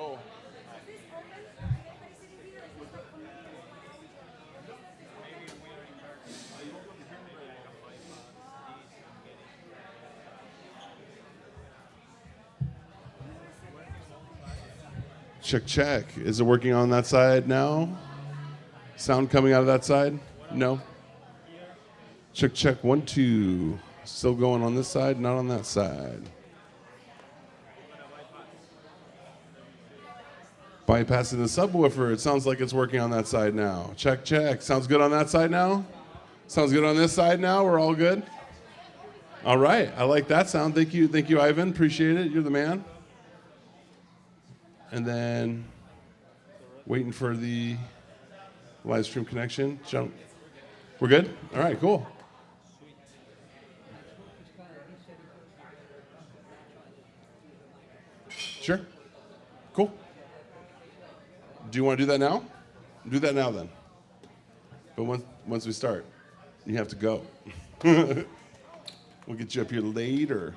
roll. Check, check. Is it working on that side now? Sound coming out of that side? No. Check, check. 1, 2. Still going on this side, not on that side. Bypassing the subwoofer. It sounds like it's working on that side now. Check, check. Sounds good on that side now? Sounds good on this side now? We're all good? All right. I like that sound. Thank you, Ivan. Appreciate it. You're the man. And then waiting for the live stream connection. Jump. We're good? All right, cool. Sure. Cool. Do you want to do that now? Do that now then. But once we start, you have to go. We'll get you up here later.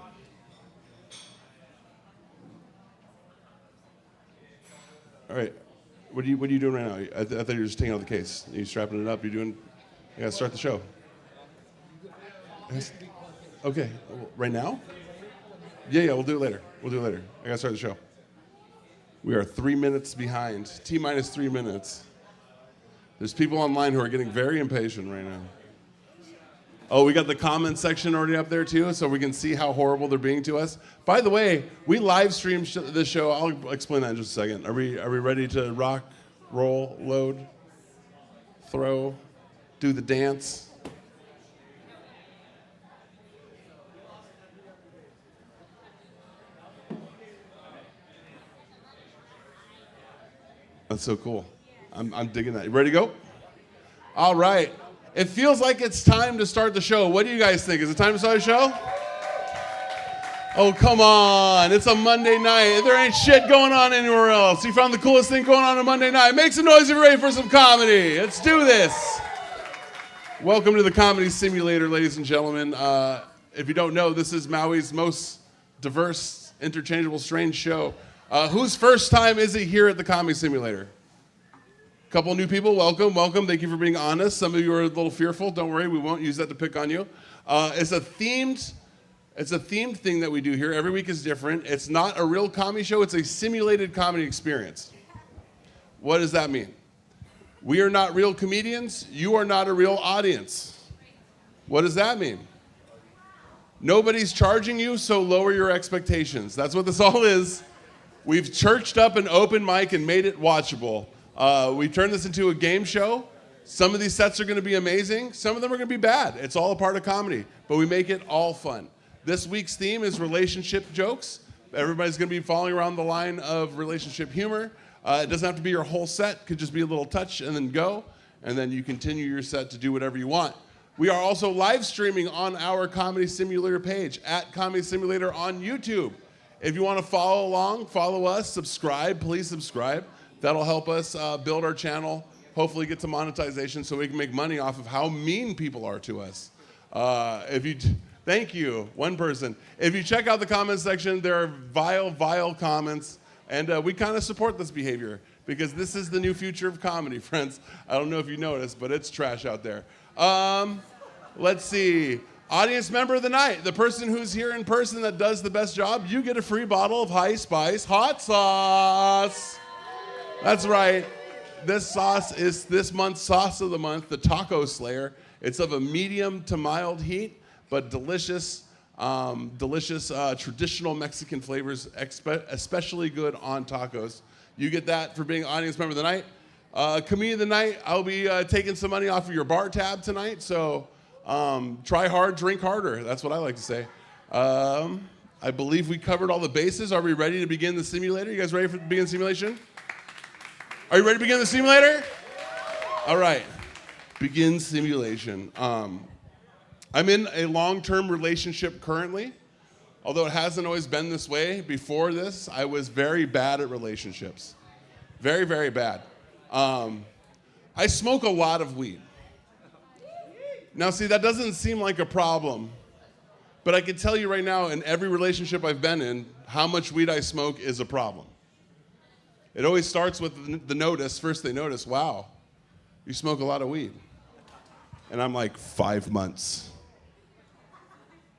All right. What are you doing right now? I thought you were just taking out the case. Are you strapping it up? I gotta start the show. Okay. Right now? Yeah, we'll do it later. I gotta start the show. We are 3 minutes behind. T-minus 3 minutes. There's people online who are getting very impatient right now. Oh, we got the comment section already up there too, so we can see how horrible they're being to us. By the way, we live stream this show. I'll explain that in just a second. Are we ready to rock, roll, load, throw, do the dance? That's so cool. I'm digging that. You ready to go? All right. It feels like it's time to start the show. What do you guys think? Is it time to start the show? Oh, come on. It's a Monday night. There ain't shit going on anywhere else. You found the coolest thing going on Monday night. Make some noise if you're ready for some comedy. Let's do this. Welcome to the Comedy Simulator, ladies and gentlemen. If you don't know, this is Maui's most diverse, interchangeable, strange show. Whose first time is it here at the Comedy Simulator? Couple new people, welcome. Thank you for being honest. Some of you are a little fearful. Don't worry, we won't use that to pick on you. It's a themed thing that we do here. Every week is different. It's not a real comedy show. It's a simulated comedy experience. What does that mean? We are not real comedians. You are not a real audience. What does that mean? Nobody's charging you, so lower your expectations. That's what this all is. We've churched up an open mic and made it watchable. We turned this into a game show. Some of these sets are going to be amazing. Some of them are going to be bad. It's all a part of comedy, but we make it all fun. This week's theme is relationship jokes. Everybody's going to be following around the line of relationship humor. It doesn't have to be your whole set. It could just be a little touch and then go, and then you continue your set to do whatever you want. We are also live streaming on our Comedy Simulator page, at Comedy Simulator on YouTube. If you want to follow along, follow us, subscribe, please subscribe. That'll help us build our channel, hopefully get to monetization so we can make money off of how mean people are to us. Thank you, one person. If you check out the comments section, there are vile comments, and we kind of support this behavior because this is the new future of comedy, friends. I don't know if you noticed, but it's trash out there. Let's see. Audience member of the night, the person who's here in person that does the best job, you get a free bottle of High Spice hot sauce. That's right. This sauce is this month's sauce of the month, the Taco Slayer. It's of a medium to mild heat, but delicious traditional Mexican flavors, especially good on tacos. You get that for being audience member of the night. Comedian of the night, I'll be taking some money off of your bar tab tonight, so try hard, drink harder. That's what I like to say. I believe we covered all the bases. Are we ready to begin the simulator? You guys ready to begin the simulation? Are you ready to begin the simulator? All right, begin simulation. I'm in a long-term relationship currently, although it hasn't always been this way. Before this, I was very bad at relationships. Very, very bad. I smoke a lot of weed. Now, see, that doesn't seem like a problem, but I can tell you right now, in every relationship I've been in, how much weed I smoke is a problem. It always starts with the notice. First they notice, wow, you smoke a lot of weed. And I'm like, 5 months.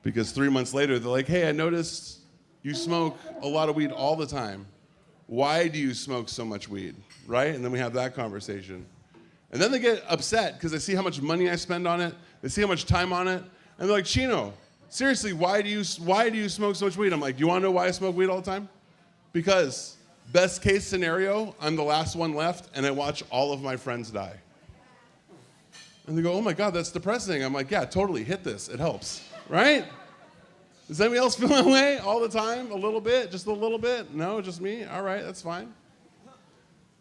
Because 3 months later, they're like, hey, I noticed you smoke a lot of weed all the time. Why do you smoke so much weed, right? And then we have that conversation. And then they get upset because they see how much money I spend on it. They see how much time on it. And they're like, Chino, seriously, why do you smoke so much weed? I'm like, do you want to know why I smoke weed all the time? Because best case scenario, I'm the last one left, and I watch all of my friends die. And they go, oh my God, that's depressing. I'm like, yeah, totally, hit this, it helps, right? Does anybody else feel that way all the time? A little bit, just a little bit? No, just me? All right, that's fine.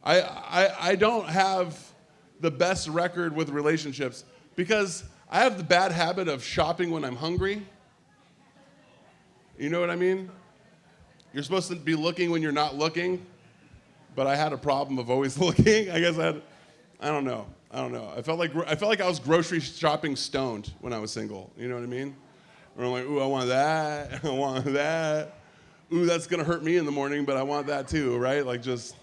I don't have the best record with relationships because I have the bad habit of shopping when I'm hungry. You know what I mean? You're supposed to be looking when you're not looking, but I had a problem of always looking. I guess I don't know. I felt like I was grocery shopping stoned when I was single. You know what I mean? Where I'm like, ooh, I want that. I want that. Ooh, that's gonna hurt me in the morning, but I want that too, right? Like just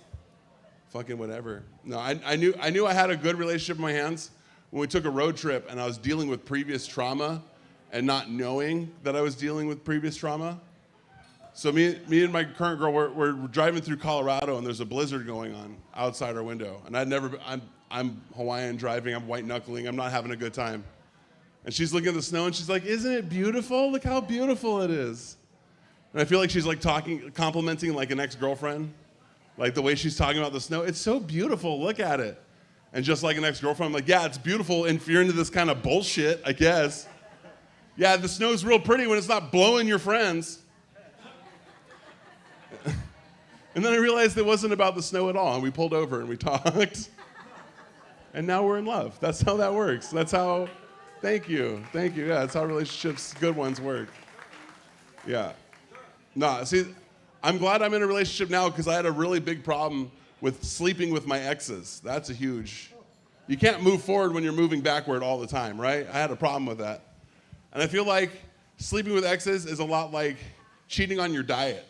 fucking whatever. No, I knew I had a good relationship in my hands when we took a road trip and I was dealing with previous trauma and not knowing that I was dealing with previous trauma. So me and my current girl, we're driving through Colorado and there's a blizzard going on outside our window. And I'm Hawaiian driving, I'm white knuckling, I'm not having a good time. And she's looking at the snow and she's like, isn't it beautiful? Look how beautiful it is. And I feel like she's like complimenting like an ex-girlfriend. Like the way she's talking about the snow, it's so beautiful, look at it. And just like an ex-girlfriend, I'm like, yeah, it's beautiful if you're into this kind of bullshit, I guess. Yeah, the snow's real pretty when it's not blowing your friends. And then I realized it wasn't about the snow at all, and we pulled over and we talked. And now we're in love. That's how that works. That's how, thank you. Yeah, that's how relationships, good ones, work. Yeah. No, see, I'm glad I'm in a relationship now because I had a really big problem with sleeping with my exes. That's a huge, you can't move forward when you're moving backward all the time, right? I had a problem with that. And I feel like sleeping with exes is a lot like cheating on your diet.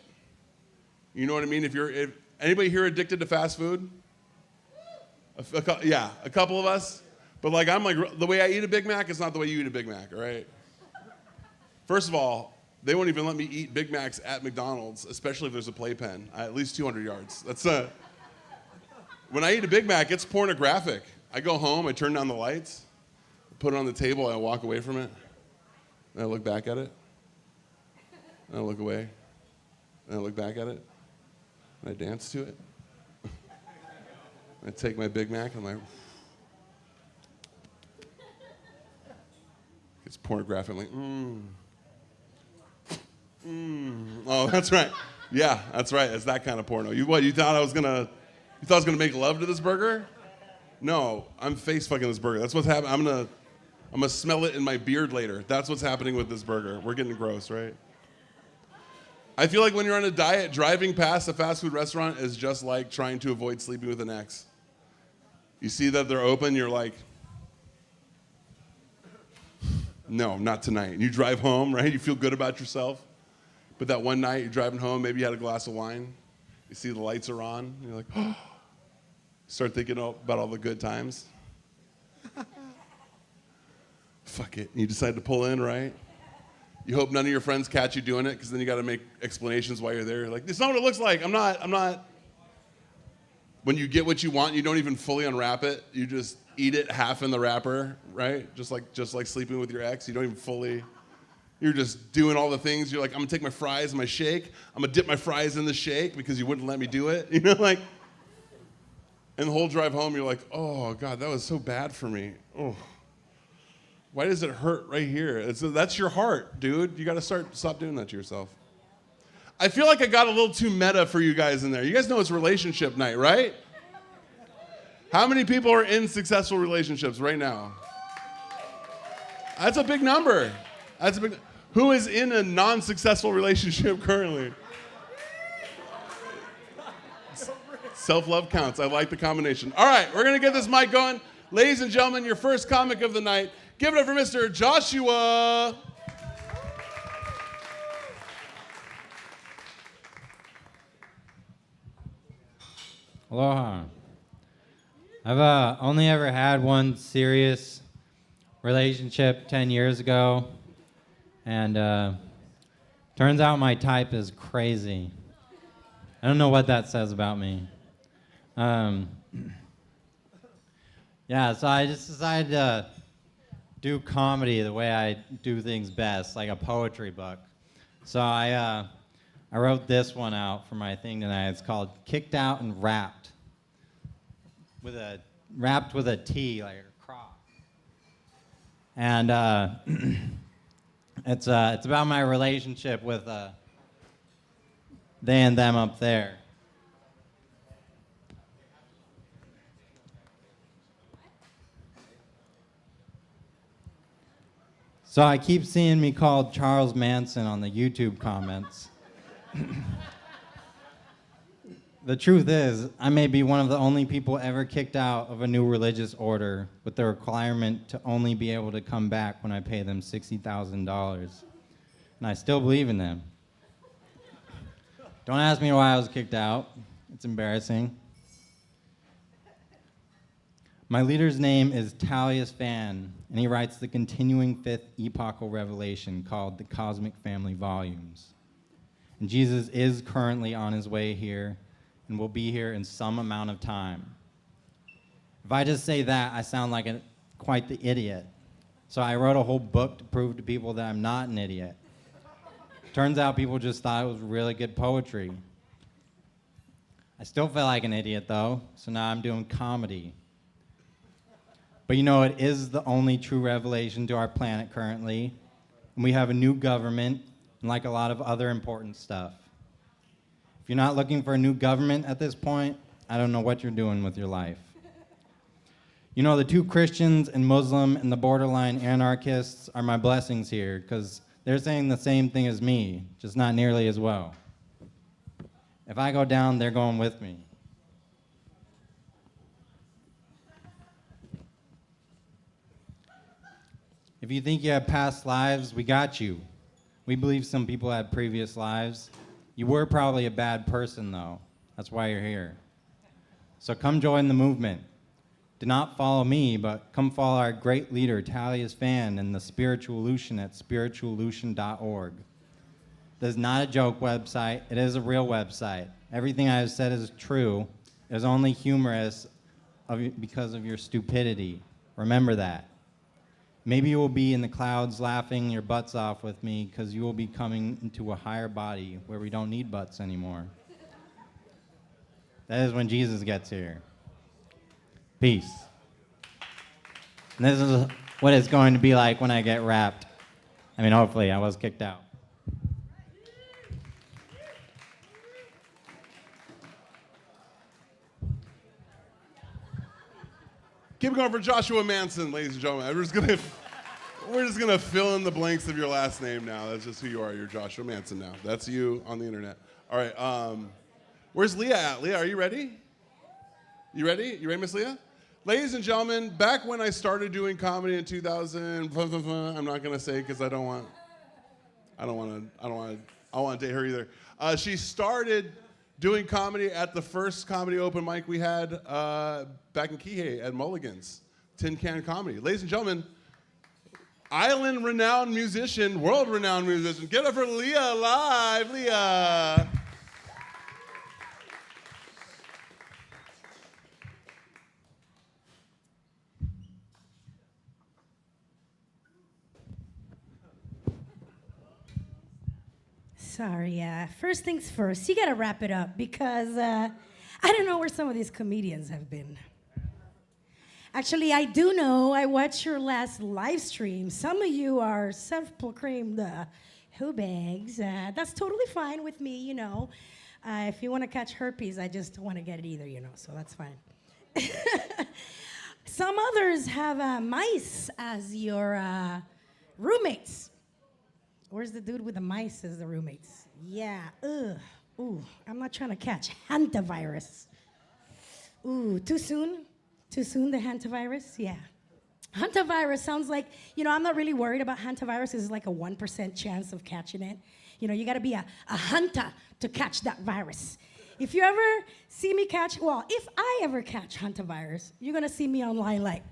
You know what I mean? If anybody here addicted to fast food? Yeah, a couple of us. But like, I'm like, the way I eat a Big Mac is not the way you eat a Big Mac, all right? First of all, they won't even let me eat Big Macs at McDonald's, especially if there's a playpen, at least 200 yards. When I eat a Big Mac, it's pornographic. I go home, I turn down the lights, put it on the table, I walk away from it, and I look back at it, and I look away, and I look back at it, and I dance to it. I take my Big Mac, and I'm like, it's pornographic, I'm like, Oh, that's right. Yeah, that's right. It's that kind of porno. You thought I was gonna make love to this burger? No, I'm face fucking this burger. That's what's happening. I'm gonna smell it in my beard later. That's what's happening with this burger. We're getting gross, right? I feel like when you're on a diet, driving past a fast food restaurant is just like trying to avoid sleeping with an ex. You see that they're open, you're like, no, not tonight. And you drive home, right? You feel good about yourself. But that one night you're driving home, maybe you had a glass of wine, you see the lights are on, and you're like, oh. Start thinking about all the good times. Fuck it. And you decide to pull in, right? You hope none of your friends catch you doing it, because then you got to make explanations why you're there. You're like, this is not what it looks like. I'm not. When you get what you want, you don't even fully unwrap it. You just eat it half in the wrapper, right? Just like sleeping with your ex. You don't even fully. You're just doing all the things. You're like, I'm gonna take my fries and my shake. I'm gonna dip my fries in the shake because you wouldn't let me do it. You know, like. And the whole drive home, you're like, oh God, that was so bad for me. Oh. Why does it hurt right here? That's your heart, dude. You got to stop doing that to yourself. I feel like I got a little too meta for you guys in there. You guys know it's relationship night, right? How many people are in successful relationships right now? That's a big number. Who is in a non-successful relationship currently? Self-love counts. I like the combination. All right, we're going to get this mic going. Ladies and gentlemen, your first comic of the night. Give it up for Mr. Joshua. Aloha. I've only ever had one serious relationship 10 years ago, and turns out my type is crazy. I don't know what that says about me. Yeah, so I just decided to do comedy the way I do things best, like a poetry book. So I wrote this one out for my thing tonight. It's called Kicked Out and Wrapped. Wrapped with a T, like a cross. And it's about my relationship with they and them up there. So I keep seeing me called Charles Manson on the YouTube comments. The truth is, I may be one of the only people ever kicked out of a new religious order with the requirement to only be able to come back when I pay them $60,000. And I still believe in them. Don't ask me why I was kicked out. It's embarrassing. My leader's name is Talius Fan, and he writes the continuing fifth epochal revelation called the Cosmic Family Volumes. And Jesus is currently on his way here and will be here in some amount of time. If I just say that, I sound like quite the idiot. So I wrote a whole book to prove to people that I'm not an idiot. Turns out people just thought it was really good poetry. I still feel like an idiot though, so now I'm doing comedy. But you know, it is the only true revelation to our planet currently. And we have a new government, and like a lot of other important stuff. If you're not looking for a new government at this point, I don't know what you're doing with your life. You know, the two Christians and Muslim and the borderline anarchists are my blessings here, because they're saying the same thing as me, just not nearly as well. If I go down, they're going with me. If you think you have past lives, we got you. We believe some people had previous lives. You were probably a bad person, though. That's why you're here. So come join the movement. Do not follow me, but come follow our great leader, Talius Fan, and the Spiritualution at spiritualution.org. This is not a joke website. It is a real website. Everything I have said is true. It is only humorous because of your stupidity. Remember that. Maybe you will be in the clouds laughing your butts off with me because you will be coming into a higher body where we don't need butts anymore. That is when Jesus gets here. Peace. And this is what it's going to be like when I get wrapped. I mean, hopefully, I was kicked out. Keep going for Joshua Manson, ladies and gentlemen. We're just gonna fill in the blanks of your last name now. That's just who you are. You're Joshua Manson now. That's you on the internet. All right. Where's Leah at? Leah, are you ready? You ready? You ready, Miss Leah? Ladies and gentlemen, back when I started doing comedy in 2000, I'm not gonna say because I don't want to date her either. She started doing comedy at the first comedy open mic we had back in Kihei at Mulligan's, Tin Can Comedy. Ladies and gentlemen, island-renowned musician, world-renowned musician. Get up for Leah live, Leah. Sorry, first things first, you gotta wrap it up because I don't know where some of these comedians have been. Actually, I do know. I watched your last live stream. Some of you are self-proclaimed hoe bags. That's totally fine with me, you know. If you want to catch herpes, I just don't want to get it either, you know, so that's fine. Some others have mice as your roommates. Where's the dude with the mice as the roommates? Yeah, ugh, ooh, I'm not trying to catch hantavirus. Ooh, too soon? Too soon, the hantavirus? Yeah. Hantavirus sounds like, you know, I'm not really worried about hantavirus. It's like a 1% chance of catching it. You know, you gotta be a hunter to catch that virus. If you ever see me catch, well, if I ever catch hantavirus, you're gonna see me online like.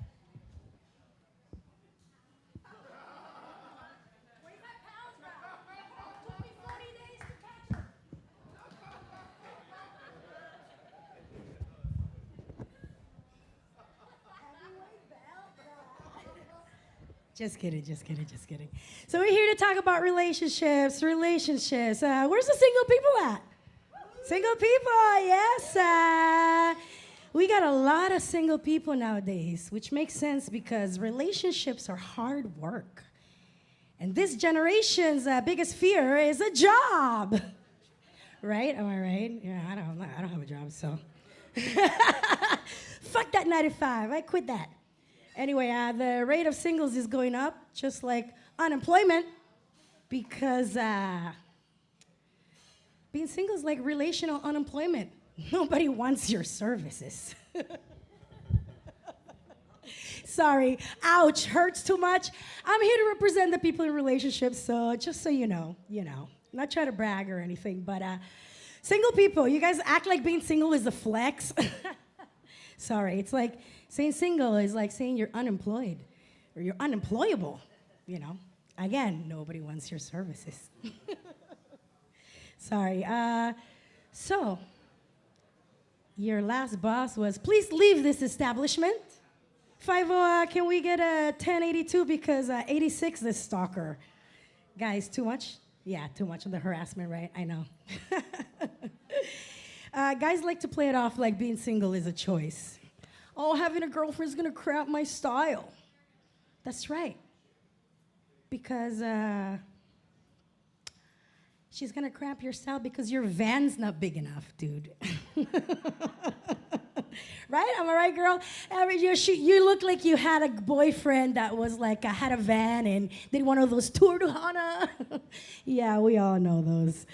Just kidding, just kidding, just kidding. So we're here to talk about relationships. Where's the single people at? Single people, yes. We got a lot of single people nowadays, which makes sense because relationships are hard work. And this generation's biggest fear is a job. Right? Am I right? Yeah, I don't have a job, so. Fuck that 95. I quit that. Anyway, the rate of singles is going up, just like unemployment, because being single is like relational unemployment. Nobody wants your services. Sorry, ouch, hurts too much. I'm here to represent the people in relationships, so just so you know, not trying to brag or anything, but single people, you guys act like being single is a flex. Sorry, it's like saying single is like saying you're unemployed or you're unemployable, Again, nobody wants your services. Sorry. So, your last boss was, please leave this establishment. 50, can we get a 1082 because 86 this stalker. Guys, too much? Yeah, too much of the harassment, right? I know. Guys like to play it off like being single is a choice. Oh, having a girlfriend's gonna crap my style. That's right. Because she's gonna crap your style because your van's not big enough, dude. Right? Am I right, girl? You look like you had a boyfriend that was like, had a van and did one of those Tour de Hana. Yeah, we all know those.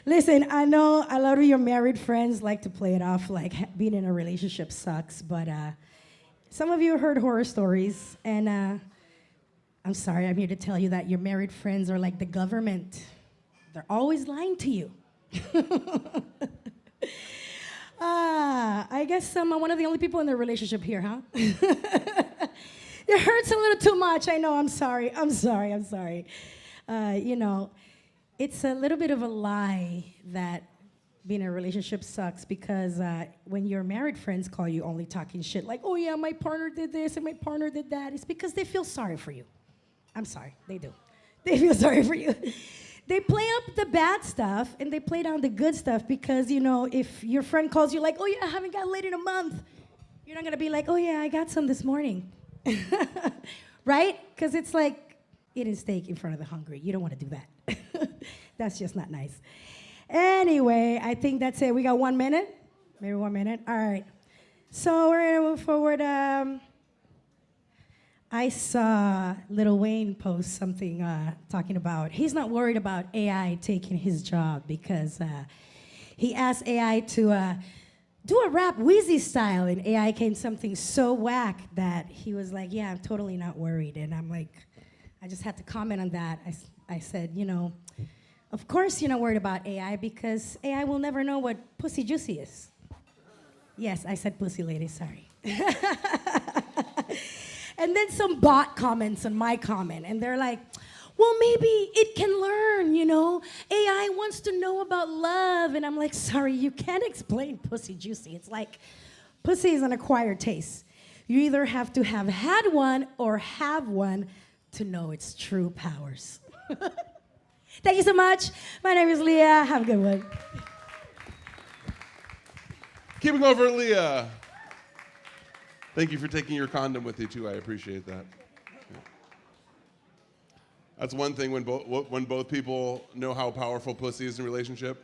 Listen, I know a lot of your married friends like to play it off like being in a relationship sucks, but some of you heard horror stories, and I'm sorry, I'm here to tell you that your married friends are like the government. They're always lying to you. I guess I'm one of the only people in the relationship here, huh? It hurts a little too much. I know, I'm sorry. It's a little bit of a lie that being in a relationship sucks because when your married friends call you only talking shit like, oh yeah, my partner did this and my partner did that, it's because they feel sorry for you. I'm sorry, they do. They feel sorry for you. They play up the bad stuff and they play down the good stuff because, if your friend calls you like, oh yeah, I haven't got laid in a month, you're not gonna be like, oh yeah, I got some this morning. Right? Because it's like eating steak in front of the hungry. You don't want to do that. That's just not nice. Anyway, I think that's it. We got 1 minute? Maybe 1 minute? All right. So we're going to move forward. I saw Lil Wayne post something talking about he's not worried about AI taking his job because he asked AI to do a rap Wheezy style, and AI came something so whack that he was like, yeah, I'm totally not worried. And I'm like, I just had to comment on that. I said, of course you're not worried about AI because AI will never know what pussy juicy is. Yes, I said pussy lady, sorry. And then some bot comments on my comment, and they're like, well, maybe it can learn, AI wants to know about love. And I'm like, sorry, you can't explain pussy juicy. It's like pussy is an acquired taste. You either have to have had one or have one to know its true powers. Thank you so much. My name is Leah. Have a good one. Keep it going for Leah. Thank you for taking your condom with you, too. I appreciate that. Yeah. That's one thing when both people know how powerful pussy is in a relationship.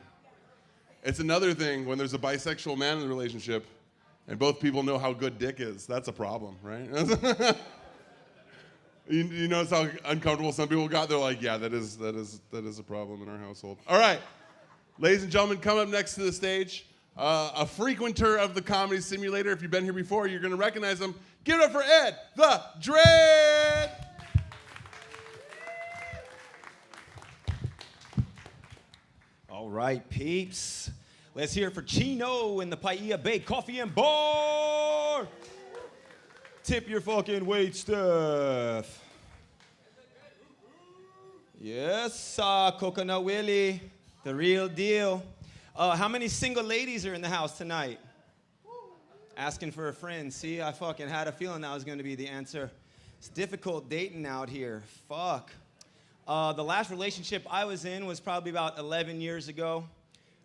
It's another thing when there's a bisexual man in the relationship and both people know how good dick is. That's a problem, right? You notice how uncomfortable some people got? They're like, yeah, that is a problem in our household. All right. Ladies and gentlemen, come up next to the stage. A frequenter of the Comedy Simulator. If you've been here before, you're going to recognize him. Give it up for Ed the Dread. All right, peeps. Let's hear it for Chino in the Paia Bay Coffee and Bar. Tip your fucking wait staff. Yes, Coconut Willie, the real deal. How many single ladies are in the house tonight? Asking for a friend. See, I fucking had a feeling that was going to be the answer. It's difficult dating out here. Fuck. The last relationship I was in was probably about 11 years ago.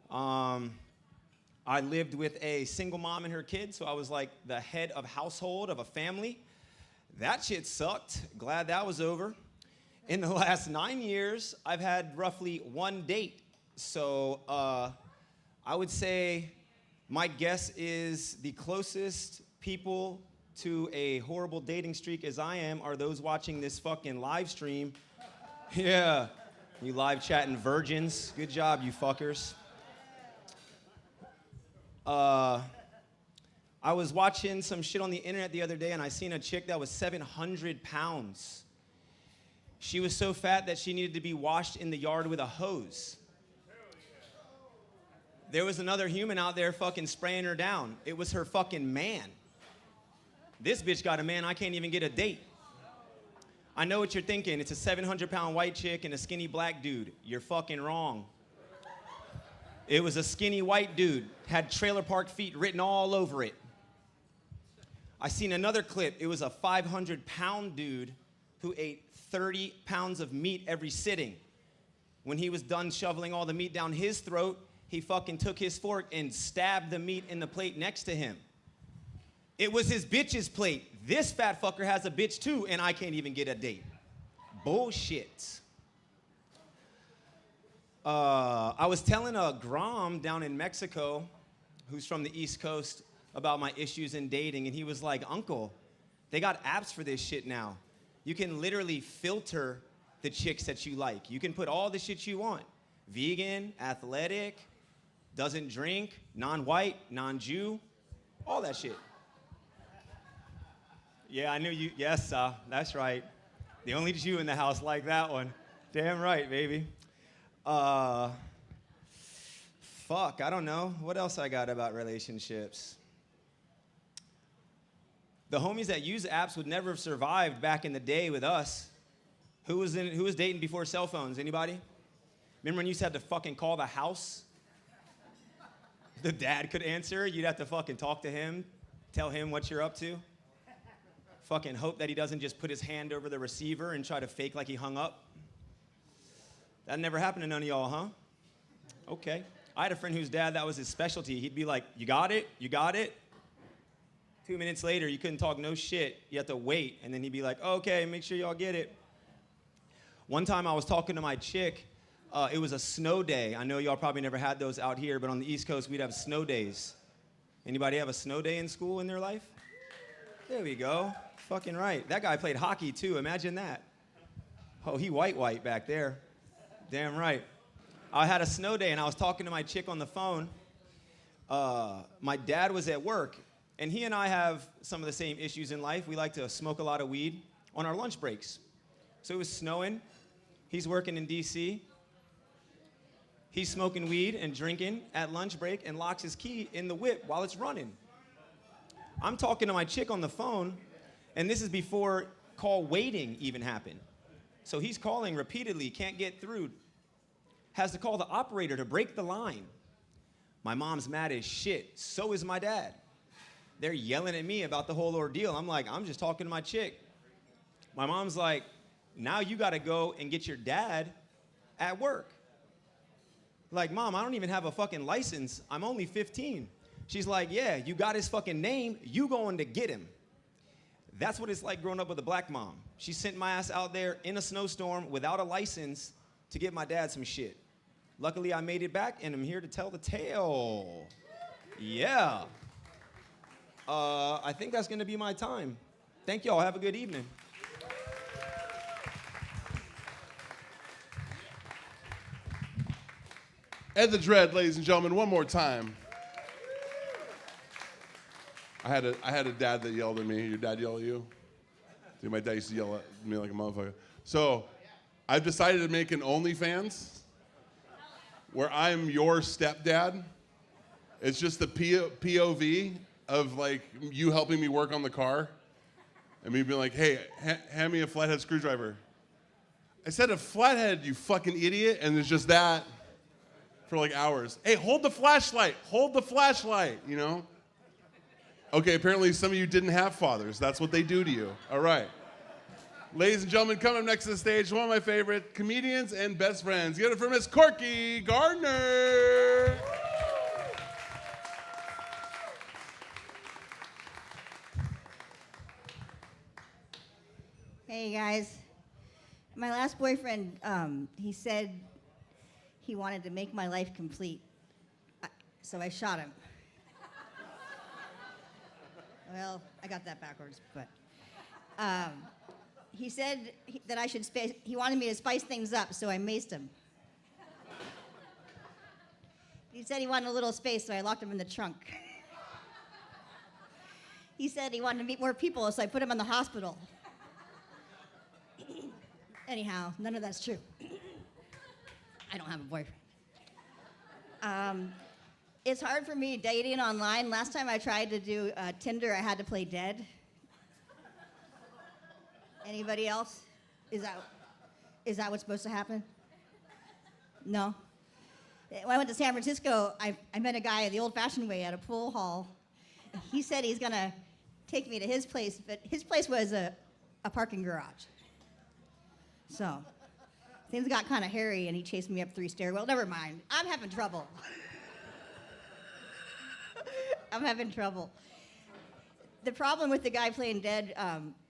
I lived with a single mom and her kids, so I was like the head of household of a family. That shit sucked. Glad that was over. In the last 9 years, I've had roughly one date. So I would say my guess is the closest people to a horrible dating streak as I am are those watching this fucking live stream. Yeah, you live chatting virgins. Good job, you fuckers. I was watching some shit on the internet the other day and I seen a chick that was 700 pounds. She was so fat that she needed to be washed in the yard with a hose. There was another human out there fucking spraying her down. It was her fucking man. This bitch got a man, I can't even get a date. I know what you're thinking. It's a 700-pound white chick and a skinny black dude. You're fucking wrong. It was a skinny white dude, had trailer park feet written all over it. I seen another clip. It was a 500-pound dude who ate 30 pounds of meat every sitting. When he was done shoveling all the meat down his throat, he fucking took his fork and stabbed the meat in the plate next to him. It was his bitch's plate. This fat fucker has a bitch too, and I can't even get a date. Bullshit. I was telling a Grom down in Mexico, who's from the East Coast, about my issues in dating, and he was like, Uncle, they got apps for this shit now. You can literally filter the chicks that you like. You can put all the shit you want. Vegan, athletic, doesn't drink, non-white, non-Jew, all that shit. Yeah, I knew you. Yes, that's right. The only Jew in the house like that one. Damn right, baby. Fuck, I don't know. What else I got about relationships? The homies that use apps would never have survived back in the day with us. Who was dating before cell phones? Anybody? Remember when you used to have to fucking call the house? The dad could answer. You'd have to fucking talk to him, tell him what you're up to. Fucking hope that he doesn't just put his hand over the receiver and try to fake like he hung up. That never happened to none of y'all, huh? Okay. I had a friend whose dad, that was his specialty. He'd be like, you got it? You got it? 2 minutes later, you couldn't talk no shit. You had to wait. And then he'd be like, okay, make sure y'all get it. One time I was talking to my chick. It was a snow day. I know y'all probably never had those out here, but on the East Coast, we'd have snow days. Anybody have a snow day in school in their life? There we go. Fucking right. That guy played hockey, too. Imagine that. Oh, he white back there. Damn right. I had a snow day, and I was talking to my chick on the phone. My dad was at work, and he and I have some of the same issues in life. We like to smoke a lot of weed on our lunch breaks. So it was snowing. He's working in D.C. He's smoking weed and drinking at lunch break and locks his key in the whip while it's running. I'm talking to my chick on the phone, and this is before call waiting even happened. So he's calling repeatedly, can't get through. Has to call the operator to break the line. My mom's mad as shit. So is my dad. They're yelling at me about the whole ordeal. I'm like, I'm just talking to my chick. My mom's like, now you gotta go and get your dad at work. Like, Mom, I don't even have a fucking license. I'm only 15. She's like, yeah, you got his fucking name. You going to get him. That's what it's like growing up with a black mom. She sent my ass out there in a snowstorm without a license to get my dad some shit. Luckily, I made it back, and I'm here to tell the tale. Yeah. I think that's going to be my time. Thank y'all. Have a good evening. Ed the Dread, ladies and gentlemen, one more time. I had a dad that yelled at me. Your dad yelled at you? Dude, my dad used to yell at me like a motherfucker. So I've decided to make an OnlyFans where I'm your stepdad It's just the POV of like you helping me work on the car, and me being like, "Hey, hand me a flathead screwdriver." I said a flathead, you fucking idiot, and there's just that for like hours. Hey, hold the flashlight. Hold the flashlight. You know. Okay, apparently some of you didn't have fathers. That's what they do to you. All right. Ladies and gentlemen, coming up next to the stage, one of my favorite comedians and best friends. Get it for Miss Corky Gardner. Hey guys, my last boyfriend, he said he wanted to make my life complete, so I shot him. Well, I got that backwards, but he said that I should he wanted me to spice things up, so I maced him. He said he wanted a little space, so I locked him in the trunk. He said he wanted to meet more people, so I put him in the hospital. Anyhow, none of that's true. I don't have a boyfriend. It's hard for me dating online. Last time I tried to do Tinder, I had to play dead. Anybody else? Is that what's supposed to happen? No? When I went to San Francisco, I met a guy the old-fashioned way at a pool hall. He said he's gonna take me to his place, but his place was a parking garage. So, things got kind of hairy, and he chased me up 3 stairwells. Never mind. I'm having trouble. I'm having trouble. The problem with the guy playing dead,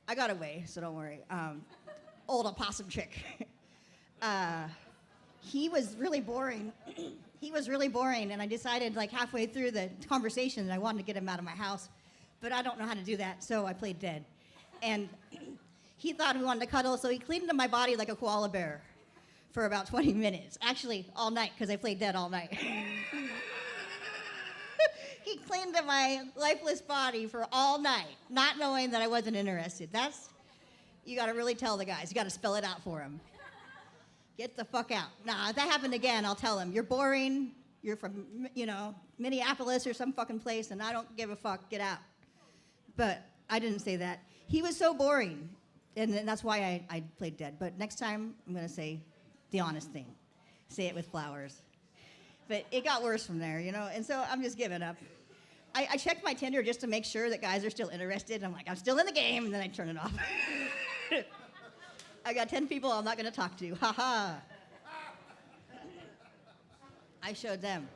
I got away, so don't worry. Old opossum trick. He was really boring. He was really boring, and I decided, like, halfway through the conversation that I wanted to get him out of my house, but I don't know how to do that, so I played dead. And he thought he wanted to cuddle, so he cleaned into my body like a koala bear for about 20 minutes. Actually, all night, because I played dead all night. He cleaned into my lifeless body for all night, not knowing that I wasn't interested. You gotta really tell the guys. You gotta spell it out for them. Get the fuck out. Nah, if that happened again, I'll tell him, you're boring, you're from, Minneapolis or some fucking place, and I don't give a fuck, get out. But I didn't say that. He was so boring. And that's why I played dead. But next time, I'm going to say the honest thing. Say it with flowers. But it got worse from there, And so I'm just giving up. I checked my Tinder just to make sure that guys are still interested. I'm like, I'm still in the game. And then I turn it off. I got 10 people I'm not going to talk to. Ha ha. I showed them.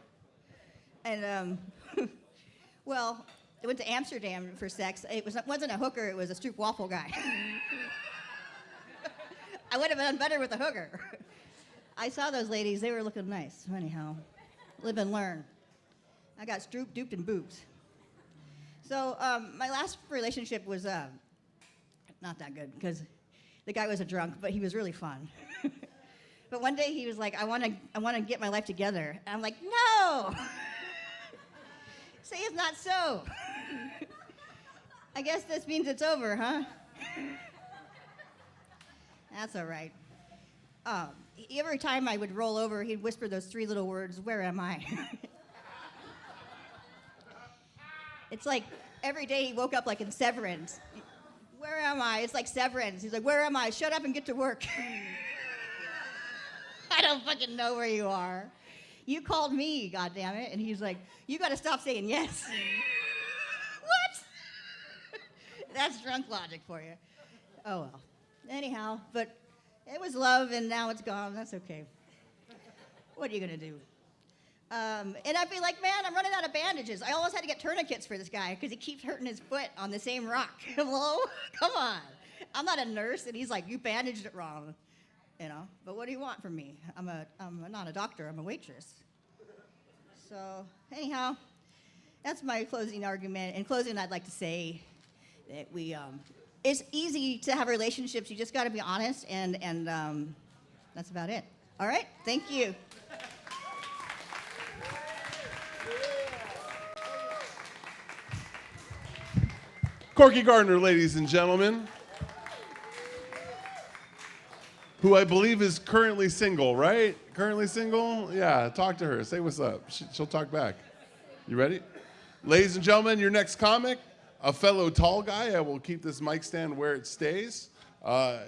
And, well, I went to Amsterdam for sex. It wasn't a hooker, it was a stroopwafel guy. I would have done better with a hooker. I saw those ladies, they were looking nice. Anyhow, live and learn. I got strooped, duped, and boobs. So my last relationship was not that good because the guy was a drunk, but he was really fun. But one day he was like, I want to get my life together. And I'm like, no! Say it's not so. I guess this means it's over, huh? That's all right. Every time I would roll over, he'd whisper those 3 little words, where am I? It's like every day he woke up like in Severance. Where am I? It's like Severance. He's like, where am I? Shut up and get to work. I don't fucking know where you are. You called me, goddammit. And he's like, you got to stop saying yes. What? That's drunk logic for you. Oh, well. Anyhow, but it was love, and now it's gone. That's okay. What are you going to do? And I'd be like, man, I'm running out of bandages. I almost had to get tourniquets for this guy because he keeps hurting his foot on the same rock. Hello? Come on. I'm not a nurse, and he's like, you bandaged it wrong. But what do you want from me? I'm not a doctor, I'm a waitress. So, anyhow, that's my closing argument. In closing, I'd like to say that it's easy to have relationships. You just got to be honest, and that's about it. All right? Thank you. Corky Gardner, ladies and gentlemen, who I believe is currently single, right? Currently single? Yeah, talk to her. Say what's up. She'll talk back. You ready? Ladies and gentlemen, your next comic, a fellow tall guy. I will keep this mic stand where it stays.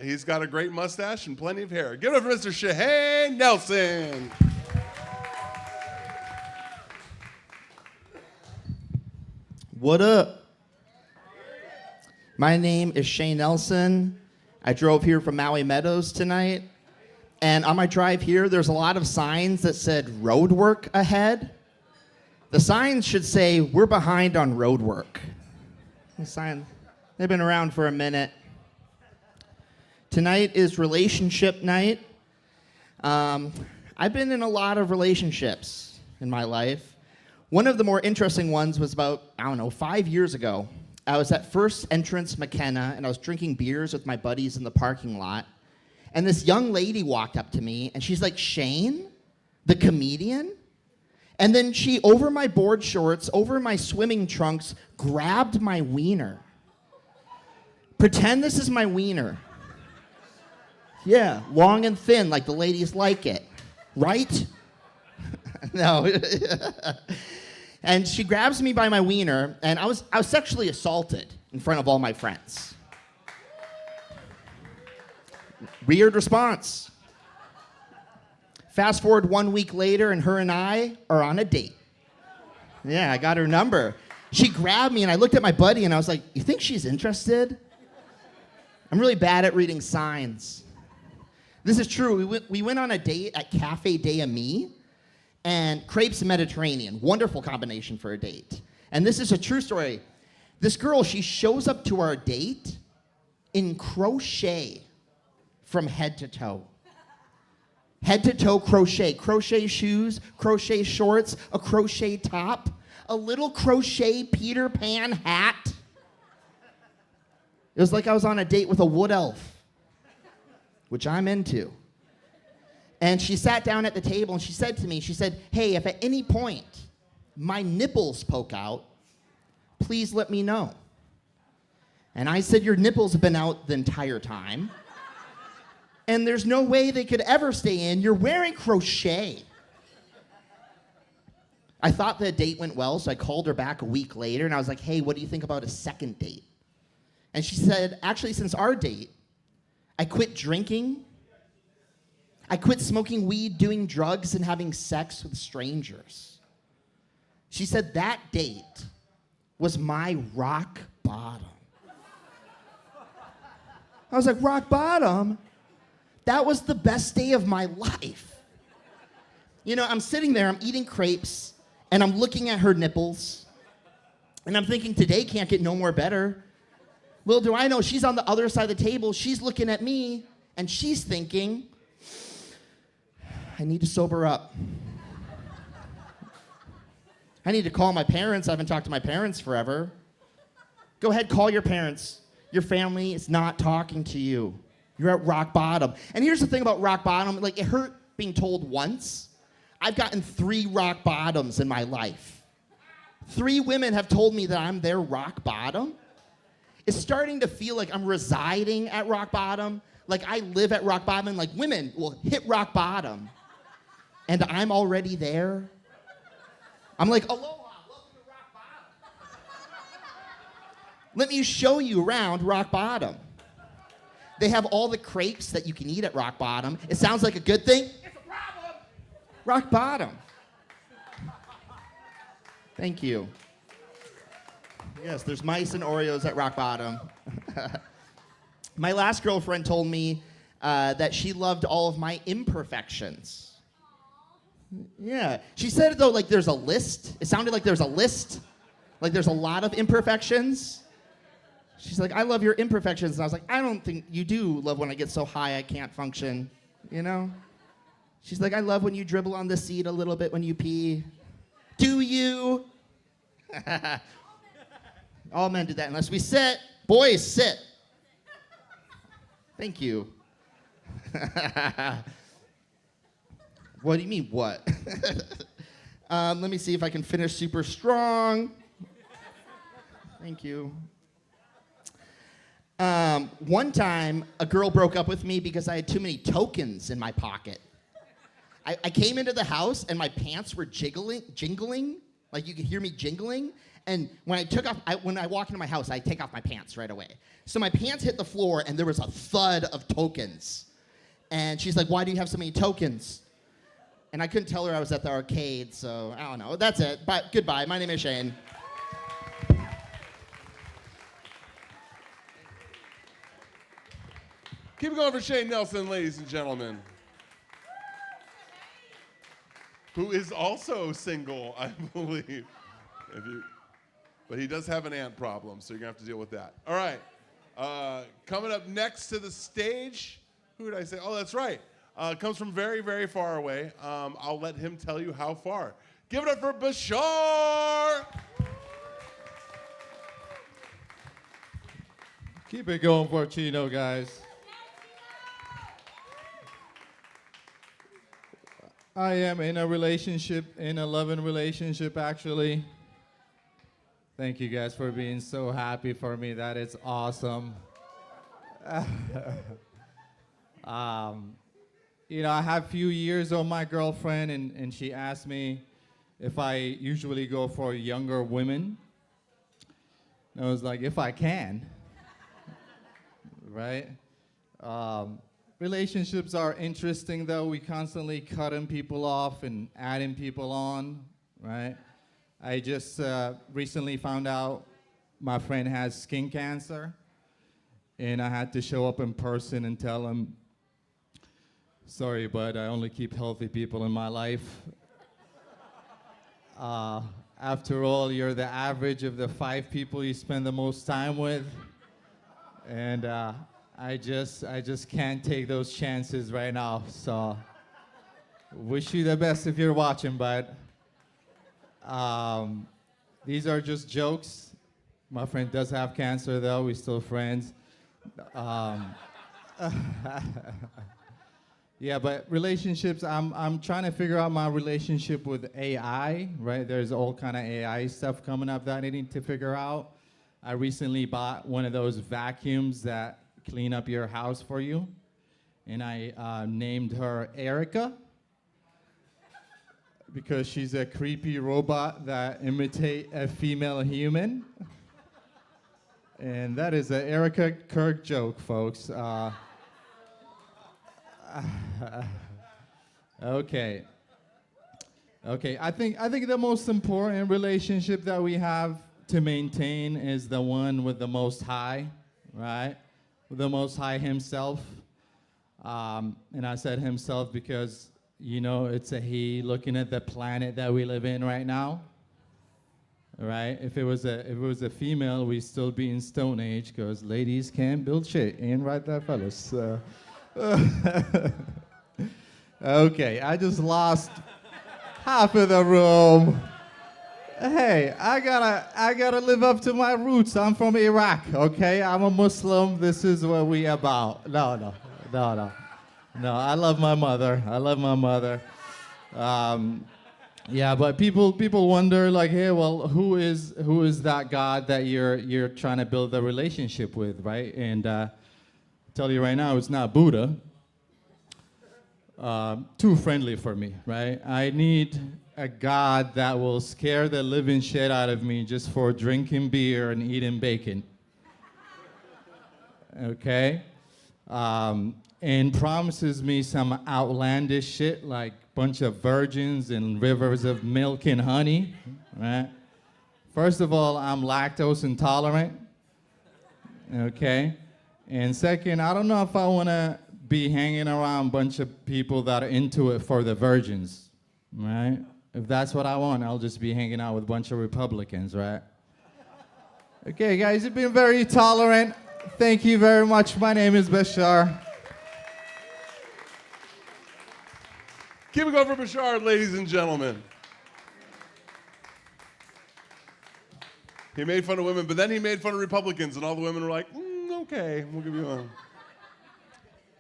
He's got a great mustache and plenty of hair. Give it up for Mr. Shahane Nelson. What up? My name is Shane Nelson. I drove here from Maui Meadows tonight. And on my drive here, there's a lot of signs that said road work ahead. The signs should say, we're behind on road work. The sign, they've been around for a minute. Tonight is relationship night. I've been in a lot of relationships in my life. One of the more interesting ones was about, 5 years ago. I was at First Entrance McKenna, and I was drinking beers with my buddies in the parking lot. And this young lady walked up to me, and she's like, Shane, the comedian? And then she, over my board shorts, over my swimming trunks, grabbed my wiener. Pretend this is my wiener. Yeah, long and thin, like the ladies like it. Right? No. And she grabs me by my wiener, and I was sexually assaulted in front of all my friends. Weird response. Fast forward 1 week later, and her and I are on a date. Yeah, I got her number. She grabbed me, and I looked at my buddy, and I was like, you think she's interested? I'm really bad at reading signs. This is true. We went on a date at Cafe Des Amis, and crepes Mediterranean. Wonderful combination for a date. And this is a true story. This girl, she shows up to our date in crochet from head to toe. Head to toe crochet. Crochet shoes, crochet shorts, a crochet top, a little crochet Peter Pan hat. It was like I was on a date with a wood elf, which I'm into. And she sat down at the table and she said to me, she said, hey, if at any point my nipples poke out, please let me know. And I said, your nipples have been out the entire time. And there's no way they could ever stay in. You're wearing crochet. I thought the date went well, so I called her back a week later, and I was like, hey, what do you think about a second date? And she said, actually, since our date, I quit drinking, I quit smoking weed, doing drugs, and having sex with strangers. She said that date was my rock bottom. I was like, rock bottom? That was the best day of my life. You know, I'm sitting there, I'm eating crepes, and I'm looking at her nipples, and I'm thinking, today can't get no more better. Little do I know, she's on the other side of the table, she's looking at me, and she's thinking, I need to sober up. I need to call my parents. I haven't talked to my parents forever. Go ahead, call your parents. Your family is not talking to you. You're at rock bottom. And here's the thing about rock bottom, like it hurt being told once. I've gotten 3 rock bottoms in my life. 3 women have told me that I'm their rock bottom. It's starting to feel like I'm residing at rock bottom. Like I live at rock bottom, and like women will hit rock bottom. And I'm already there. I'm like, aloha, welcome to rock bottom. Let me show you around rock bottom. They have all the crepes that you can eat at rock bottom. It sounds like a good thing. It's a problem. Rock bottom. Thank you. Yes, there's mice and Oreos at rock bottom. My last girlfriend told me that she loved all of my imperfections. Yeah. She said, though, like there's a list. It sounded like there's a list. Like there's a lot of imperfections. She's like, I love your imperfections. And I was like, I don't think you do love when I get so high I can't function, you know? She's like, I love when you dribble on the seat a little bit when you pee. Do you? All men do that unless we sit. Boys, sit. Thank you. What do you mean, what? Let me see if I can finish super strong. Thank you. One time, a girl broke up with me because I had too many tokens in my pocket. I came into the house and my pants were jingling. Like you could hear me jingling. And when I walk into my house, I take off my pants right away. So my pants hit the floor, and there was a thud of tokens. And she's like, "Why do you have so many tokens?" And I couldn't tell her I was at the arcade, so I don't know. That's it. But goodbye. My name is Shane. Keep it going for Shane Nelson, ladies and gentlemen. Who is also single, I believe. But he does have an ant problem, so you're going to have to deal with that. All right. Coming up next to the stage, who did I say? Oh, that's right. Comes from very, very far away. I'll let him tell you how far. Give it up for Bashar! Keep it going for Chino, guys. I am in a relationship, in a loving relationship, actually. Thank you guys for being so happy for me. That is awesome. You know, I have a few years on my girlfriend, and she asked me if I usually go for younger women. And I was like, if I can, right? Relationships are interesting, though. We constantly cutting people off and adding people on, right? I just recently found out my friend has skin cancer, and I had to show up in person and tell him, sorry, but I only keep healthy people in my life. After all, you're the average of the 5 people you spend the most time with, and I just can't take those chances right now. So, wish you the best if you're watching, but these are just jokes. My friend does have cancer, though. We're still friends. Yeah, but relationships, I'm trying to figure out my relationship with AI, right? There's all kind of AI stuff coming up that I need to figure out. I recently bought one of those vacuums that clean up your house for you, and I named her Erica because she's a creepy robot that imitates a female human. And that is an Erica Kirk joke, folks. Okay. I think the most important relationship that we have to maintain is the one with the Most High, right? With the Most High himself. And I said himself because, you know, it's a he looking at the planet that we live in right now. Right? If it was a female, we'd still be in Stone Age because ladies can't build shit. Ain't right there, fellas? Okay, I just lost half of the room. Hey, I gotta live up to my roots. I'm from Iraq, okay? I'm a Muslim. This is what we about. No. I love my mother. Yeah, but people wonder, like, hey, well, who is that God that you're trying to build a relationship with, right? And tell you right now, it's not Buddha. Too friendly for me, right? I need a God that will scare the living shit out of me just for drinking beer and eating bacon. Okay? And promises me some outlandish shit like bunch of virgins and rivers of milk and honey, right? First of all, I'm lactose intolerant, okay? And second, I don't know if I want to be hanging around a bunch of people that are into it for the virgins, right? If that's what I want, I'll just be hanging out with a bunch of Republicans, right? Okay, guys, you've been very tolerant. Thank you very much. My name is Bashar. Keep it going for Bashar, ladies and gentlemen. He made fun of women, but then he made fun of Republicans, and all the women were like, okay, we'll give you one.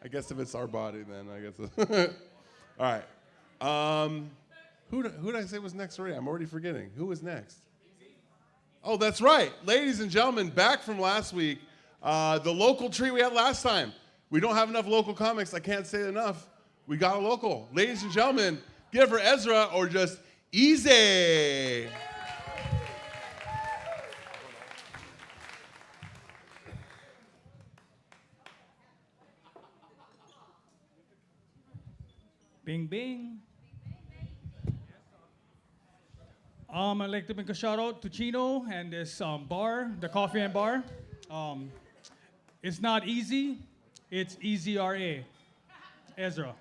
I guess if it's our body, then I guess. All right. Who did I say was next already? I'm already forgetting. Who was next? Oh, that's right. Ladies and gentlemen, back from last week, the local treat we had last time. We don't have enough local comics. I can't say it enough. We got a local. Ladies and gentlemen, give it for Ezra or just Easy. Bing, bing. I'd like to make a shout out to Chino and this bar, the Coffee and Bar. It's not easy, it's EZRA. Ezra.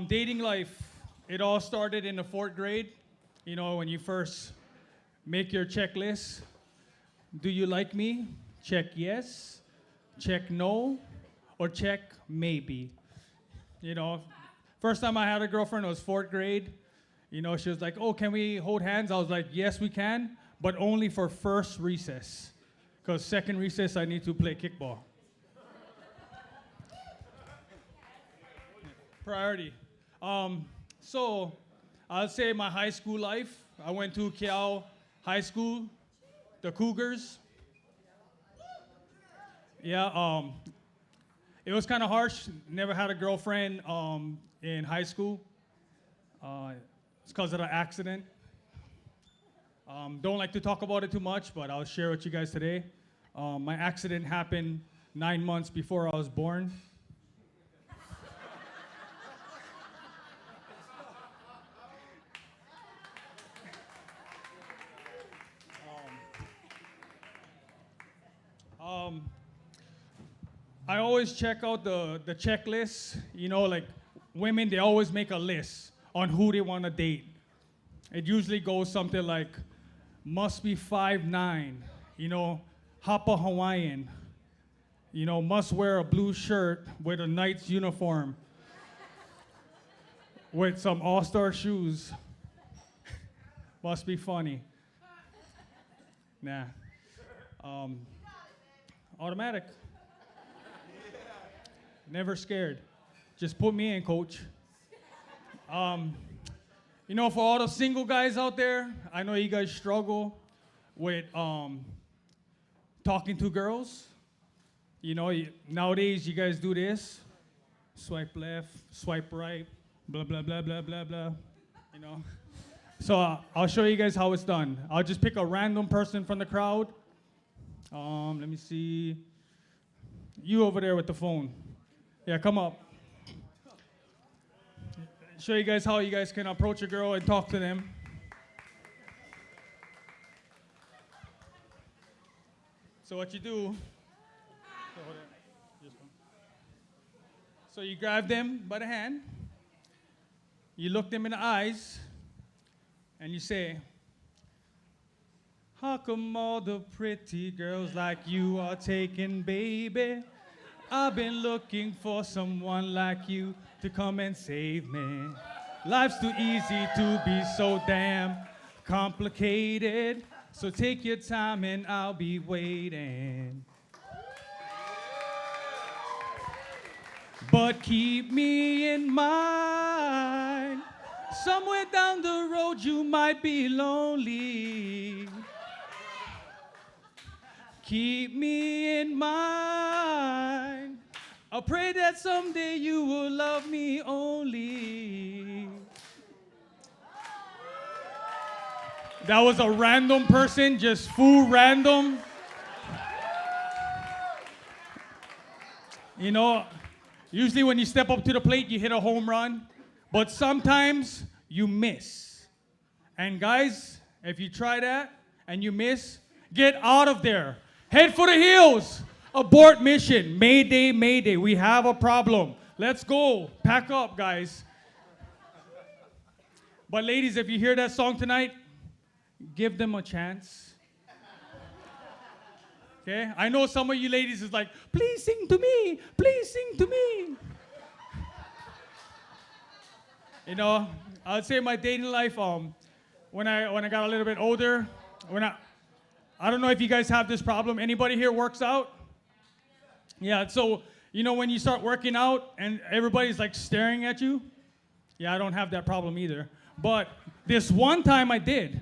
Dating life, it all started in the 4th grade. You know, when you first make your checklist. Do you like me? Check yes, check no, or check maybe. You know, first time I had a girlfriend, it was 4th grade. You know, she was like, oh, can we hold hands? I was like, yes, we can, but only for first recess. Because second recess, I need to play kickball. Priority. So, I'll say my high school life. I went to Kiao High School, the Cougars. Yeah, it was kind of harsh. Never had a girlfriend in high school. It's because of the accident. Don't like to talk about it too much, but I'll share with you guys today. My accident happened 9 months before I was born. I always check out the checklist. You know, like women, they always make a list on who they want to date. It usually goes something like, must be 5'9", you know, Hapa Hawaiian, you know, must wear a blue shirt with a Knight's uniform, with some all-star shoes. Must be funny. Nah. Automatic. Never scared. Just put me in, coach. You know, for all the single guys out there, I know you guys struggle with talking to girls. You know, nowadays you guys do this. Swipe left, swipe right, blah, blah, blah, blah, blah, blah. You know? So I'll show you guys how it's done. I'll just pick a random person from the crowd. Let me see. You over there with the phone. Yeah, come up. Show you guys how you guys can approach a girl and talk to them. So what you do, so you grab them by the hand, you look them in the eyes, and you say, how come all the pretty girls like you are taken, baby? I've been looking for someone like you to come and save me. Life's too easy to be so damn complicated. So take your time and I'll be waiting. But keep me in mind. Somewhere down the road you might be lonely. Keep me in mind. I pray that someday you will love me only. That was a random person, just full random. You know, usually when you step up to the plate, you hit a home run, but sometimes you miss. And guys, if you try that and you miss, get out of there. Head for the hills. Abort mission. Mayday, mayday. We have a problem. Let's go. Pack up, guys. But ladies, if you hear that song tonight, give them a chance. Okay? I know some of you ladies is like, please sing to me. Please sing to me. You know, I'd say my dating life, when I got a little bit older, I don't know if you guys have this problem. Anybody here works out? Yeah, so, you know, when you start working out and everybody's like staring at you? Yeah, I don't have that problem either. But this one time I did.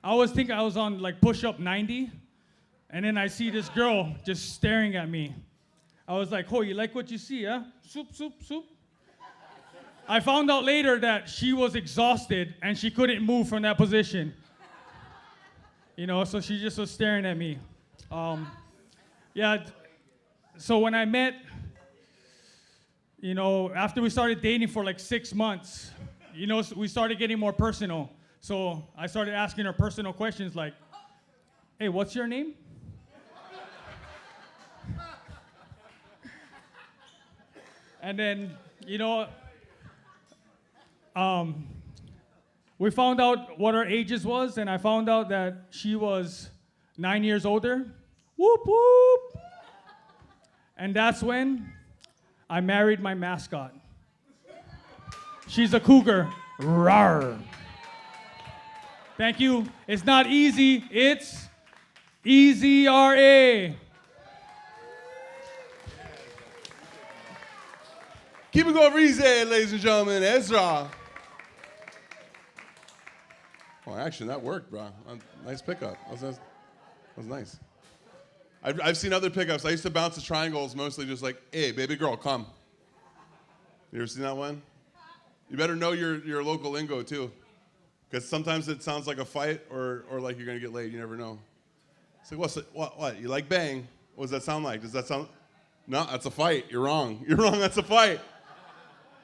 I was thinking I was on like push-up 90, and then I see this girl just staring at me. I was like, oh, you like what you see, huh? Soup, soup, soup. I found out later that she was exhausted and she couldn't move from that position. You know, so she just was staring at me. Yeah, so when I met, you know, after we started dating for like 6 months, you know, we started getting more personal. So I started asking her personal questions like, hey, what's your name? And then, you know, we found out what our ages was, and I found out that she was 9 years older. Whoop, whoop. And that's when I married my mascot. She's a cougar. Rawr. Thank you. It's not easy, it's easy, Keep it going for easy, ladies and gentlemen. Ezra. Well, actually, that worked, bro. Nice pickup. That was nice. I've seen other pickups. I used to bounce the triangles mostly just like, hey, baby girl, come. You ever seen that one? You better know your local lingo, too. Because sometimes it sounds like a fight or like you're going to get laid. You never know. It's like, what? You like bang? What does that sound like? Does that sound... No, that's a fight. You're wrong. You're wrong. That's a fight.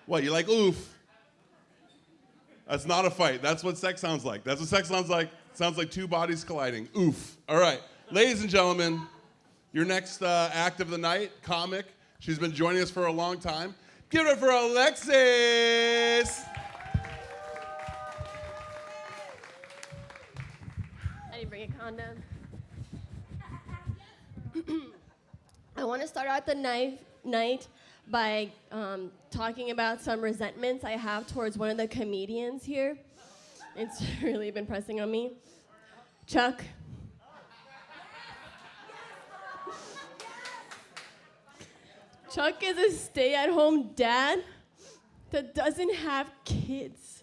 What, you like oof? That's not a fight. That's what sex sounds like. That's what sex sounds like. Sounds like two bodies colliding. Oof. All right. Ladies and gentlemen, your next act of the night, comic. She's been joining us for a long time. Give it up for Alexis. I didn't bring a condom. I want to start out the night by talking about some resentments I have towards one of the comedians here. It's really been pressing on me. Chuck. Chuck is a stay-at-home dad that doesn't have kids.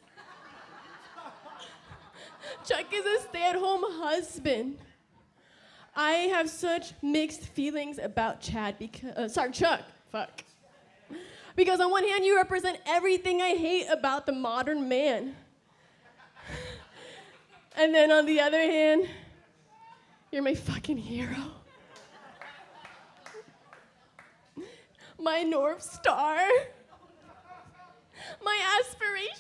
Chuck is a stay-at-home husband. I have such mixed feelings about Chuck. Fuck. Because on one hand, you represent everything I hate about the modern man. And then on the other hand, you're my fucking hero. My North Star. My aspirations.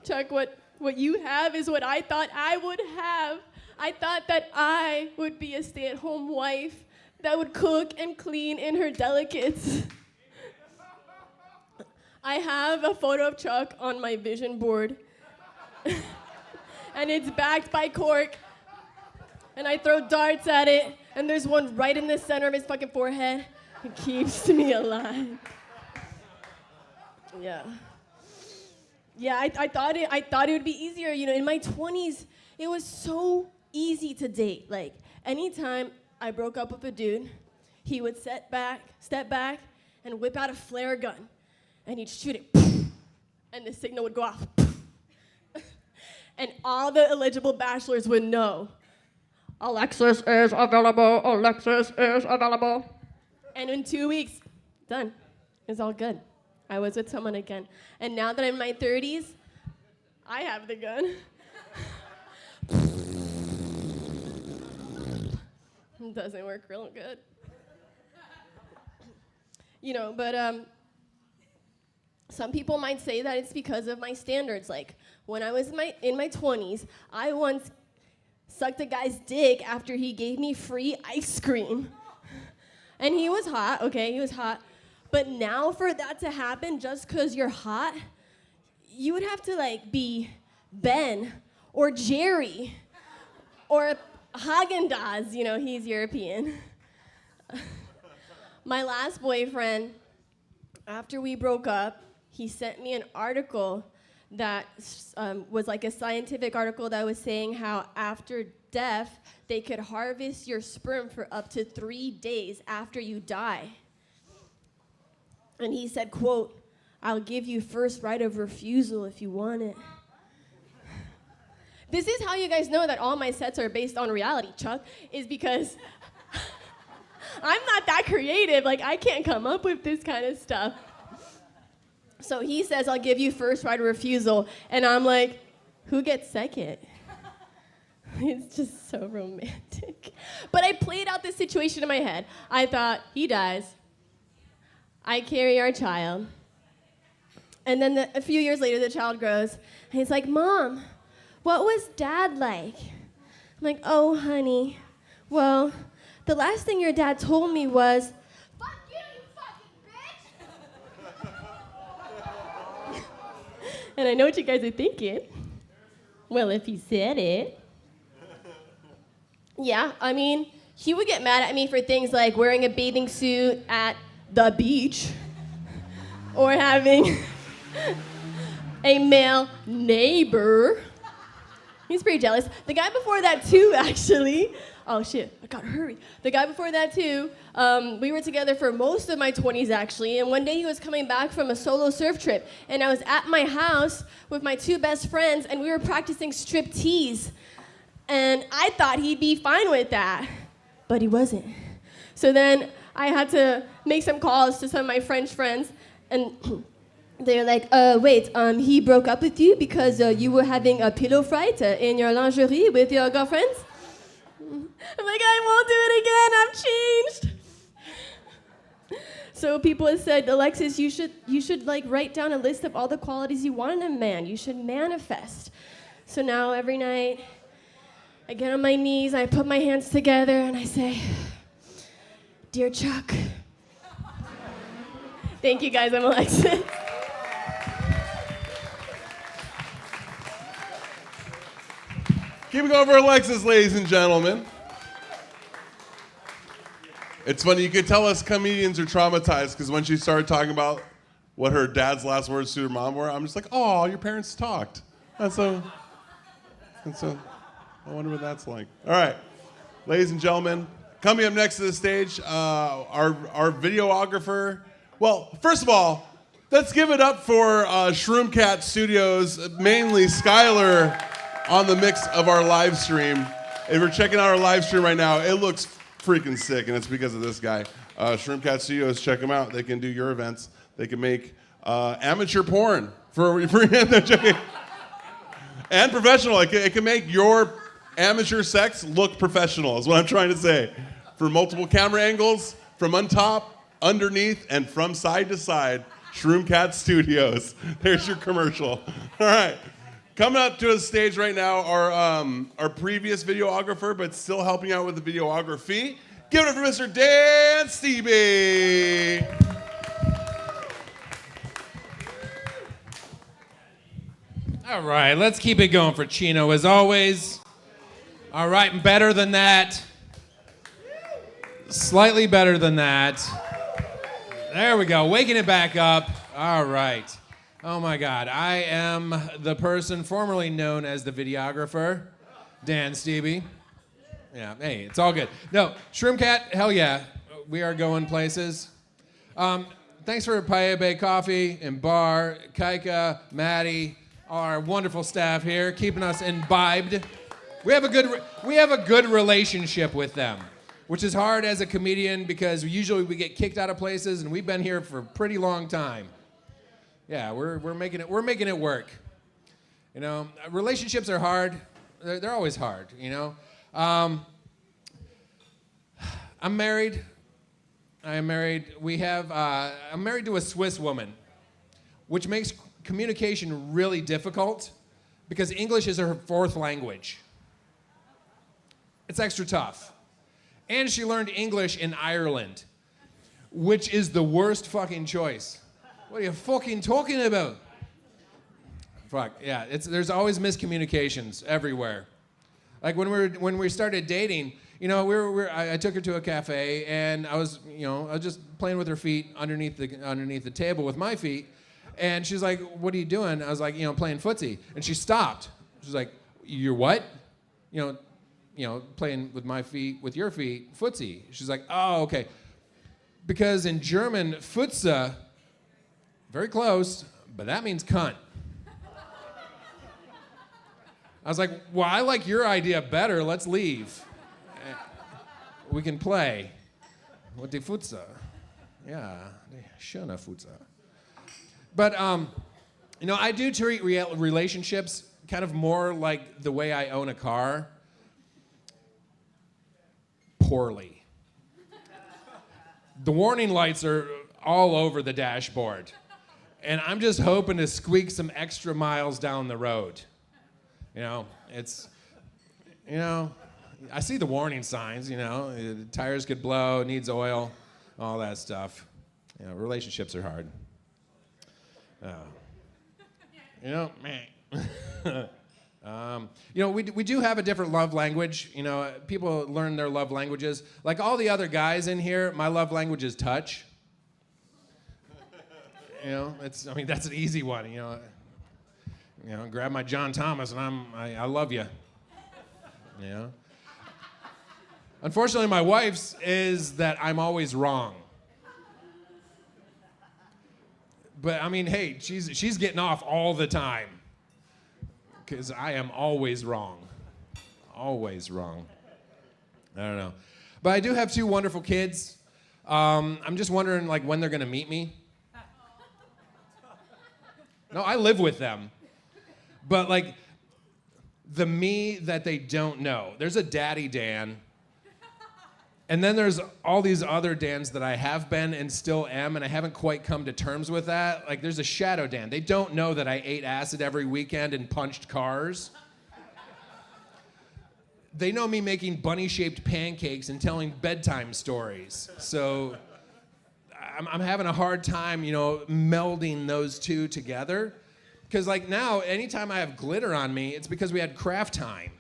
Chuck, what you have is what I thought I would have. I thought that I would be a stay-at-home wife that would cook and clean in her delicates. I have a photo of Chuck on my vision board. And it's backed by cork. And I throw darts at it, and there's one right in the center of his fucking forehead. It keeps me alive. Yeah. Yeah, I thought it would be easier. You know, in my 20s, it was so easy to date. Like, anytime I broke up with a dude, he would step back, and whip out a flare gun. And he'd shoot it, and the signal would go off. And all the eligible bachelors would know, Alexis is available, Alexis is available. And in 2 weeks, done. It's all good. I was with someone again. And now that I'm in my 30s, I have the gun. It doesn't work real good. You know, but some people might say that it's because of my standards. Like, when I was in my 20s, I once sucked a guy's dick after he gave me free ice cream. And he was hot, okay, he was hot. But now for that to happen just because you're hot, you would have to, like, be Ben or Jerry or Haagen-Dazs, you know, he's European. My last boyfriend, after we broke up, he sent me an article that was like a scientific article that was saying how after death, they could harvest your sperm for up to 3 days after you die. And he said, quote, "I'll give you first right of refusal if you want it." This is how you guys know that all my sets are based on reality, Chuck, is because I'm not that creative. Like, I can't come up with this kind of stuff. So he says, "I'll give you first right of refusal." And I'm like, who gets second? It's just so romantic. But I played out this situation in my head. I thought, he dies. I carry our child. And then a few years later, the child grows, and he's like, Mom, what was Dad like? I'm like, oh, honey, well, the last thing your dad told me was, fuck you, you fucking bitch! And I know what you guys are thinking. Well, if he said it. Yeah, I mean, he would get mad at me for things like wearing a bathing suit at the beach or having a male neighbor. He's pretty jealous. The guy before that, too, actually. Oh, shit, I gotta hurry. The guy before that, too, we were together for most of my 20s, actually, and one day he was coming back from a solo surf trip, and I was at my house with my 2 best friends, and we were practicing striptease. And I thought he'd be fine with that, but he wasn't. So then I had to make some calls to some of my French friends, and they're like, wait, he broke up with you because you were having a pillow fight in your lingerie with your girlfriends? I'm like, I won't do it again, I've changed. So people have said, Alexis, you should like write down a list of all the qualities you want in a man. You should manifest. So now every night, I get on my knees, I put my hands together, and I say, Dear Chuck. Thank you guys, I'm Alexis. Keep it going for Alexis, ladies and gentlemen. It's funny, you could tell us comedians are traumatized because when she started talking about what her dad's last words to her mom were, I'm just like, oh, your parents talked. That's so, I wonder what that's like. All right, ladies and gentlemen, coming up next to the stage, our videographer. Well, first of all, let's give it up for Shroomcat Studios, mainly Skylar, on the mix of our live stream. If you're checking out our live stream right now, it looks freaking sick, and it's because of this guy. Shroomcat Studios, check them out. They can do your events. They can make amateur porn for and professional. It can make your amateur sex look professional, is what I'm trying to say. For multiple camera angles, from on top, underneath, and from side to side, Shroomcat Studios. There's your commercial. All right. Coming up to the stage right now, our previous videographer, but still helping out with the videography. Give it up for Mr. Dan Stevie. All right, let's keep it going for Chino as always. All right, and better than that. Slightly better than that. There we go, waking it back up. All right. Oh my God, I am the person formerly known as the videographer, Dan Stevie. Yeah, hey, it's all good. No, Shroomcat, hell yeah, we are going places. Thanks for Paella Bay Coffee and Bar, Kaika, Maddie, our wonderful staff here, keeping us imbibed. We have a good relationship with them, which is hard as a comedian because usually we get kicked out of places, and we've been here for a pretty long time. Yeah, we're making it work. You know, relationships are hard. They're always hard, you know. I'm married. I'm married to a Swiss woman, which makes communication really difficult because English is her 4th language. It's extra tough. And she learned English in Ireland, which is the worst fucking choice. What are you fucking talking about? Fuck, yeah, there's always miscommunications everywhere. Like when we started dating, you know, I took her to a cafe and I was just playing with her feet underneath the table with my feet, and she's like, "What are you doing?" I was like, playing footsie, and she stopped. She's like, "You're what?" Playing with my feet, with your feet, footsie. She's like, "Oh, okay," because in German, Futze, very close, but that means cunt. I was like, well, I like your idea better. Let's leave. We can play with the Futze. Yeah, schöne Futze. But, I do treat relationships kind of more like the way I own a car. Poorly. The warning lights are all over the dashboard. And I'm just hoping to squeak some extra miles down the road. You know, it's, you know, I see the warning signs, you know, the tires could blow, needs oil, all that stuff. You know, relationships are hard. You know, you know, we do have a different love language. You know, people learn their love languages. Like all the other guys in here, my love language is touch. You know, I mean, that's an easy one. You know, grab my John Thomas and I love you. You know. Unfortunately, my wife's is that I'm always wrong. But I mean, hey, she's getting off all the time. Because I am always wrong. Always wrong. I don't know. But I do have 2 wonderful kids. I'm just wondering, like, when they're going to meet me. No, I live with them. But, like, the me that they don't know. There's a daddy Dan. And then there's all these other Dans that I have been and still am, and I haven't quite come to terms with that. Like, there's a shadow Dan. They don't know that I ate acid every weekend and punched cars. They know me making bunny-shaped pancakes and telling bedtime stories. So I'm having a hard time, you know, melding those 2 together. Because, like, now, anytime I have glitter on me, it's because we had craft time.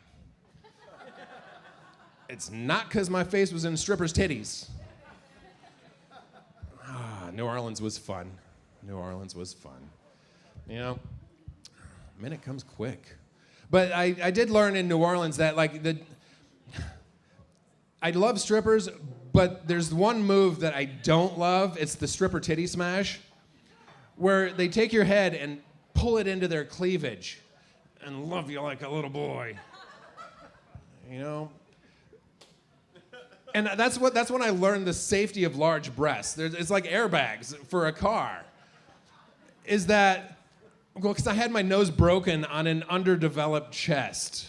It's not because my face was in strippers' titties. New Orleans was fun. New Orleans was fun. You know, a minute comes quick. But I did learn in New Orleans that, like, I love strippers, but there's one move that I don't love. It's the stripper titty smash, where they take your head and pull it into their cleavage and love you like a little boy. You know? And that's when I learned the safety of large breasts. It's like airbags for a car. Is that, well, because I had my nose broken on an underdeveloped chest.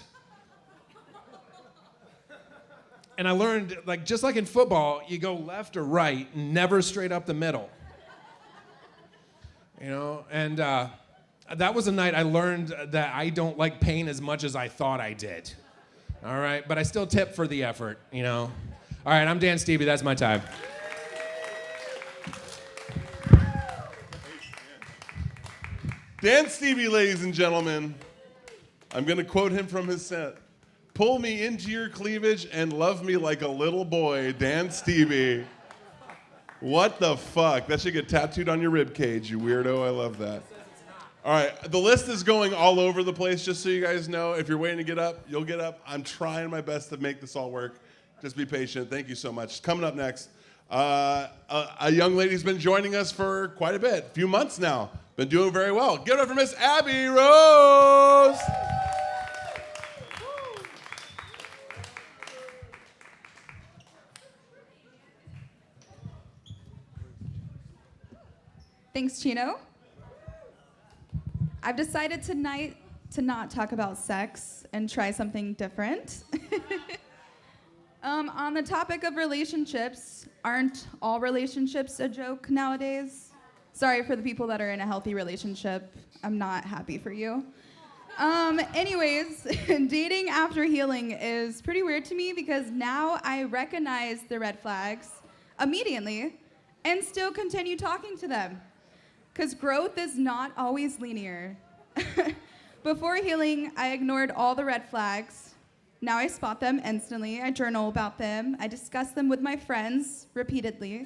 And I learned, like, just like in football, you go left or right, never straight up the middle. You know, and that was a night I learned that I don't like pain as much as I thought I did. All right, but I still tip for the effort, you know. All right, I'm Dan Stevie. That's my time. Dan Stevie, ladies and gentlemen. I'm going to quote him from his set. Pull me into your cleavage and love me like a little boy, Dan Stevie. What the fuck? That should get tattooed on your rib cage, you weirdo. I love that. All right, the list is going all over the place, just so you guys know. If you're waiting to get up, you'll get up. I'm trying my best to make this all work. Just be patient. Thank you so much. Coming up next, a young lady's been joining us for quite a bit, a few months now. Been doing very well. Give it up for Miss Abby Rose. Thanks, Chino. I've decided tonight to not talk about sex and try something different. On the topic of relationships, aren't all relationships a joke nowadays? Sorry for the people that are in a healthy relationship. I'm not happy for you. Anyways, dating after healing is pretty weird to me because now I recognize the red flags immediately and still continue talking to them. Because growth is not always linear. Before healing, I ignored all the red flags. Now I spot them instantly. I journal about them. I discuss them with my friends repeatedly.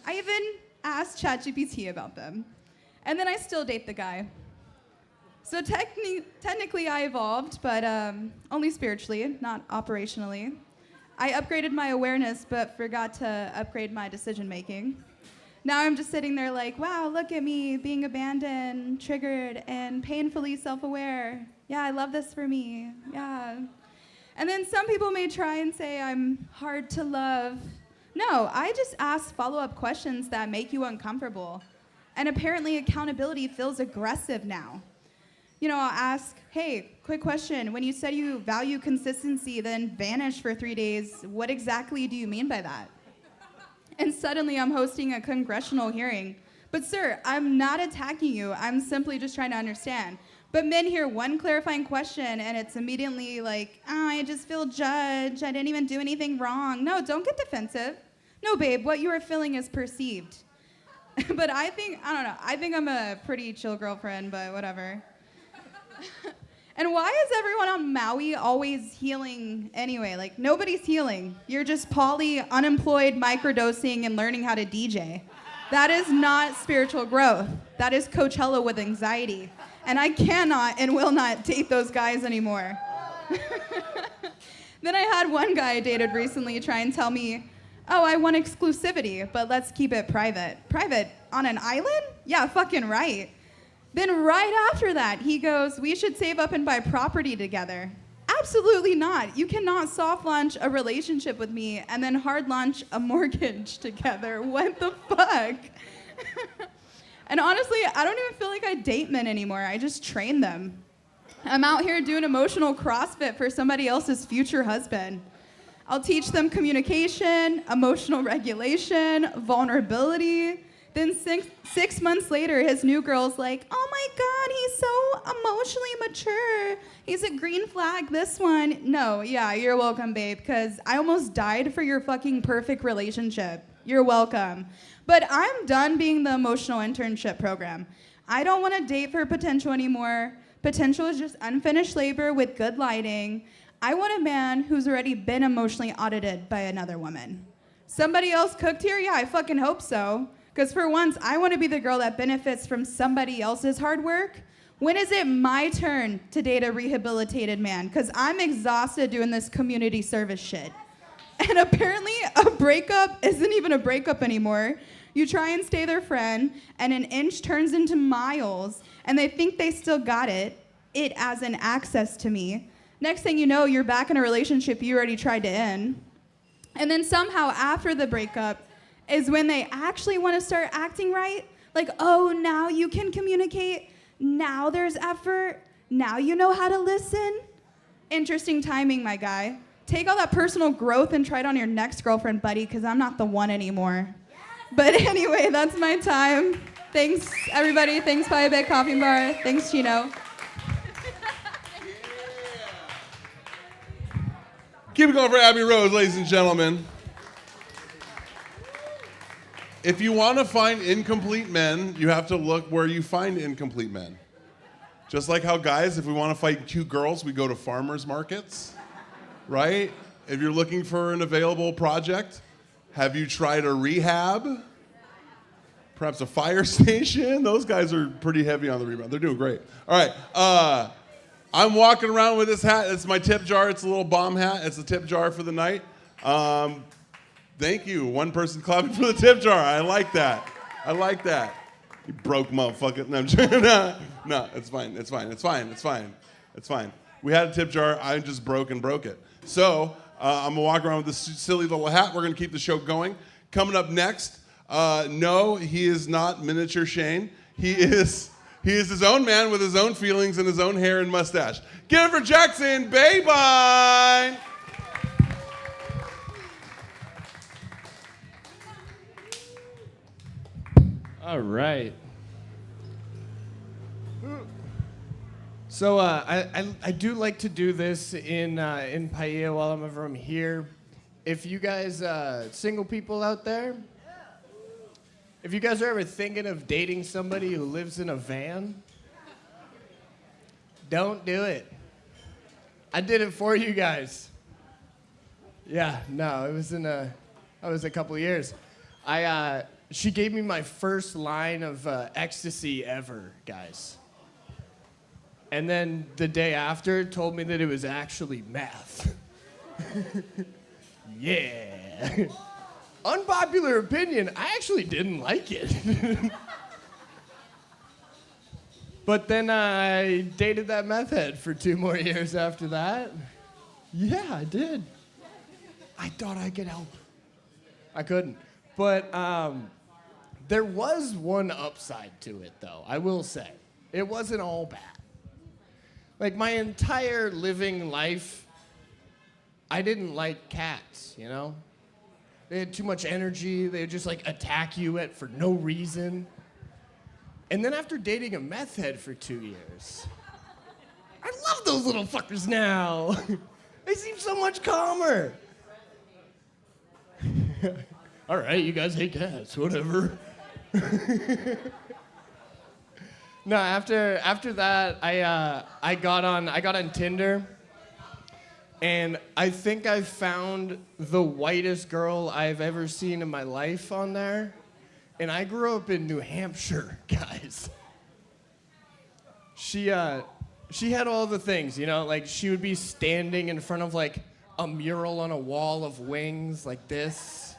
I even asked ChatGPT about them. And then I still date the guy. So technically I evolved, but only spiritually, not operationally. I upgraded my awareness, but forgot to upgrade my decision making. Now I'm just sitting there like, wow, look at me being abandoned, triggered, and painfully self-aware. Yeah, I love this for me. Yeah. And then some people may try and say I'm hard to love. No, I just ask follow-up questions that make you uncomfortable. And apparently accountability feels aggressive now. You know, I'll ask, hey, quick question. When you said you value consistency, then vanish for 3 days, what exactly do you mean by that? and suddenly I'm hosting a congressional hearing. But sir, I'm not attacking you. I'm simply just trying to understand. But men hear one clarifying question and it's immediately like, oh, I just feel judged. I didn't even do anything wrong. No, don't get defensive. No, babe, what you are feeling is perceived. But I think I'm a pretty chill girlfriend, but whatever. And why is everyone on Maui always healing anyway? Like, nobody's healing. You're just poly, unemployed, microdosing, and learning how to DJ. That is not spiritual growth. That is Coachella with anxiety. And I cannot and will not date those guys anymore. Then I had one guy I dated recently try and tell me, oh, I want exclusivity, but let's keep it private. Private? On an island? Yeah, fucking right. Then right after that, he goes, we should save up and buy property together. Absolutely not. You cannot soft launch a relationship with me and then hard launch a mortgage together. What the fuck? And honestly, I don't even feel like I date men anymore. I just train them. I'm out here doing emotional CrossFit for somebody else's future husband. I'll teach them communication, emotional regulation, vulnerability. Then six months later, his new girl's like, oh my God, he's so emotionally mature. He's a green flag, this one. No, yeah, you're welcome, babe, because I almost died for your fucking perfect relationship. You're welcome. But I'm done being the emotional internship program. I don't want to date for potential anymore. Potential is just unfinished labor with good lighting. I want a man who's already been emotionally audited by another woman. Somebody else cooked here? Yeah, I fucking hope so. Because for once, I want to be the girl that benefits from somebody else's hard work. When is it my turn to date a rehabilitated man? Because I'm exhausted doing this community service shit. And apparently, a breakup isn't even a breakup anymore. You try and stay their friend, and an inch turns into miles, and they think they still got it as an access to me. Next thing you know, you're back in a relationship you already tried to end. And then somehow after the breakup is when they actually want to start acting right. Like, oh, now you can communicate. Now there's effort. Now you know how to listen. Interesting timing, my guy. Take all that personal growth and try it on your next girlfriend, buddy, because I'm not the one anymore. But anyway, that's my time. Thanks, everybody. Thanks, Pie Bit Coffee Bar. Thanks, Chino. Keep it going for Abby Rose, ladies and gentlemen. If you want to find incomplete men, you have to look where you find incomplete men. Just like how guys, if we want to fight cute girls, we go to farmers markets, right? If you're looking for an available project, have you tried a rehab? Perhaps a fire station? Those guys are pretty heavy on the rebound. They're doing great. All right. I'm walking around with this hat. It's my tip jar. It's a little bomb hat. It's the tip jar for the night. Thank you. One person clapping for the tip jar. I like that. I like that. You broke motherfucker. No, I'm joking. No, it's fine. It's fine. It's fine. It's fine. It's fine. We had a tip jar. I just broke it. So I'm going to walk around with this silly little hat. We're going to keep the show going. Coming up next, no, he is not miniature Shane. He is his own man with his own feelings and his own hair and mustache. Give it for Jackson Babine. All right. So I do like to do this in Paia while I'm here. If you guys, single people out there, if you guys are ever thinking of dating somebody who lives in a van, don't do it. I did it for you guys. Yeah, no, it was that was a couple of years. She gave me my first line of ecstasy ever, guys. And then the day after, told me that it was actually meth. Yeah. Unpopular opinion, I actually didn't like it. But then I dated that meth head for 2 more years after that. Yeah, I did. I thought I could help. I couldn't. But there was one upside to it, though, I will say. It wasn't all bad. Like, my entire living life, I didn't like cats, you know? They had too much energy. They would just like attack you for no reason. And then after dating a meth head for 2 years, I love those little fuckers now. They seem so much calmer. All right, you guys hate cats, whatever. No, after that, I got on Tinder, and I think I found the whitest girl I've ever seen in my life on there. And I grew up in New Hampshire, guys. She had all the things, you know, like she would be standing in front of like a mural on a wall of wings like this.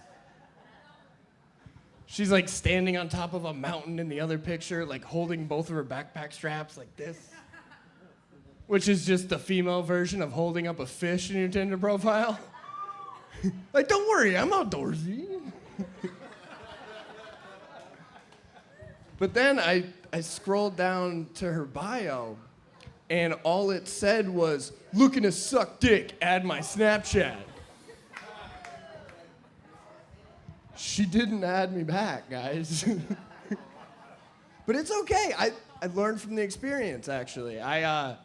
She's like standing on top of a mountain in the other picture, like holding both of her backpack straps like this. Which is just the female version of holding up a fish in your Tinder profile. Like, don't worry, I'm outdoorsy. But then I scrolled down to her bio, and all it said was, looking to suck dick, add my Snapchat. She didn't add me back, guys. But it's okay. I learned from the experience, actually. I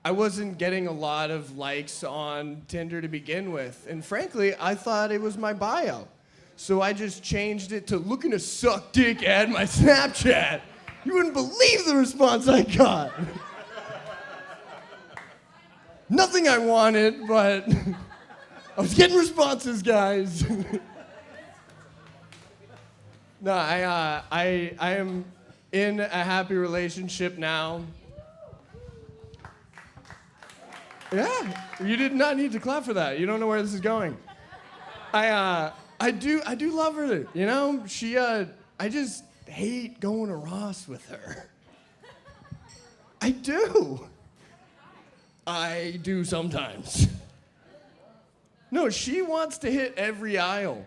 wasn't getting a lot of likes on Tinder to begin with, and frankly, I thought it was my bio. So I just changed it to looking to suck dick, add my Snapchat. You wouldn't believe the response I got. Nothing I wanted, but I was getting responses, guys. No, I am in a happy relationship now. Yeah, you did not need to clap for that. You don't know where this is going. I do love her, you know? I just hate going to Ross with her. I do. I do sometimes. No, she wants to hit every aisle.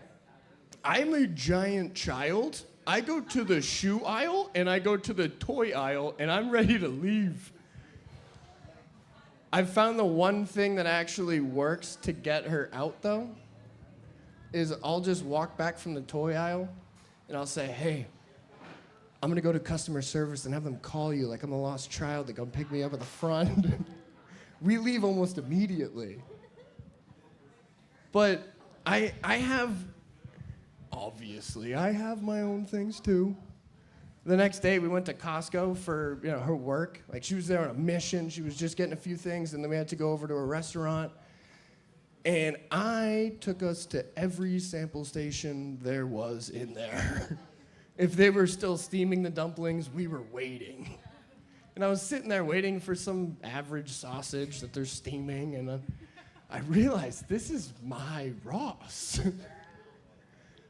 I'm a giant child. I go to the shoe aisle and I go to the toy aisle and I'm ready to leave. I've found the one thing that actually works to get her out though is I'll just walk back from the toy aisle and I'll say, hey, I'm gonna go to customer service and have them call you like I'm a lost child to come pick me up at the front. We leave almost immediately. But I have my own things too. The next day we went to Costco for her work. Like she was there on a mission. She was just getting a few things and then we had to go over to a restaurant. And I took us to every sample station there was in there. If they were still steaming the dumplings, we were waiting. And I was sitting there waiting for some average sausage that they're steaming, and I realized this is my Ross.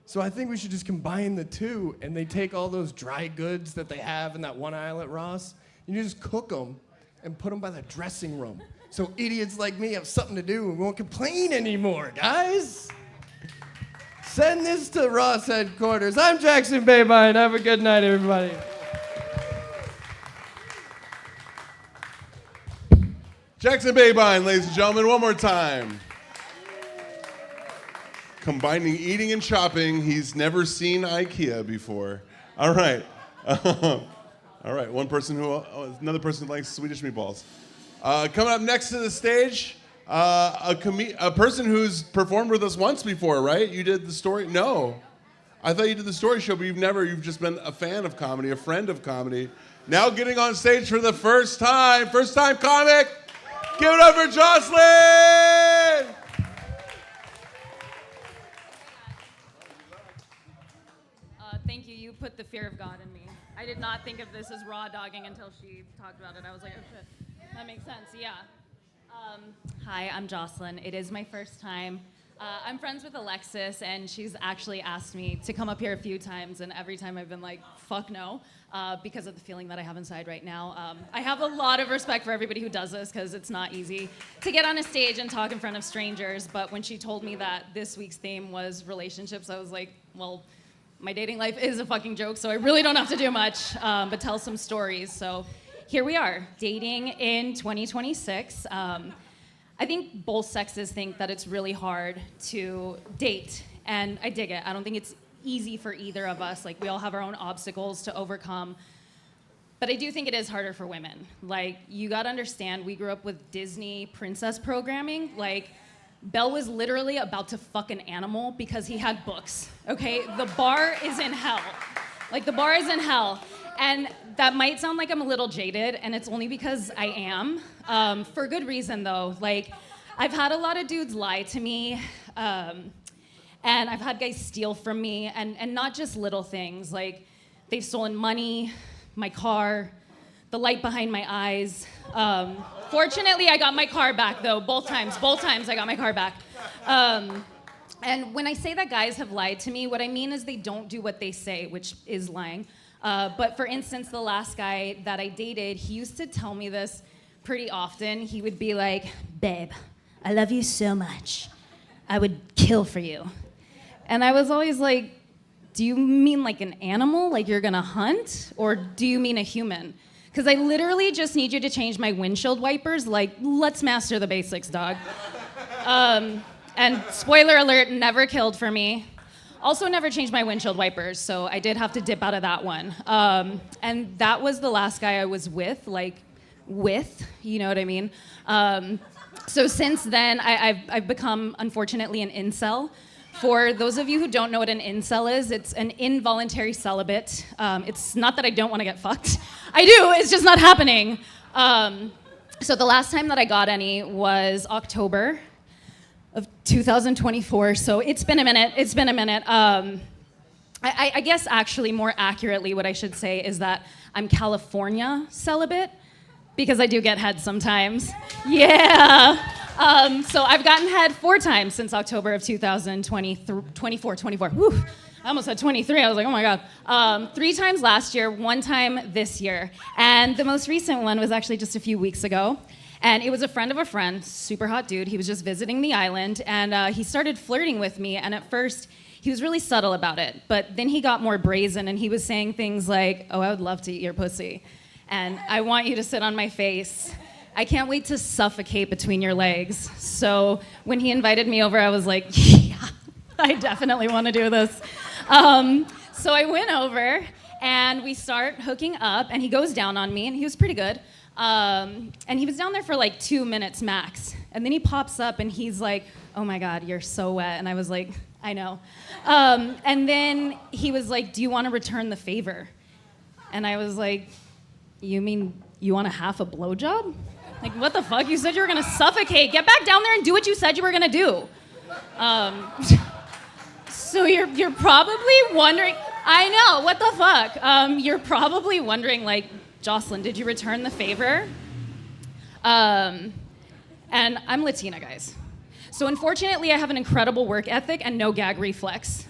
So I think we should just combine the two, and they take all those dry goods that they have in that one aisle at Ross, and you just cook them and put them by the dressing room. So idiots like me have something to do and won't complain anymore, guys. Send this to Ross headquarters. I'm Jackson Babine. Have a good night, everybody. Jackson Babine, ladies and gentlemen, one more time. Combining eating and shopping, he's never seen IKEA before. All right. All right, another person who likes Swedish meatballs. Coming up next to the stage, a person who's performed with us once before, right? You did the story? No. I thought you did the story show, but you've just been a fan of comedy, a friend of comedy. Now getting on stage for the first time comic. Give it up for Jocelyn! Thank you. You put the fear of God in me. I did not think of this as raw dogging until she talked about it. I was like, oh shit, that makes sense, yeah. Hi, I'm Jocelyn. It is my first time. I'm friends with Alexis, and she's actually asked me to come up here a few times, and every time I've been like, fuck no, because of the feeling that I have inside right now. I have a lot of respect for everybody who does this, because it's not easy to get on a stage and talk in front of strangers, but when she told me that this week's theme was relationships, I was like, well, my dating life is a fucking joke, so I really don't have to do much, but tell some stories. So here we are, dating in 2026. I think both sexes think that it's really hard to date And I dig it. I don't think it's easy for either of us. Like, we all have our own obstacles to overcome. But I do think it is harder for women. Like, you gotta understand, we grew up with Disney princess programming. Like, Belle was literally about to fuck an animal because he had books, okay? The bar is in hell. Like, the bar is in hell. And that might sound like I'm a little jaded, and it's only because I am. For good reason, though. Like, I've had a lot of dudes lie to me, and I've had guys steal from me, and not just little things. Like, they've stolen money, my car, the light behind my eyes. Fortunately, I got my car back, though, both times I got my car back. And when I say that guys have lied to me, what I mean is they don't do what they say, which is lying. But for instance, the last guy that I dated, he used to tell me this pretty often. He would be like, babe, I love you so much. I would kill for you. And I was always like, do you mean like an animal, like you're gonna hunt? Or do you mean a human? Because I literally just need you to change my windshield wipers. Like, let's master the basics, dog. And spoiler alert, never killed for me. Also never changed my windshield wipers, so I did have to dip out of that one. And that was the last guy I was with, you know what I mean? So since then, I've become, unfortunately, an incel. For those of you who don't know what an incel is, it's an involuntary celibate. It's not that I don't want to get fucked. I do, it's just not happening. So the last time that I got any was October of 2024, so it's been a minute. I guess actually more accurately what I should say is that I'm California celibate, because I do get head sometimes. Yeah. So I've gotten head 4 times since October of 2024. Whew. I almost said 23. I was like, oh my God. 3 times last year, 1 time this year. And the most recent one was actually just a few weeks ago. And it was a friend of a friend, super hot dude. He was just visiting the island, and he started flirting with me. And at first, he was really subtle about it. But then he got more brazen, and he was saying things like, oh, I would love to eat your pussy. And I want you to sit on my face. I can't wait to suffocate between your legs. So when he invited me over, I was like, yeah, I definitely want to do this. So I went over, and we start hooking up, and he goes down on me, and he was pretty good. And he was down there for like 2 minutes max. And then he pops up, and he's like, oh my God, you're so wet. And I was like, I know. And then he was like, do you want to return the favor? And I was like, you mean you want a half a blowjob? Like, what the fuck? You said you were gonna suffocate. Get back down there and do what you said you were gonna do. So you're probably wondering, I know, what the fuck? You're probably wondering, like, Jocelyn, did you return the favor? And I'm Latina, guys. So unfortunately, I have an incredible work ethic and no gag reflex.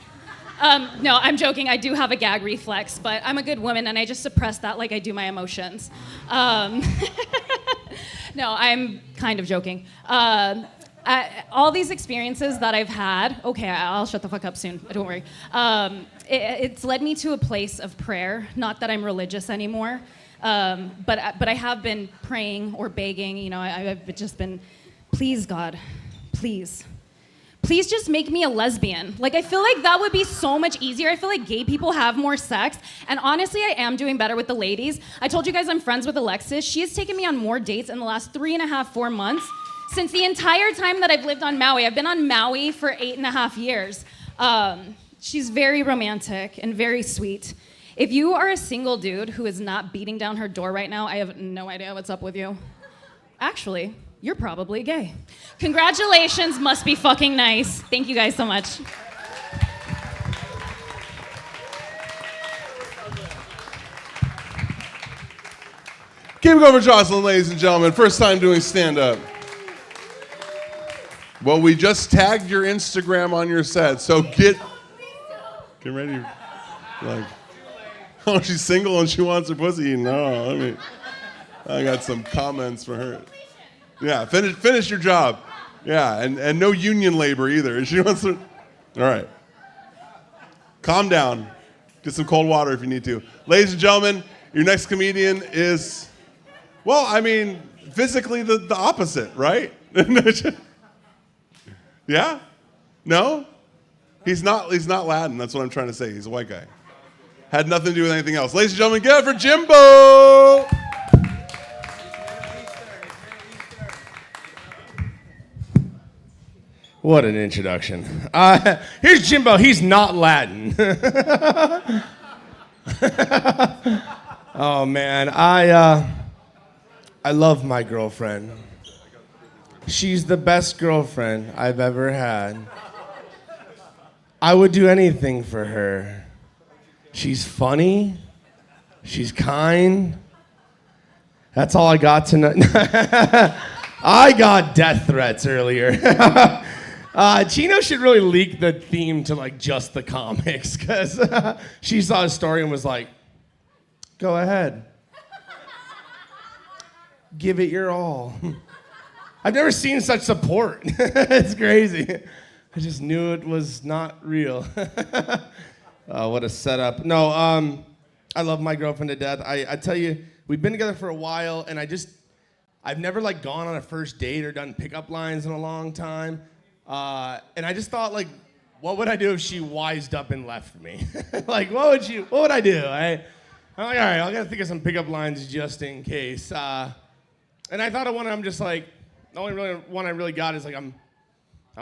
No, I'm joking. I do have a gag reflex, but I'm a good woman, and I just suppress that like I do my emotions. No, I'm kind of joking. All these experiences that I've had, okay, I'll shut the fuck up soon. Don't worry. It's led me to a place of prayer. Not that I'm religious anymore, but I have been praying or begging. You know, I've just been, please, God, please just make me a lesbian. Like, I feel like that would be so much easier. I feel like gay people have more sex. And honestly, I am doing better with the ladies. I told you guys I'm friends with Alexis. She has taken me on more dates in the last 3.5, 4 months since the entire time that I've lived on Maui. I've been on Maui for 8.5 years. She's very romantic and very sweet. If you are a single dude who is not beating down her door right now, I have no idea what's up with you. Actually, you're probably gay. Congratulations, must be fucking nice. Thank you guys so much. Keep it going for Jocelyn, ladies and gentlemen. First time doing stand-up. Well, we just tagged your Instagram on your set, so get ready. Like, oh, she's single and she wants her pussy. No, I got some comments for her. Yeah, finish your job. Yeah, and no union labor either. She wants to. All right. Calm down. Get some cold water if you need to. Ladies and gentlemen, your next comedian is, well, I mean, physically the opposite, right? Yeah? No? He's not Latin. That's what I'm trying to say. He's a white guy. Had nothing to do with anything else. Ladies and gentlemen, give it for Jimbo. What an introduction. Here's Jimbo. He's not Latin. Oh, man. I love my girlfriend. She's the best girlfriend I've ever had. I would do anything for her. She's funny. She's kind. That's all I got tonight. I got death threats earlier. Chino should really leak the theme to like just the comics, because she saw a story and was like, go ahead. Give it your all. I've never seen such support. It's crazy. I just knew it was not real. What a setup. No, I love my girlfriend to death. I tell you, we've been together for a while, and I've never like gone on a first date or done pickup lines in a long time. And I just thought, like, what would I do if she wised up and left me? Like, what would I do? I'm like, all right, I gotta think of some pickup lines just in case. And I thought of one. I'm just like, the only really one I really got is like, I'm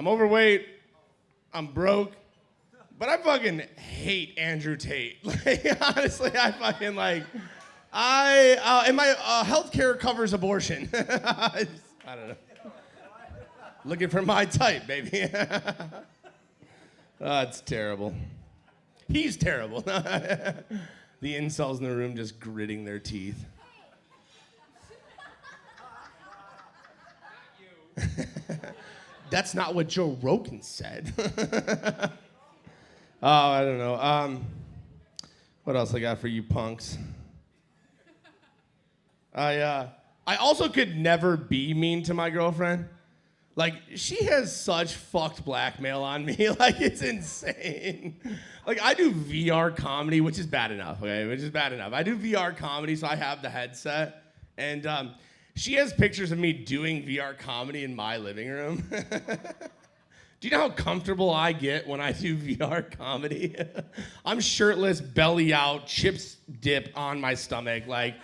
overweight, I'm broke, but I fucking hate Andrew Tate. Like, honestly, I fucking like, and my healthcare covers abortion. I don't know. Looking for my type, baby. Oh, it's terrible. He's terrible. The incels in the room just gritting their teeth. That's not what Joe Rogan said. Oh, I don't know. What else I got for you punks? I also could never be mean to my girlfriend. Like, she has such fucked blackmail on me. Like, it's insane. Like, I do VR comedy, which is bad enough, okay? Which is bad enough. I do VR comedy, so I have the headset. And she has pictures of me doing VR comedy in my living room. Do you know how comfortable I get when I do VR comedy? I'm shirtless, belly out, chips dip on my stomach. Like,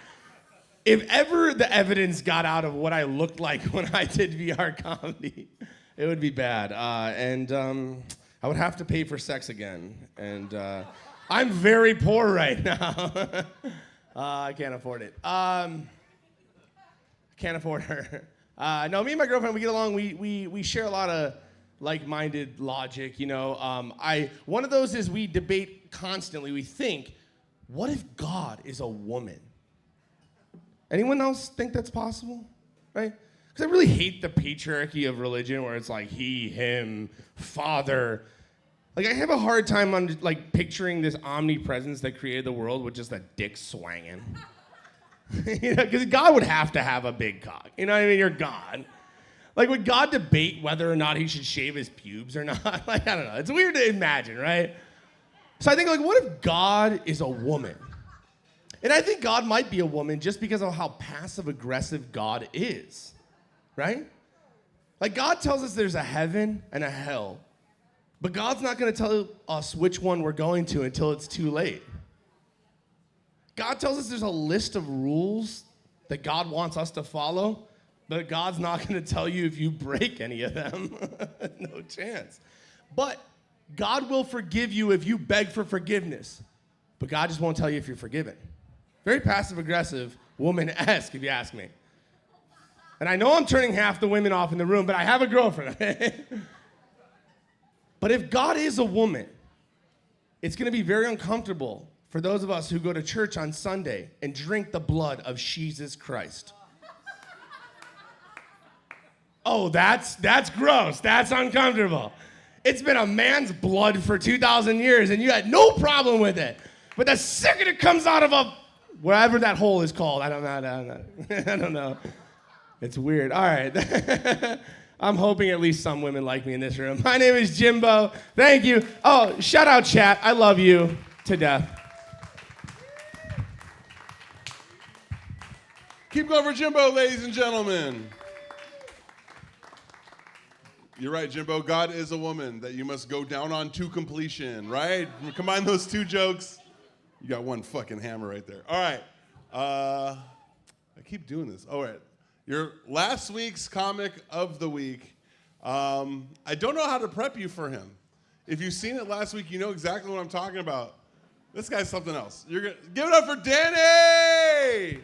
if ever the evidence got out of what I looked like when I did VR comedy, it would be bad. And I would have to pay for sex again. And I'm very poor right now. I can't afford it. I can't afford her. No, me and my girlfriend, we get along. We share a lot of like-minded logic, you know. One of those is we debate constantly. We think, what if God is a woman? Anyone else think that's possible? Right? Because I really hate the patriarchy of religion where it's like he, him, father. Like, I have a hard time on like picturing this omnipresence that created the world with just a dick swanging. You know, because God would have to have a big cock. You know what I mean? You're God. Like, would God debate whether or not he should shave his pubes or not? Like, I don't know. It's weird to imagine, right? So I think, like, what if God is a woman? And I think God might be a woman just because of how passive-aggressive God is, right? Like, God tells us there's a heaven and a hell, but God's not going to tell us which one we're going to until it's too late. God tells us there's a list of rules that God wants us to follow, but God's not going to tell you if you break any of them. No chance. But God will forgive you if you beg for forgiveness, but God just won't tell you if you're forgiven. Very passive-aggressive, woman-esque, if you ask me. And I know I'm turning half the women off in the room, but I have a girlfriend. But if God is a woman, it's going to be very uncomfortable for those of us who go to church on Sunday and drink the blood of Jesus Christ. Oh, that's gross. That's uncomfortable. It's been a man's blood for 2,000 years, and you had no problem with it. But the second it comes out of wherever that hole is called, I don't know. I don't know. It's weird. All right. I'm hoping at least some women like me in this room. My name is Jimbo. Thank you. Oh, shout out chat. I love you to death. Keep going for Jimbo, ladies and gentlemen. You're right, Jimbo. God is a woman that you must go down on to completion, right? Combine those two jokes. You got one fucking hammer right there. All right. I keep doing this. All right. Your last week's comic of the week. I don't know how to prep you for him. If you've seen it last week, you know exactly what I'm talking about. This guy's something else. You're gonna give it up for Danny!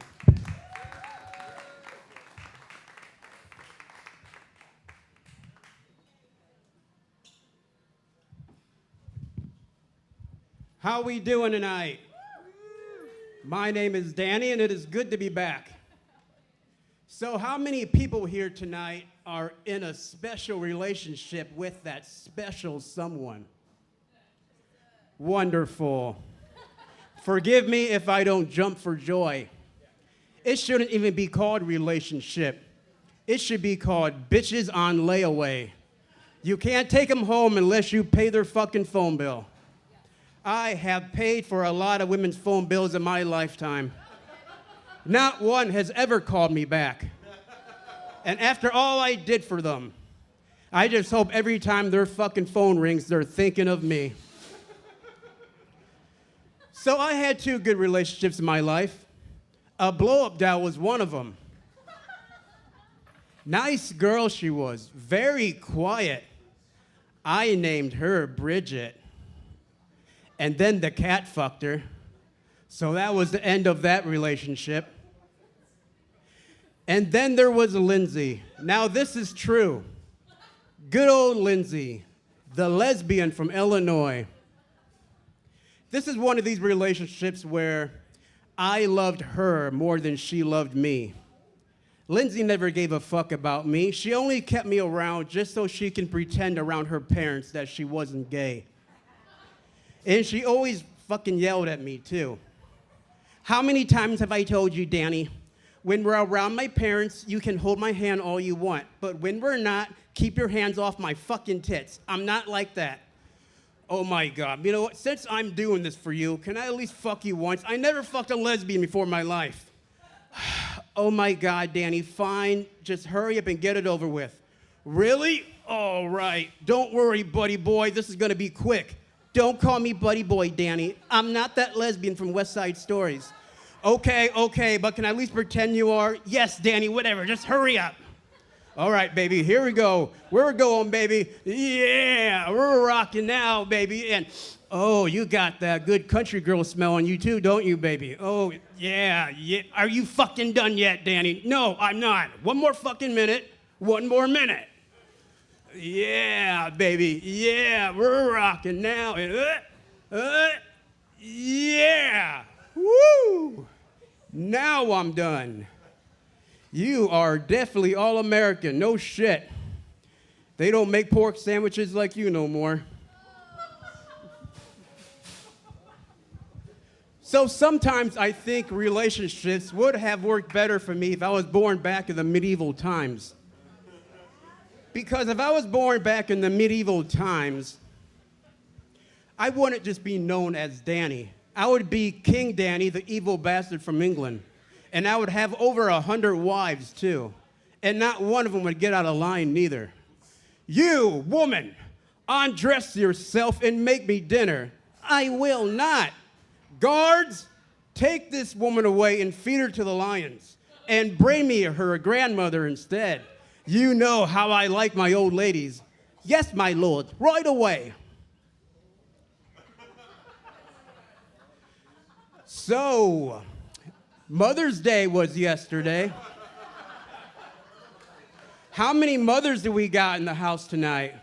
How we doing tonight? My name is Danny, and it is good to be back. So how many people here tonight are in a special relationship with that special someone? Wonderful. Forgive me if I don't jump for joy. It shouldn't even be called relationship. It should be called bitches on layaway. You can't take them home unless you pay their fucking phone bill. I have paid for a lot of women's phone bills in my lifetime. Not one has ever called me back. And after all I did for them, I just hope every time their fucking phone rings, they're thinking of me. So I had 2 good relationships in my life. A blow-up doll was one of them. Nice girl she was, very quiet. I named her Bridget. And then the cat fucked her. So that was the end of that relationship. And then there was Lindsay. Now this is true. Good old Lindsay, the lesbian from Illinois. This is one of these relationships where I loved her more than she loved me. Lindsay never gave a fuck about me. She only kept me around just so she can pretend around her parents that she wasn't gay. And she always fucking yelled at me, too. How many times have I told you, Danny, when we're around my parents, you can hold my hand all you want, but when we're not, keep your hands off my fucking tits. I'm not like that. Oh my God, you know what? Since I'm doing this for you, can I at least fuck you once? I never fucked a lesbian before in my life. Oh my God, Danny, fine. Just hurry up and get it over with. Really? All right. Don't worry, buddy boy. This is gonna be quick. Don't call me buddy boy, Danny. I'm not that lesbian from West Side Stories. Okay, but can I at least pretend you are? Yes, Danny, whatever, just hurry up. All right, baby, here we go. We're going, baby. Yeah, we're rocking now, baby. And, oh, you got that good country girl smell on you too, don't you, baby? Oh, yeah. Are you fucking done yet, Danny? No, I'm not. One more fucking minute. One more minute. Yeah, baby. Yeah, we're rocking now. Yeah. Woo. Now I'm done. You are definitely all American. No shit. They don't make pork sandwiches like you no more. So sometimes I think relationships would have worked better for me if I was born back in the medieval times. Because if I was born back in the medieval times, I wouldn't just be known as Danny. I would be King Danny, the evil bastard from England. And I would have over 100 wives, too. And not one of them would get out of line, neither. You, woman, undress yourself and make me dinner. I will not. Guards, take this woman away and feed her to the lions. And bring me her grandmother instead. You know how I like my old ladies. Yes, my lord, right away. So, Mother's Day was yesterday. How many mothers do we got in the house tonight?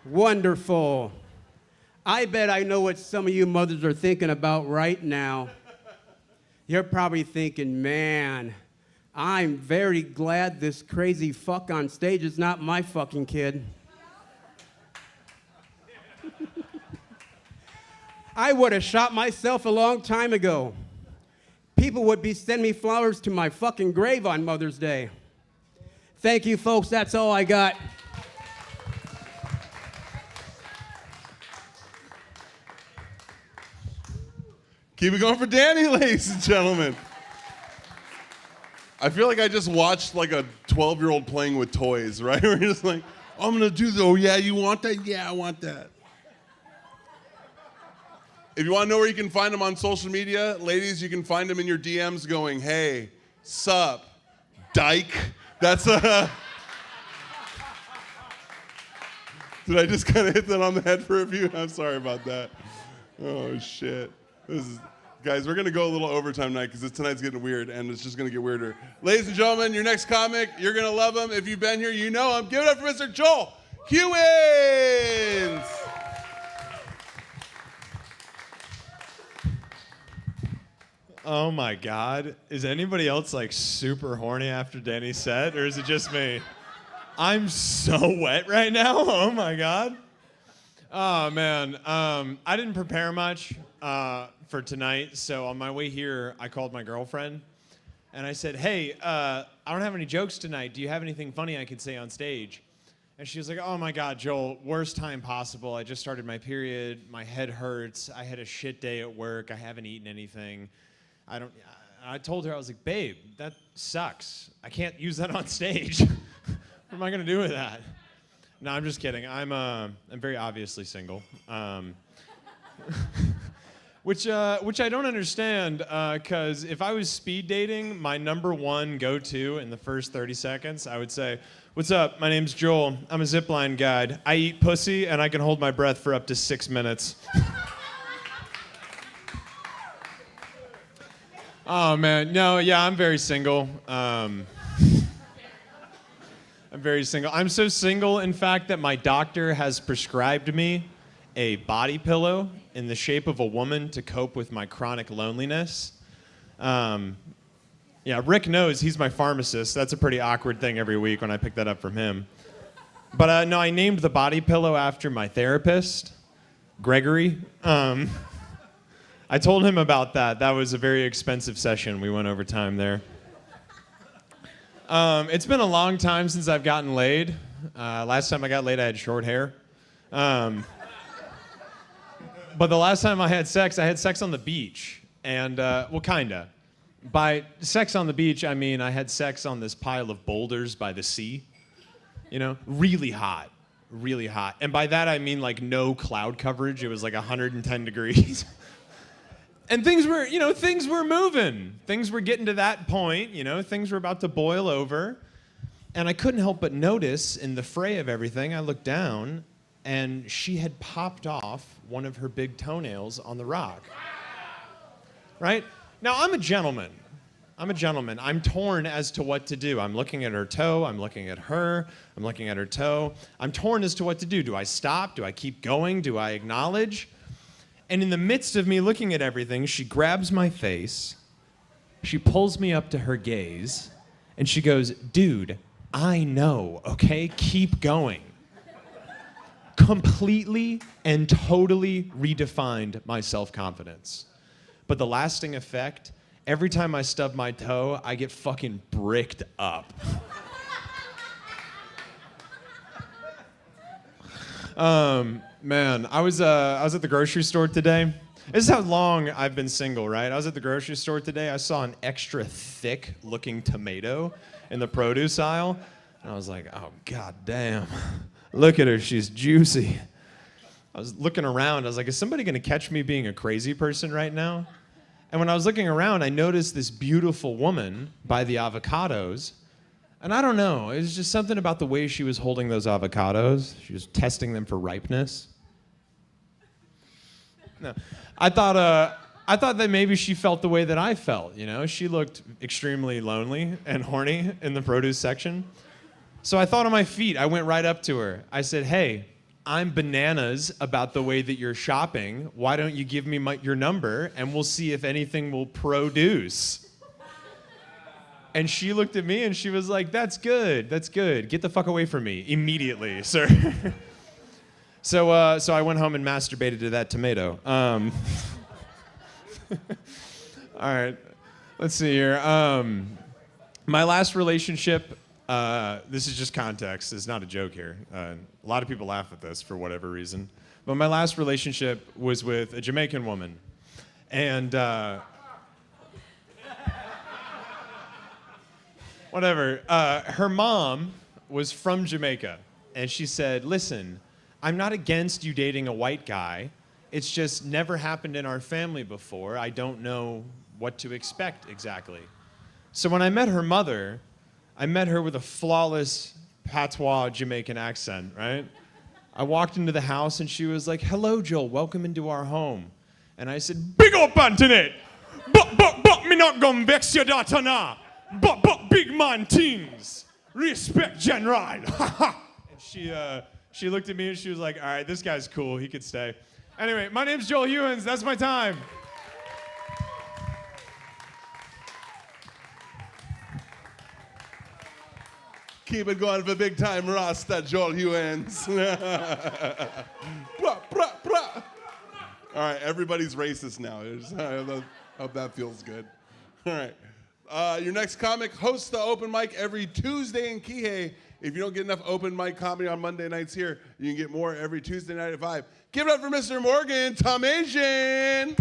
Wonderful. I bet I know what some of you mothers are thinking about right now. You're probably thinking, man, I'm very glad this crazy fuck on stage is not my fucking kid. I would have shot myself a long time ago. People would be sending me flowers to my fucking grave on Mother's Day. Thank you, folks. That's all I got. Keep it going for Danny, ladies and gentlemen. I feel like I just watched like a 12-year-old playing with toys, right? We're just like, I'm gonna do the, oh yeah, you want that? Yeah, I want that. If you want to know where you can find them on social media, ladies, you can find them in your DMs going, hey, sup, dyke. That's a... Did I just kind of hit that on the head for a few? I'm sorry about that. Oh, shit. Guys, we're going to go a little overtime tonight because tonight's getting weird, and it's just going to get weirder. Ladies and gentlemen, your next comic, you're going to love him. If you've been here, you know him. Give it up for Mr. Joel Hewins. Oh, my God. Is anybody else, like, super horny after Danny's set, or is it just me? I'm so wet right now. Oh, my God. Oh, man. I didn't prepare much for tonight, so on my way here, I called my girlfriend, and I said, hey, I don't have any jokes tonight. Do you have anything funny I could say on stage? And she was like, oh, my God, Joel, worst time possible. I just started my period. My head hurts. I had a shit day at work. I haven't eaten anything. I told her, I was like, babe, that sucks. I can't use that on stage. What am I gonna do with that? No, I'm just kidding. I'm very obviously single, which I don't understand. Because if I was speed dating, my number one go-to in the first 30 seconds, I would say, "What's up? My name's Joel. I'm a zipline guide. I eat pussy and I can hold my breath for up to 6 minutes." Oh man, no, yeah, I'm very single. I'm very single. I'm so single, in fact, that my doctor has prescribed me a body pillow in the shape of a woman to cope with my chronic loneliness. Yeah, Rick knows, he's my pharmacist. That's a pretty awkward thing every week when I pick that up from him. But no, I named the body pillow after my therapist, Gregory. I told him about that. That was a very expensive session. We went over time there. It's been a long time since I've gotten laid. Last time I got laid, I had short hair. But the last time I had sex on the beach. And, well, kinda. By sex on the beach, I mean I had sex on this pile of boulders by the sea. You know, really hot. Really hot. And by that, I mean like no cloud coverage. It was like 110 degrees. And things were moving. Things were getting to that point, things were about to boil over. And I couldn't help but notice in the fray of everything, I looked down and she had popped off one of her big toenails on the rock. Right? Now, I'm a gentleman. I'm torn as to what to do. I'm looking at her toe. I'm looking at her. I'm looking at her toe. I'm torn as to what to do. Do I stop? Do I keep going? Do I acknowledge? And in the midst of me looking at everything, she grabs my face, she pulls me up to her gaze, and she goes, dude, I know, okay? Keep going. Completely and totally redefined my self-confidence. But the lasting effect, every time I stub my toe, I get fucking bricked up. Man, I was at the grocery store today. This is how long I've been single, right? I was at the grocery store today. I saw an extra thick looking tomato in the produce aisle. And I was like, oh, god damn. Look at her, she's juicy. I was looking around. I was like, is somebody going to catch me being a crazy person right now? And when I was looking around, I noticed this beautiful woman by the avocados. And I don't know, it was just something about the way she was holding those avocados. She was testing them for ripeness. No, I thought that maybe she felt the way that I felt, She looked extremely lonely and horny in the produce section. So I thought on my feet, I went right up to her. I said, hey, I'm bananas about the way that you're shopping. Why don't you give me your number and we'll see if anything will produce. And she looked at me and she was like, that's good. Get the fuck away from me immediately, sir. So I went home and masturbated to that tomato. All right, let's see here. My last relationship, this is just context. It's not a joke here. A lot of people laugh at this for whatever reason. But my last relationship was with a Jamaican woman. And Whatever. Her mom was from Jamaica, and she said, listen, I'm not against you dating a white guy. It's just never happened in our family before. I don't know what to expect exactly. So when I met her mother, I met her with a flawless patois Jamaican accent, right? I walked into the house and she was like, hello, Joel, welcome into our home. And I said, big up, Anthony! But, me not gonna vex your daughter now. But, big man things. Respect general. And she looked at me and she was like, all right, this guy's cool, he could stay. Anyway, my name's Joel Hewins, that's my time. Keep it going for big time Rasta Joel Hewins. Brah, brah, brah. All right, everybody's racist now. I hope that feels good. All right. Your next comic hosts the open mic every Tuesday in Kihei. If you don't get enough open mic comedy on Monday nights here, you can get more every Tuesday night at 5. Give it up for Mr. Morgan Tomasian.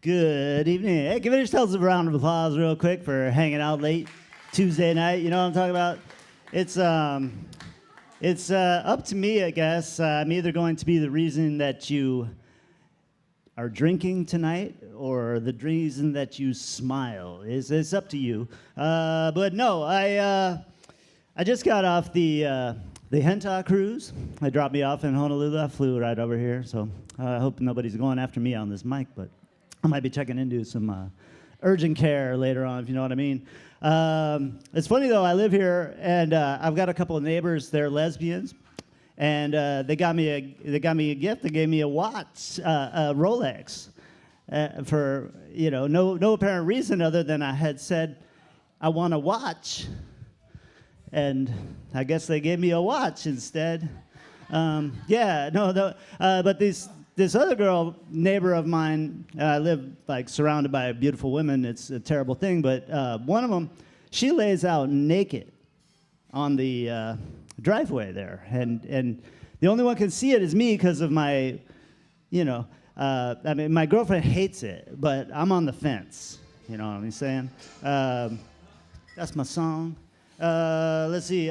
Good evening. Hey, give yourselves a round of applause real quick for hanging out late Tuesday night. You know what I'm talking about? It's up to me, I guess. I'm either going to be the reason that you are drinking tonight or the reason that you smile. It's up to you. But no, I just got off the Henta cruise. They dropped me off in Honolulu. I flew right over here, so I hope nobody's going after me on this mic, but I might be checking into some urgent care later on, if you know what I mean. It's funny, though. I live here, and I've got a couple of neighbors. They're lesbians, and they got me a gift. They gave me a watch, a Rolex, for no apparent reason other than I had said I want a watch, and I guess they gave me a watch instead. But this other neighbor of mine, I live like surrounded by beautiful women. It's a terrible thing, but one of them, she lays out naked on the driveway there, and the only one can see it is me because of my, my girlfriend hates it, but I'm on the fence. You know what I'm saying? That's my song. Let's see.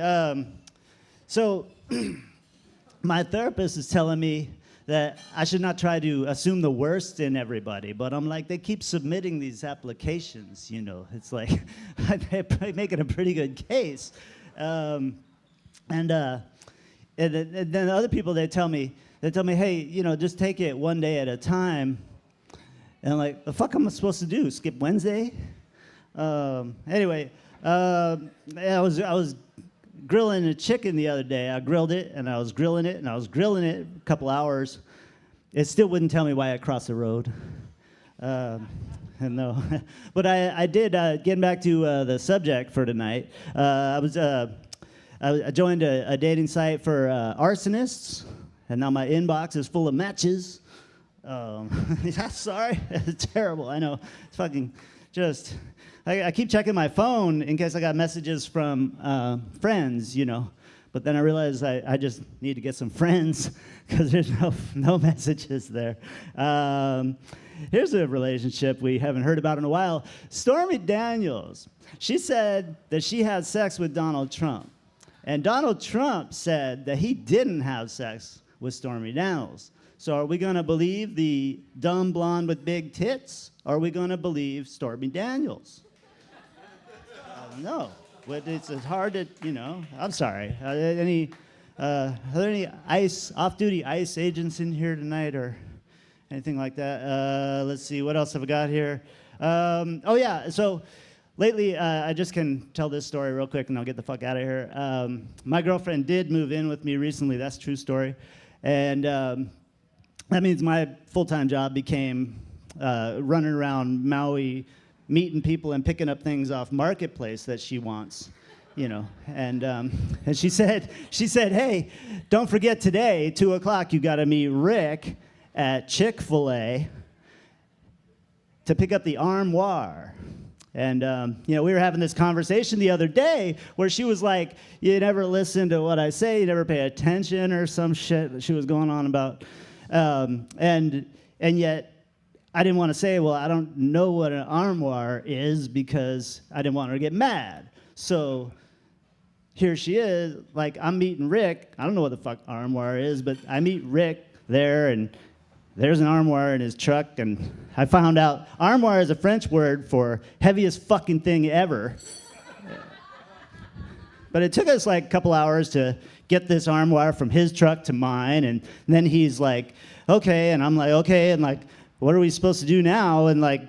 So my therapist is telling me that I should not try to assume the worst in everybody, but I'm like, they keep submitting these applications, It's like, they're making a pretty good case. And then other people, they tell me, hey, just take it one day at a time. And I'm like, the fuck am I supposed to do? Skip Wednesday? Anyway, I was grilling a chicken the other day. I grilled it, and I was grilling it, and I was grilling it a couple hours. It still wouldn't tell me why I crossed the road. No, but I did. Getting back to the subject for tonight, I joined a dating site for arsonists, and now my inbox is full of matches. Sorry, it's terrible. I know. It's fucking just. I keep checking my phone in case I got messages from friends, But then I realized I just need to get some friends because there's no messages there. Here's a relationship we haven't heard about in a while. Stormy Daniels. She said that she had sex with Donald Trump. And Donald Trump said that he didn't have sex with Stormy Daniels. So are we going to believe the dumb blonde with big tits? Or are we going to believe Stormy Daniels? No, but it's hard to, I'm sorry. Are there any off-duty ICE agents in here tonight or anything like that? Let's see, what else have I got here? So lately, I just can tell this story real quick and I'll get the fuck out of here. My girlfriend did move in with me recently. That's a true story. And that means my full-time job became running around Maui, meeting people and picking up things off Marketplace that she wants, And she said, hey, don't forget today, 2:00, you got to meet Rick at Chick-fil-A to pick up the armoire. And we were having this conversation the other day where she was like, you never listen to what I say, you never pay attention or some shit that she was going on about, and yet I didn't want to say, well, I don't know what an armoire is because I didn't want her to get mad. So here she is, like I'm meeting Rick. I don't know what the fuck armoire is, but I meet Rick there, and there's an armoire in his truck, and I found out armoire is a French word for heaviest fucking thing ever. But it took us like a couple hours to get this armoire from his truck to mine, and then he's like, okay, and I'm like, okay, and like, what are we supposed to do now? And like,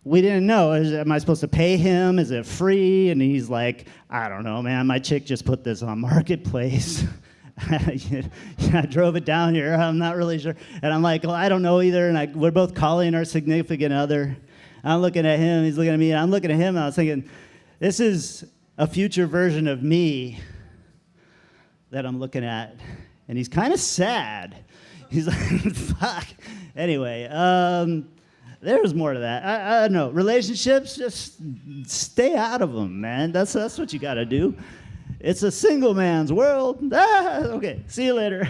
we didn't know. Am I supposed to pay him? Is it free? And he's like, I don't know, man. My chick just put this on Marketplace. Yeah, I drove it down here. I'm not really sure. And I'm like, well, I don't know either. And we're both calling our significant other. I'm looking at him. He's looking at me. And I'm looking at him. And I was thinking, this is a future version of me that I'm looking at. And he's kind of sad. He's like, fuck. Anyway, there's more to that. I don't know. Relationships, just stay out of them, man. That's what you got to do. It's a single man's world. Okay, see you later.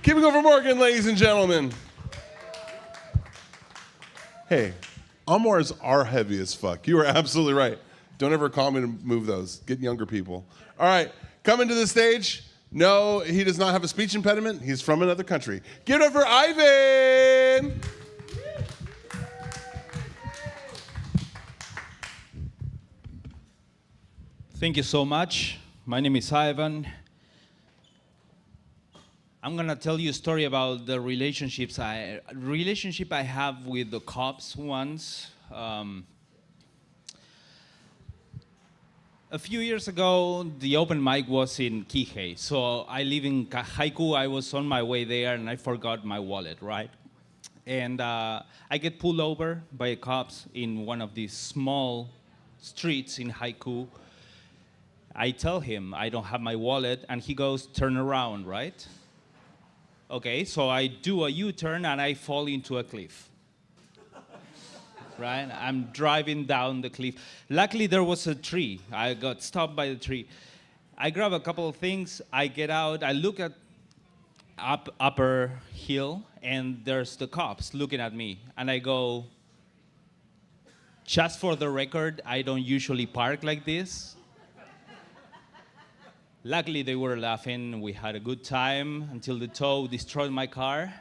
Keep it going for Morgan, ladies and gentlemen. Hey, armoires are heavy as fuck. You are absolutely right. Don't ever call me to move those. Get younger people. All right, coming to the stage. No, he does not have a speech impediment. He's from another country. Give it up for Ivan. Thank you so much. My name is Ivan. I'm gonna tell you a story about the relationship I have with the cops once. A few years ago, the open mic was in Kihei. So I live in Haiku. I was on my way there and I forgot my wallet, right? And I get pulled over by cops in one of these small streets in Haiku. I tell him I don't have my wallet, and he goes, turn around, right? Okay, so I do a U-turn and I fall into a cliff. Right? I'm driving down the cliff. Luckily, there was a tree. I got stopped by the tree. I grab a couple of things, I get out, I look at upper hill, and there's the cops looking at me. And I go, just for the record, I don't usually park like this. Luckily, they were laughing. We had a good time until the tow destroyed my car,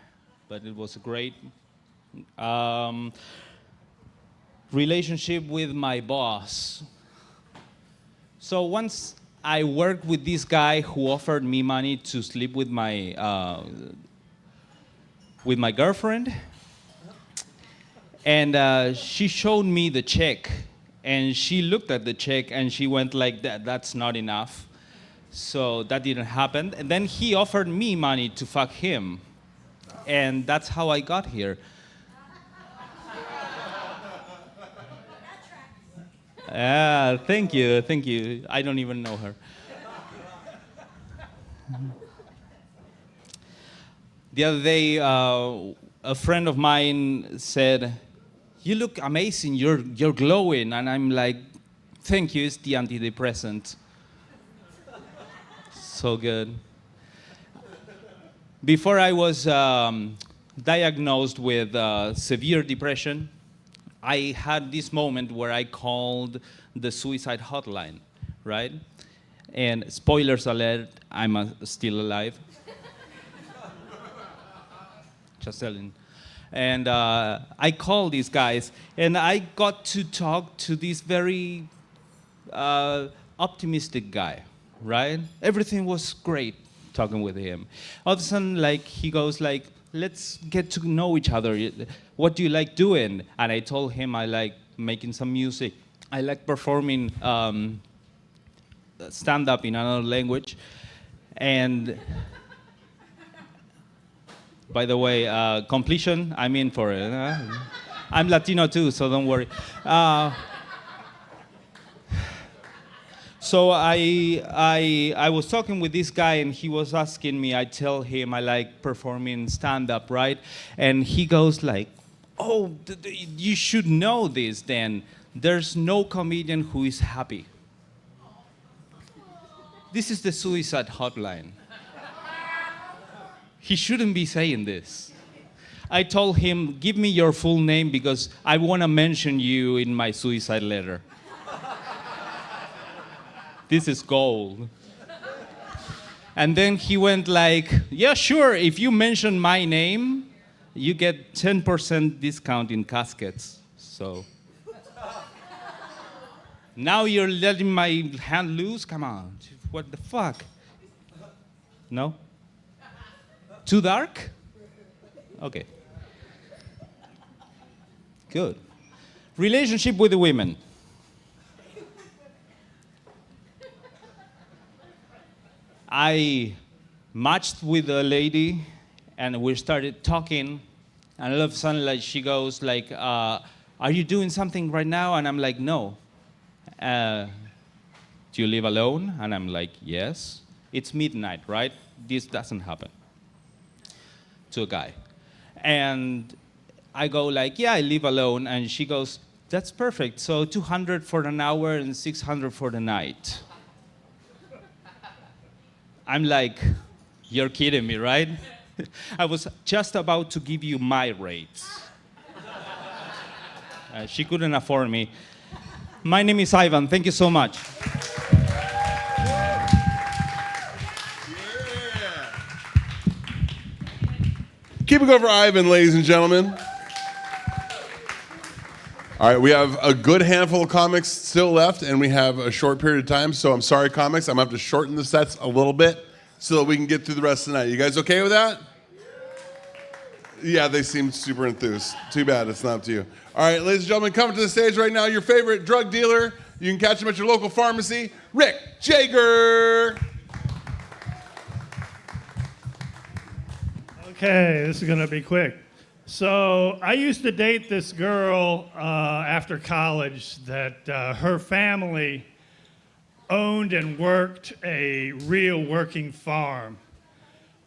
but it was great. Relationship with my boss. So once I worked with this guy who offered me money to sleep with my girlfriend, and she showed me the check, and she looked at the check and she went like, that's not enough. So that didn't happen. And then he offered me money to fuck him. And that's how I got here. Thank you, thank you. I don't even know her. The other day, a friend of mine said, you look amazing, you're glowing. And I'm like, thank you, it's the antidepressant. So good. Before I was diagnosed with severe depression, I had this moment where I called the suicide hotline, right? And spoilers alert, I'm still alive. Just telling. And I called these guys, and I got to talk to this very optimistic guy. Right? Everything was great talking with him. All of a sudden, like, he goes like, let's get to know each other. What do you like doing? And I told him I like making some music. I like performing stand-up in another language. And by the way, completion, I'm in for it. I'm Latino too, so don't worry. So I was talking with this guy, and he was asking me, I tell him I like performing stand-up, right? And he goes like, oh, you should know this then. There's no comedian who is happy. This is the suicide hotline. he shouldn't be saying this. I told him, give me your full name because I want to mention you in my suicide letter. This is gold. And then he went like, yeah, sure, if you mention my name, you get 10% discount in caskets. So now you're letting my hand loose? Come on, what the fuck? No? Too dark? Okay. Good. Relationship with the women. I matched with a lady and we started talking, and all of a sudden like she goes like, are you doing something right now? And I'm like, no. Do you live alone? And I'm like, yes. It's midnight, right? This doesn't happen to a guy. And I go like, yeah, I live alone. And she goes, that's perfect. So 200 for an hour and 600 for the night. I'm like, you're kidding me, right? I was just about to give you my rates. She couldn't afford me. My name is Ivan. Thank you so much. Keep it going for Ivan, ladies and gentlemen. All right, we have a good handful of comics still left, and we have a short period of time, so I'm sorry, comics. I'm going to have to shorten the sets a little bit so that we can get through the rest of the night. You guys okay with that? Yeah, they seem super enthused. Too bad it's not up to you. All right, ladies and gentlemen, coming to the stage right now, your favorite drug dealer. You can catch him at your local pharmacy, Rick Jager. Okay, this is going to be quick. So I used to date this girl after college that her family owned and worked a real working farm.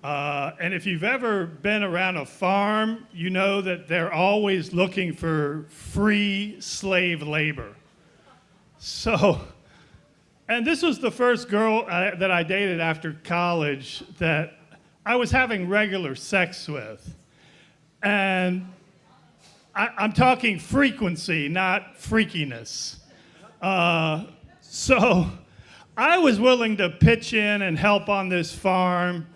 And if you've ever been around a farm, you know that they're always looking for free slave labor. So, and this was the first girl that I dated after college that I was having regular sex with. And I'm talking frequency, not freakiness. So I was willing to pitch in and help on this farm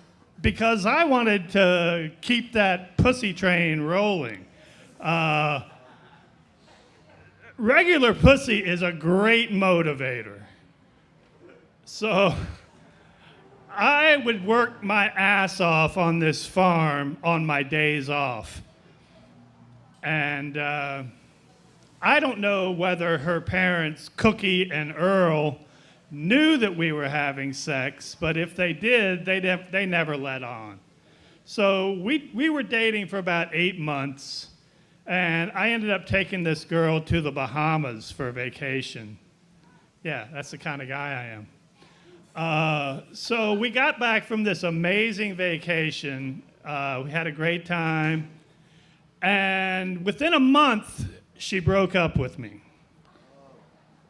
because I wanted to keep that pussy train rolling. Regular pussy is a great motivator. So I would work my ass off on this farm on my days off. And I don't know whether her parents, Cookie and Earl, knew that we were having sex, but if they did, they never let on. So we were dating for about 8 months, and I ended up taking this girl to the Bahamas for vacation. Yeah, that's the kind of guy I am. So we got back from this amazing vacation. We had a great time. And within a month, she broke up with me.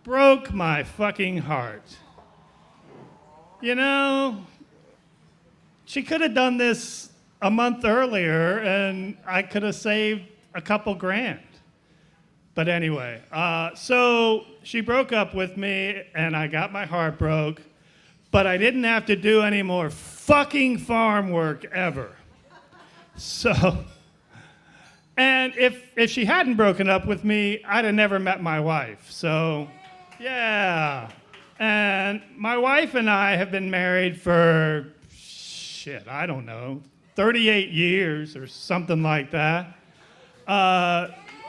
Broke my fucking heart. You know, she could have done this a month earlier and I could have saved a couple grand. But anyway, so she broke up with me and I got my heart broke. But I didn't have to do any more fucking farm work ever. So, and if she hadn't broken up with me, I'd have never met my wife. So, yeah. And my wife and I have been married for, I don't know, 38 years or something like that.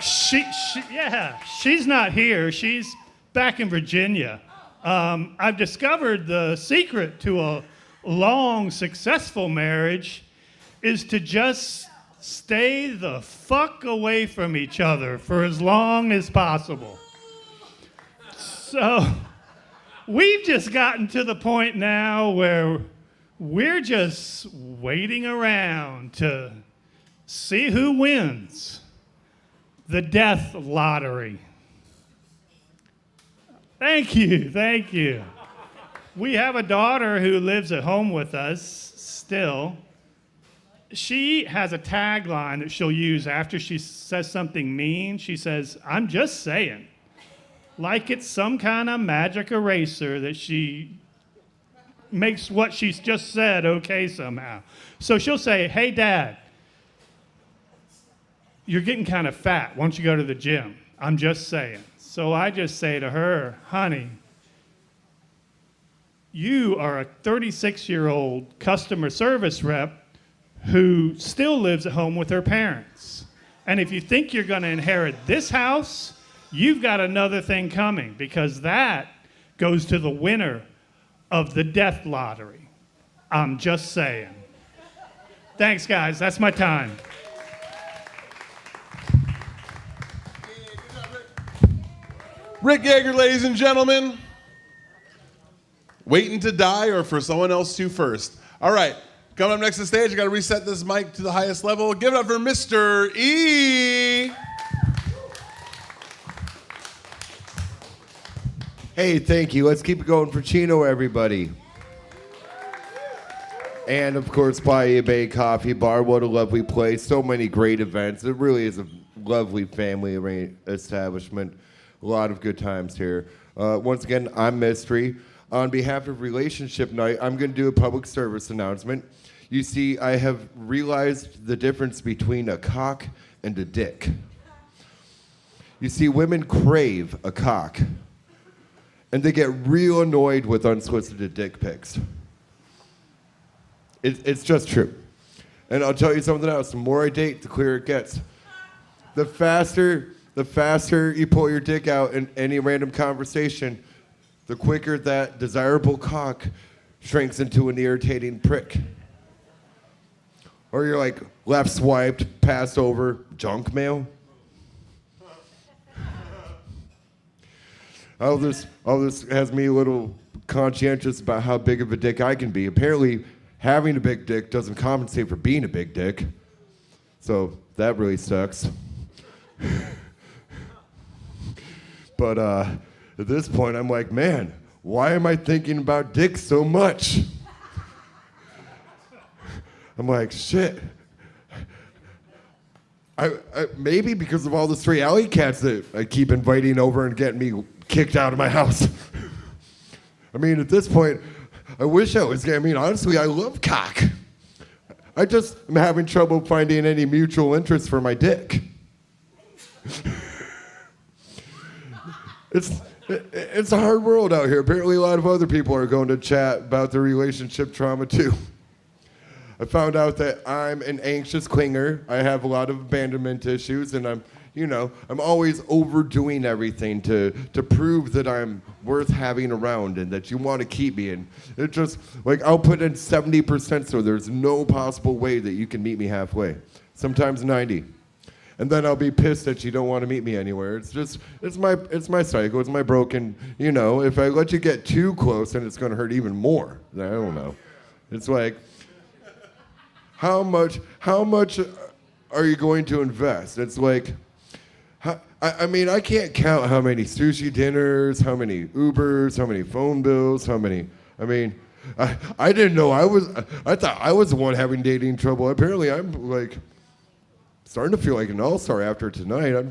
She's not here. She's back in Virginia. I've discovered the secret to a long, successful marriage is to just stay the fuck away from each other for as long as possible. So we've just gotten to the point now where we're just waiting around to see who wins the death lottery. Thank you, thank you. We have a daughter who lives at home with us still. she has a tagline that she'll use after she says something mean. She says, "I'm just saying." Like it's some kind of magic eraser that she makes what she's just said okay somehow. So she'll say, "Hey, Dad, you're getting kind of fat. Why don't you go to the gym? I'm just saying." So I just say to her, "Honey, you are a 36-year-old customer service rep who still lives at home with her parents. And if you think you're going to inherit this house, you've got another thing coming, because that goes to the winner of the death lottery. I'm just saying." Thanks, guys. That's my time. Rick Yeager, ladies and gentlemen. Waiting to die or for someone else to first. All right, coming up next to the stage, I got to reset this mic to the highest level. Give it up for Mr. E. Hey, thank you. Let's keep it going for Chino, everybody. And of course, Bayou Bay Coffee Bar. What a lovely place. So many great events. It really is a lovely family establishment. A lot of good times here. Once again, I'm Mystery. On behalf of Relationship Night, I'm going to do a public service announcement. You see, I have realized the difference between a cock and a dick. You see, women crave a cock, and they get real annoyed with unsolicited dick pics. It's just true. And I'll tell you something else. The more I date, the clearer it gets. The faster you pull your dick out in any random conversation, the quicker that desirable cock shrinks into an irritating prick. Or you're like left swiped, passed over, junk mail. All this has me a little conscientious about how big of a dick I can be. Apparently, having a big dick doesn't compensate for being a big dick. So that really sucks. But at this point, I'm like, man, why am I thinking about dicks so much? I'm like, shit. I maybe because of all the stray alley cats that I keep inviting over and getting me kicked out of my house. I mean, at this point, I wish I was. I mean, honestly, I love cock. I just am having trouble finding any mutual interest for my dick. It's a hard world out here. Apparently, a lot of other people are going to chat about their relationship trauma too. I found out that I'm an anxious clinger. I have a lot of abandonment issues, and I'm always overdoing everything to prove that I'm worth having around and that you want to keep me. And it just, like, I'll put in 70% so there's no possible way that you can meet me halfway. Sometimes 90. And then I'll be pissed that you don't want to meet me anywhere. It's my cycle. It's my broken, if I let you get too close, then it's going to hurt even more. I don't know. It's like, how much are you going to invest? It's like, I mean, I can't count how many sushi dinners, how many Ubers, how many phone bills, I didn't know I thought I was the one having dating trouble. Apparently I'm like starting to feel like an all-star after tonight.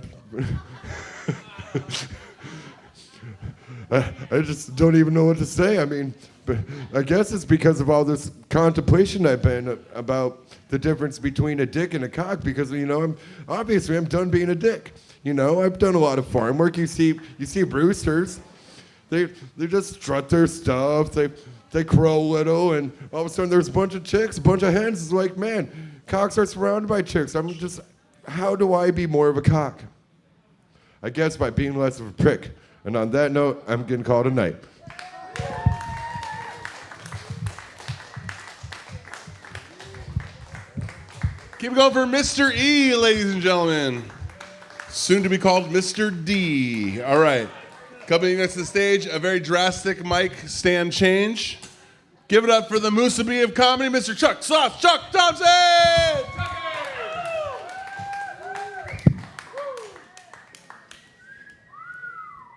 I just don't even know what to say. I mean, but I guess it's because of all this contemplation I've been about the difference between a dick and a cock, because I'm done being a dick. I've done a lot of farm work. You see roosters, they just strut their stuff. They crow a little, and all of a sudden there's a bunch of chicks, a bunch of hens. It's like, man, cocks are surrounded by chicks. How do I be more of a cock? I guess by being less of a prick. And on that note, I'm getting called a night. Keep it going for Mr. E, ladies and gentlemen. Soon to be called Mr. D. All right. Coming next to the stage, a very drastic mic stand change. Give it up for the Musabi of comedy, Mr. Chuck Thompson!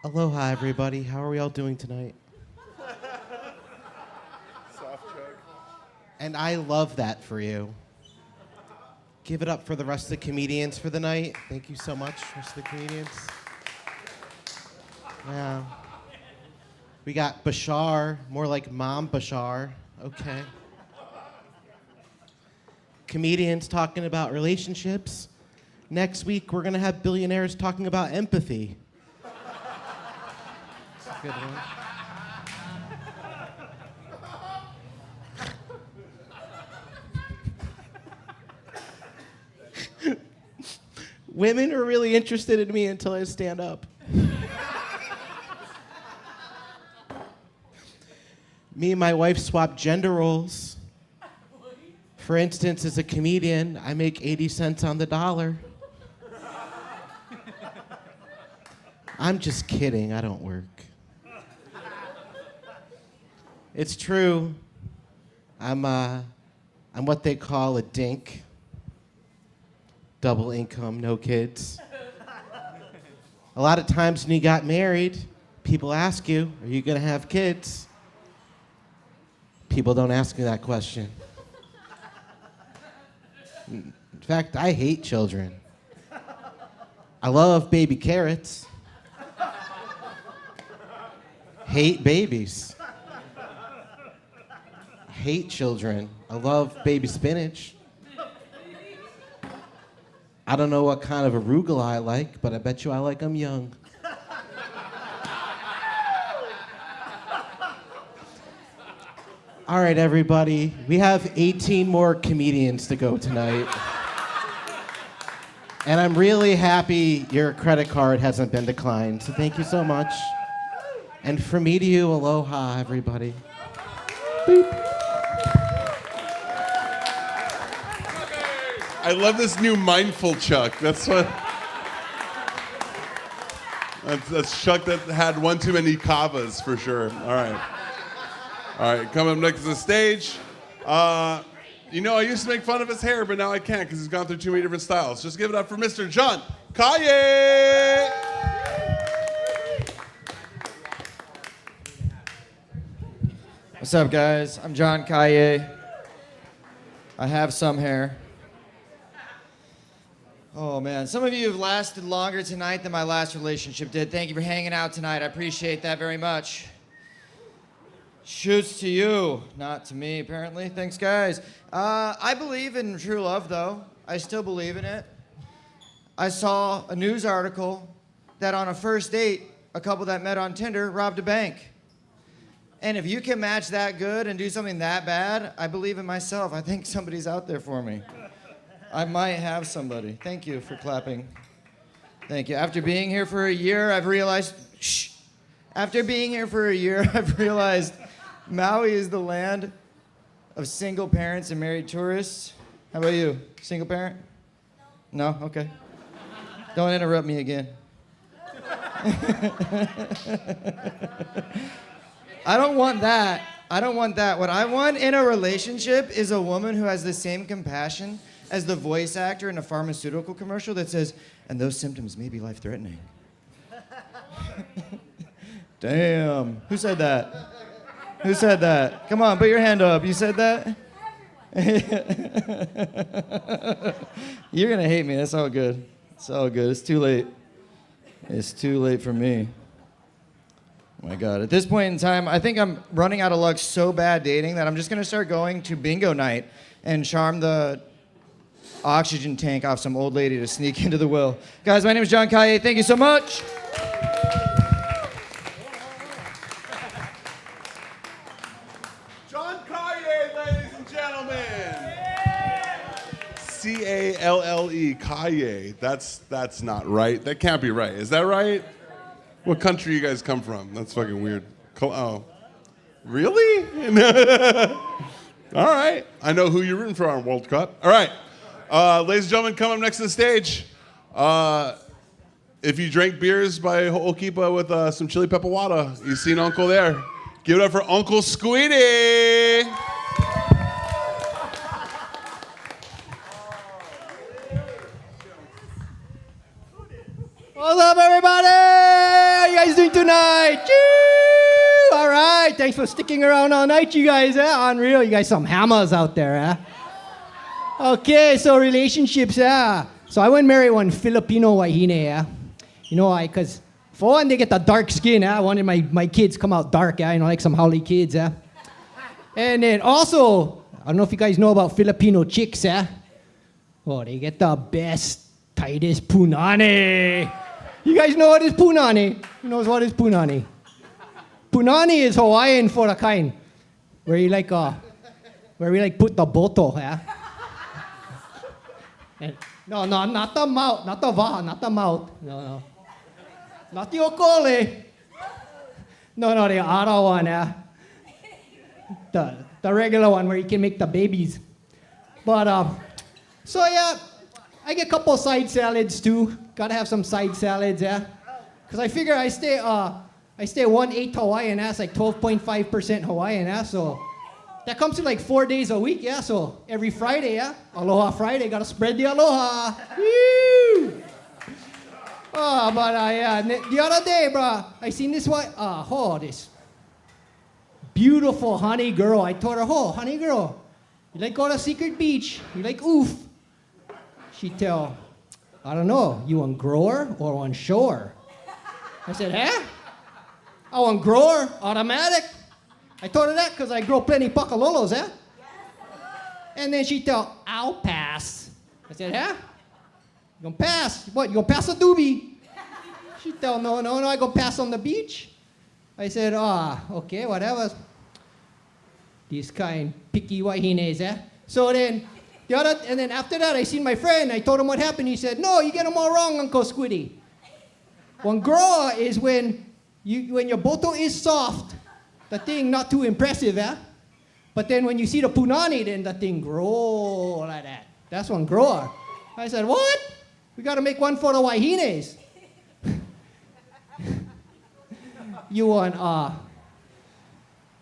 Aloha, everybody. How are we all doing tonight? And I love that for you. give it up for the rest of the comedians for the night. Thank you so much, rest of the comedians. Yeah. We got Bashar, more like Mom Bashar. Okay. Comedians talking about relationships. Next week, we're going to have billionaires talking about empathy. That's a good one. Women are really interested in me until I stand up. Me and my wife swap gender roles. For instance, as a comedian, I make 80 cents on the dollar. I'm just kidding, I don't work. It's true. I'm what they call a dink. Double income, no kids. A lot of times when you got married, people ask you, are you gonna have kids? People don't ask me that question. In fact, I hate children. I love baby carrots. Hate babies. Hate children. I love baby spinach. I don't know what kind of arugula I like, but I bet you I like them young. All right, everybody. We have 18 more comedians to go tonight. And I'm really happy your credit card hasn't been declined, so thank you so much. And from me to you, aloha, everybody. Boop. I love this new mindful Chuck. That's what. That's Chuck that had one too many kavas for sure. All right. All right, coming up next to the stage. You know, I used to make fun of his hair, but now I can't because he's gone through too many different styles. Just give it up for Mr. John Kaye. What's up, guys? I'm John Kaye. I have some hair. Oh, man. Some of you have lasted longer tonight than my last relationship did. Thank you for hanging out tonight. I appreciate that very much. Shoots to you, not to me, apparently. Thanks, guys. I believe in true love, though. I still believe in it. I saw a news article that on a first date, a couple that met on Tinder robbed a bank. And if you can match that good and do something that bad, I believe in myself. I think somebody's out there for me. I might have somebody. Thank you for clapping. Thank you. After being here for a year, I've realized, After being here for a year, I've realized Maui is the land of single parents and married tourists. How about you? Single parent? No? Okay. Don't interrupt me again. I don't want that. I don't want that. What I want in a relationship is a woman who has the same compassion as the voice actor in a pharmaceutical commercial that says, and those symptoms may be life-threatening. Damn. Who said that? Who said that? Come on, put your hand up. You said that? You're gonna hate me. That's all good. It's all good. It's too late. It's too late for me. Oh my God. At this point in time, I think I'm running out of luck so bad dating that I'm just gonna start going to bingo night and charm the oxygen tank off some old lady to sneak into the will. Guys, my name is John Kaye. Thank you so much. John Kaye, ladies and gentlemen. C-A-L-L-E, Kaye. That's not right. That can't be right. Is that right? What country you guys come from? That's fucking weird. Oh, really? All right. I know who you're rooting for on World Cup. All right. Ladies and gentlemen, come up next to the stage. If you drank beers by Ho'okipa with some chili pepper water, you've seen Uncle there. Give it up for Uncle Squeedy. What's up, everybody? How you guys doing tonight? Choo! All right, thanks for sticking around all night, you guys. Unreal. You guys some hammers out there, huh? Okay, so relationships, yeah. So I went and married one Filipino wahine, yeah. You know why? Because for one, they get the dark skin, yeah. I wanted my kids come out dark, yeah. You know, like some Howley kids, yeah. And then also, I don't know if you guys know about Filipino chicks, yeah. Oh, they get the best, tightest punani. You guys know what is punani? Who knows what is punani? Punani is Hawaiian for a kind where you like where we like put the boto, yeah. And, no, not the mouth, not the va, not the mouth. No. Not the okole. No, the ara one, yeah. The regular one where you can make the babies. But so yeah, I get a couple side salads too. Gotta have some side salads, yeah. Cause I figure I stay 1/8 Hawaiian, that's like 12.5% Hawaiian, yeah. So that comes to like 4 days a week, yeah. So every Friday, yeah. Aloha Friday, gotta spread the aloha. Woo! Oh, but yeah, the other day, bro, I seen this one. This beautiful honey girl. I told her, honey girl, you like go to Secret Beach? You like oof? She tell, I don't know, you on grower or on shore? I said, huh? I on grower, automatic. I told her that because I grow plenty pakalolos, eh? And then she tell, I'll pass. I said, huh? You gonna pass? What, you gonna pass a doobie? She tell, no, I gonna pass on the beach. I said, okay, whatever. These kind picky wahines, eh? So then, and then after that, I seen my friend. I told him what happened. He said, no, you get them all wrong, Uncle Squiddy. One grower is when your boto is soft, the thing not too impressive, eh? But then when you see the punani, then the thing grow like that. That's one grower. I said, what? We gotta make one for the wahines. You want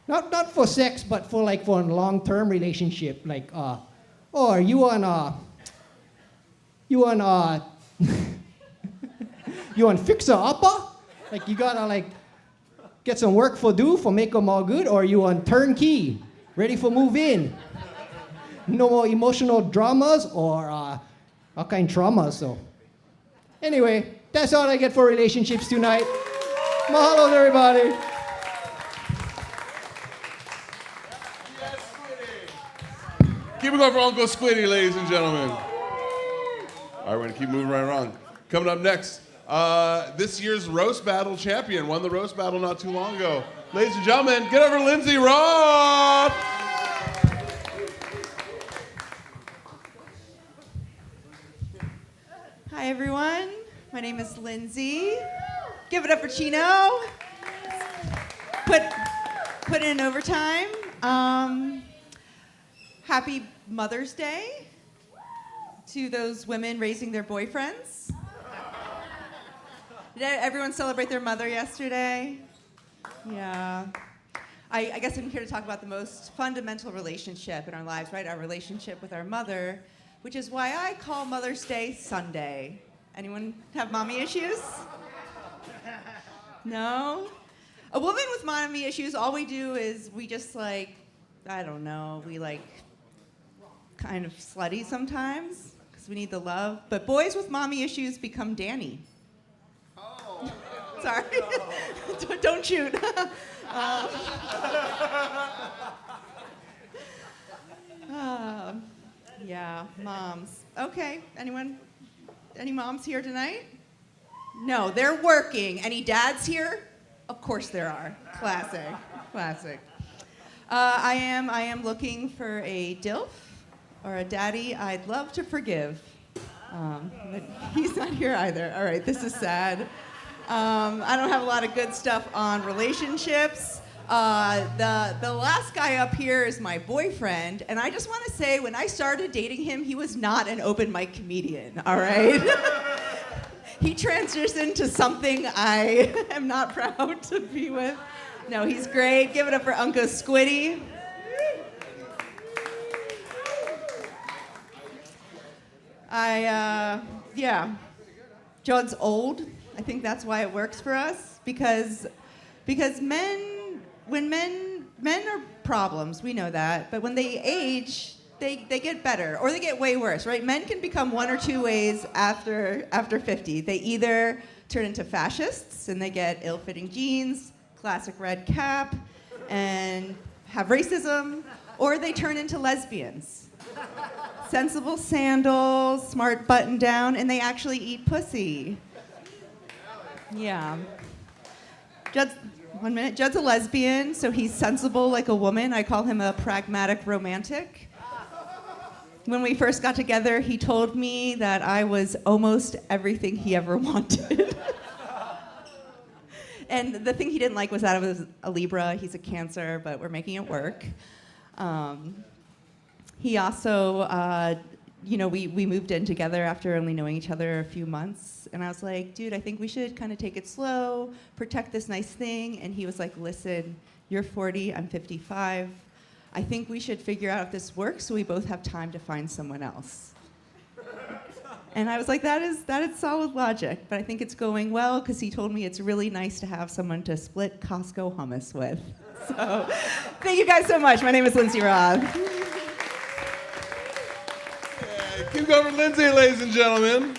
not for sex, but for like for a long-term relationship, like or you want you want fixer upper, like you gotta like get some work for do for make them all good, or you want turnkey, ready for move in, no more emotional dramas or all kind of traumas. So anyway, that's all I get for relationships tonight. Mahalo, everybody. Keep it going for Uncle Squiddy, ladies and gentlemen. All right, we're gonna keep moving right along. Coming up next, this year's roast battle champion won the roast battle not too long ago. Ladies and gentlemen, get over Lindsay Roth. Hi, everyone. My name is Lindsay. Give it up for Chino. Put in overtime. Happy Mother's Day to those women raising their boyfriends. Did everyone celebrate their mother yesterday? Yeah. I guess I'm here to talk about the most fundamental relationship in our lives, right? Our relationship with our mother, which is why I call Mother's Day Sunday. Anyone have mommy issues? No? A woman with mommy issues, all we do is we just like, I don't know, we like kind of slutty sometimes because we need the love. But boys with mommy issues become Danny. Oh. Sorry. Don't shoot. Yeah, moms. Okay, anyone? Any moms here tonight? No, they're working. Any dads here? Of course there are. Classic. I am looking for a DILF or a daddy I'd love to forgive. But he's not here either. All right, this is sad. I don't have a lot of good stuff on relationships. The last guy up here is my boyfriend, and I just want to say, when I started dating him, he was not an open mic comedian, all right? He transitioned to something I am not proud to be with. No, he's great. Give it up for Uncle Squiddy. Yeah. John's old. I think that's why it works for us, because men are problems, we know that, but when they age, they get better or they get way worse, right? Men can become one or two ways after 50. They either turn into fascists and they get ill-fitting jeans, classic red cap, and have racism, or they turn into lesbians. Sensible sandals, smart button down, and they actually eat pussy. Yeah. Judd's a lesbian, so he's sensible like a woman. I call him a pragmatic romantic. When we first got together, he told me that I was almost everything he ever wanted. And the thing he didn't like was that I was a Libra. He's a Cancer, but we're making it work. He also, we moved in together after only knowing each other a few months. And I was like, dude, I think we should kind of take it slow, protect this nice thing. And he was like, listen, you're 40, I'm 55. I think we should figure out if this works so we both have time to find someone else. And I was like, that is solid logic, but I think it's going well because he told me it's really nice to have someone to split Costco hummus with. So thank you guys so much. My name is Lindsay Robb. Keep going for Lindsay, ladies and gentlemen.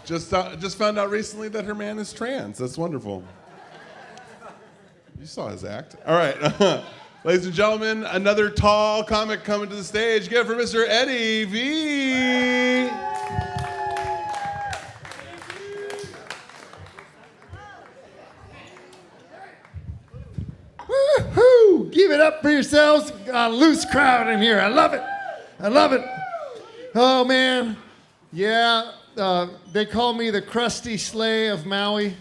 Just found out recently that her man is trans. That's wonderful. You saw his act. All right. Ladies and gentlemen, another tall comic coming to the stage. Give it for Mr. Eddie V. Woo-hoo! Give it up for yourselves. Got a loose crowd in here. I love it. I love it. Oh, man. Yeah, they call me the crusty sleigh of Maui,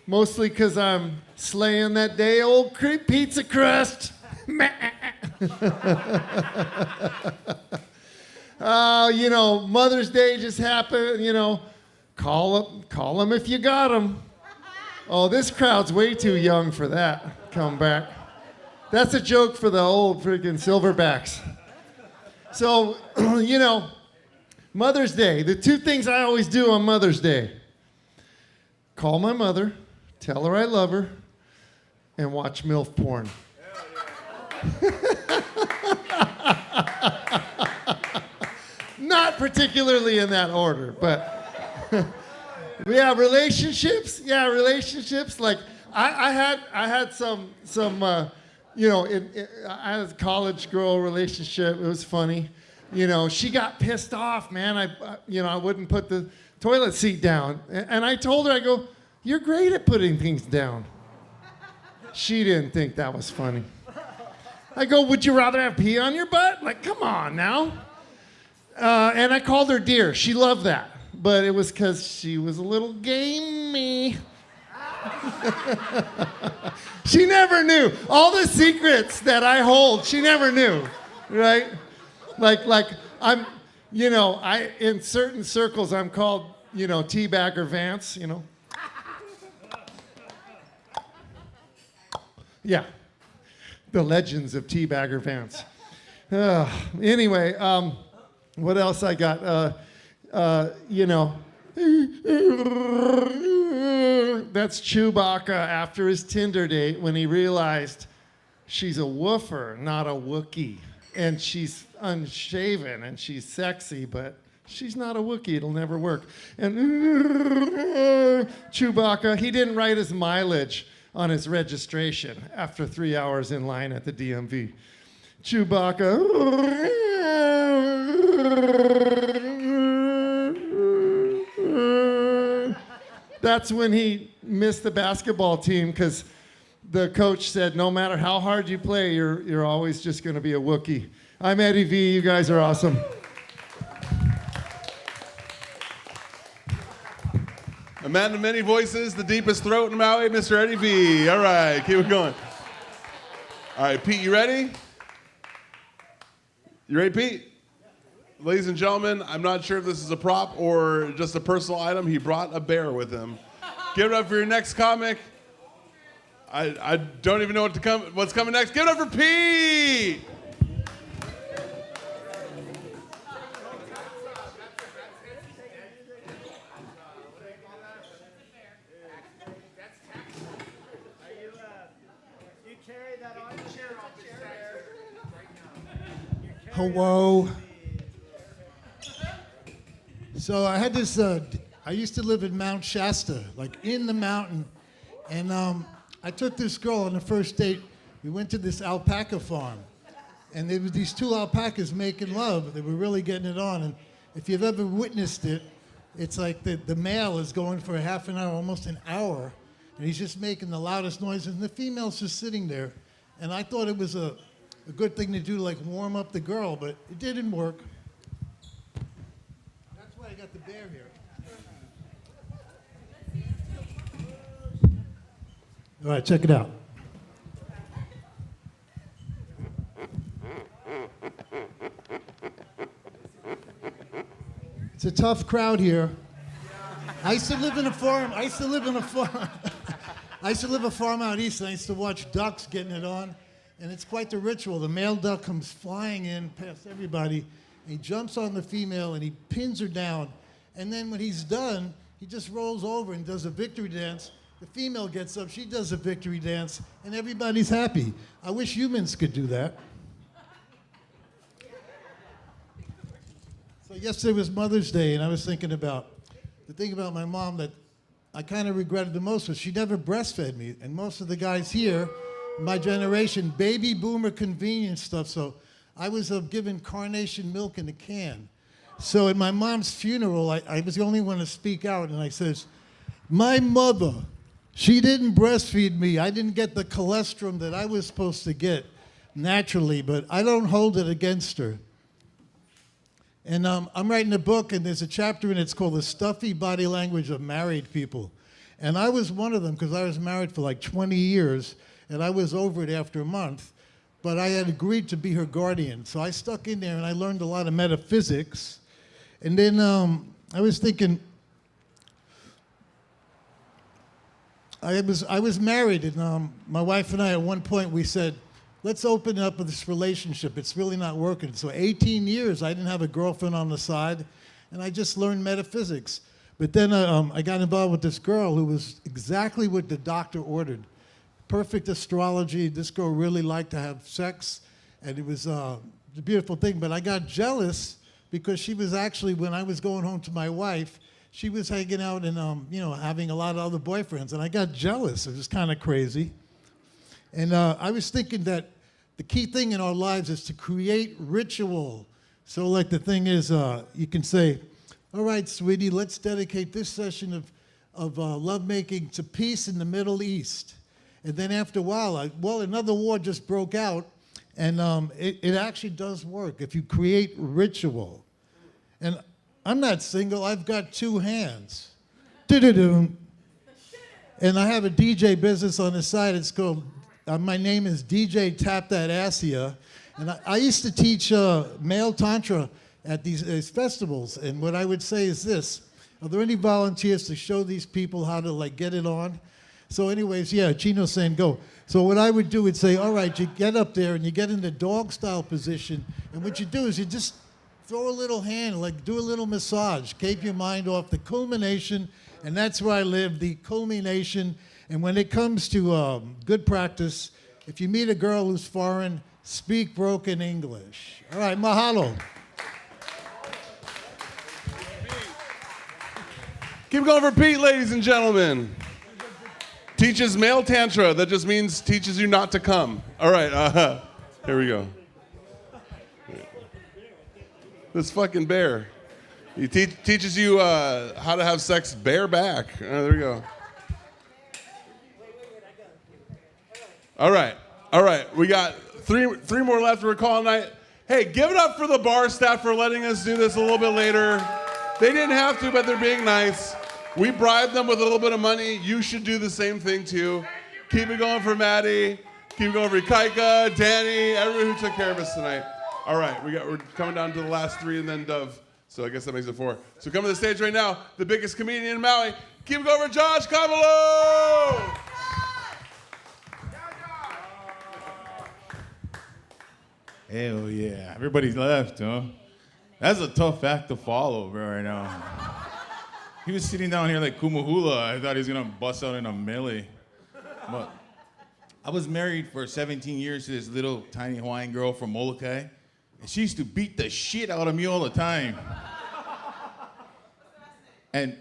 mostly because I'm slaying that day old pizza crust. Mother's Day just happened, call them if you got them. Oh, this crowd's way too young for that. Come back. That's a joke for the old freaking silverbacks. So, Mother's Day, the two things I always do on Mother's Day: call my mother, tell her I love her, and watch MILF porn. Not particularly in that order, but yeah, relationships. Yeah, relationships. Like I had some I had a college girl relationship. It was funny. She got pissed off, man. I wouldn't put the toilet seat down, and I told her, I go, "You're great at putting things down." She didn't think that was funny. I go, "Would you rather have pee on your butt? Like, come on now." And I called her dear. She loved that. But it was because she was a little gamey. She never knew. All the secrets that I hold, she never knew, right? Like I'm, in certain circles, I'm called, Teabagger Vance, Yeah. The legends of Teabagger Vance. Anyway, what else I got? That's Chewbacca after his Tinder date when he realized she's a woofer, not a Wookiee. And she's unshaven and she's sexy, but she's not a Wookiee. It'll never work. And Chewbacca, he didn't write his mileage on his registration after 3 hours in line at the DMV. Chewbacca. That's when he missed the basketball team because the coach said, no matter how hard you play, you're always just going to be a Wookiee. I'm Eddie V. You guys are awesome. A man of many voices, the deepest throat in Maui, Mr. Eddie V. All right, keep it going. All right, Pete, you ready? You ready, Pete? Ladies and gentlemen, I'm not sure if this is a prop or just a personal item. He brought a bear with him. Give it up for your next comic. I don't even know what's coming next. Give it up for Pete! Hello. So I had this, I used to live in Mount Shasta, like in the mountain. And I took this girl on the first date. We went to this alpaca farm. And there were these two alpacas making love. They were really getting it on. And if you've ever witnessed it, it's like the male is going for a half an hour, almost an hour. And he's just making the loudest noises. And the female's just sitting there. And I thought it was a good thing to do, like warm up the girl, but it didn't work. That's why I got the bear here. All right, check it out. It's a tough crowd here. I used to live in a farm. I used to live a farm out east, and I used to watch ducks getting it on. And it's quite the ritual. The male duck comes flying in past everybody. And he jumps on the female and he pins her down. And then when he's done, he just rolls over and does a victory dance. The female gets up, she does a victory dance, and everybody's happy. I wish humans could do that. So yesterday was Mother's Day, and I was thinking about the thing about my mom that I kind of regretted the most was she never breastfed me. And most of the guys here, my generation, baby boomer convenience stuff. So I was given carnation milk in a can. So at my mom's funeral, I was the only one to speak out, and I says, my mother, she didn't breastfeed me. I didn't get the cholesterol that I was supposed to get naturally, but I don't hold it against her. And I'm writing a book, and there's a chapter in it, it's called The Stuffy Body Language of Married People. And I was one of them because I was married for like 20 years, and I was over it after a month, but I had agreed to be her guardian. So I stuck in there, and I learned a lot of metaphysics. And then I was thinking, I was married, and my wife and I, at one point, we said, let's open up this relationship. It's really not working. So 18 years, I didn't have a girlfriend on the side, and I just learned metaphysics. But then I got involved with this girl who was exactly what the doctor ordered. Perfect astrology. This girl really liked to have sex, and it was a beautiful thing. But I got jealous because she was actually, when I was going home to my wife, she was hanging out and having a lot of other boyfriends, and I got jealous. It was kind of crazy. And I was thinking that the key thing in our lives is to create ritual. So like the thing is, you can say, all right, sweetie, let's dedicate this session of lovemaking to peace in the Middle East. And then after a while, another war just broke out, and it actually does work if you create ritual. And I'm not single, I've got two hands. Do-do-do. And I have a DJ business on the side. It's called, my name is DJ Tap That Assia. And I used to teach male tantra at these festivals. And what I would say is this: are there any volunteers to show these people how to like get it on? So anyways, yeah, Chino's saying go. So what I would do would say, all right, you get up there and you get in the dog style position. And what you do is you just throw a little hand, like do a little massage. Keep your mind off the culmination. And that's where I live, the culmination. And when it comes to good practice, if you meet a girl who's foreign, speak broken English. All right, mahalo. Keep going for Pete, ladies and gentlemen. Teaches male tantra. That just means teaches you not to come. All right, here we go. This fucking bear. He teaches you how to have sex bareback. There we go. All right. We got three more left. We're calling night. Hey, give it up for the bar staff for letting us do this a little bit later. They didn't have to, but they're being nice. We bribed them with a little bit of money. You should do the same thing too. Keep it going for Maddie. Keep it going for Kaika, Danny, everyone who took care of us tonight. All right, we're coming down to the last three and then Dove. So I guess that makes it four. So come to the stage right now, the biggest comedian in Maui. Keep it going for Josh Cavalo. Hell yeah. Everybody's left, huh? That's a tough act to follow, bro, right now. He was sitting down here like Kumahula. I thought he was going to bust out in a melee. But I was married for 17 years to this little tiny Hawaiian girl from Molokai. And she used to beat the shit out of me all the time. And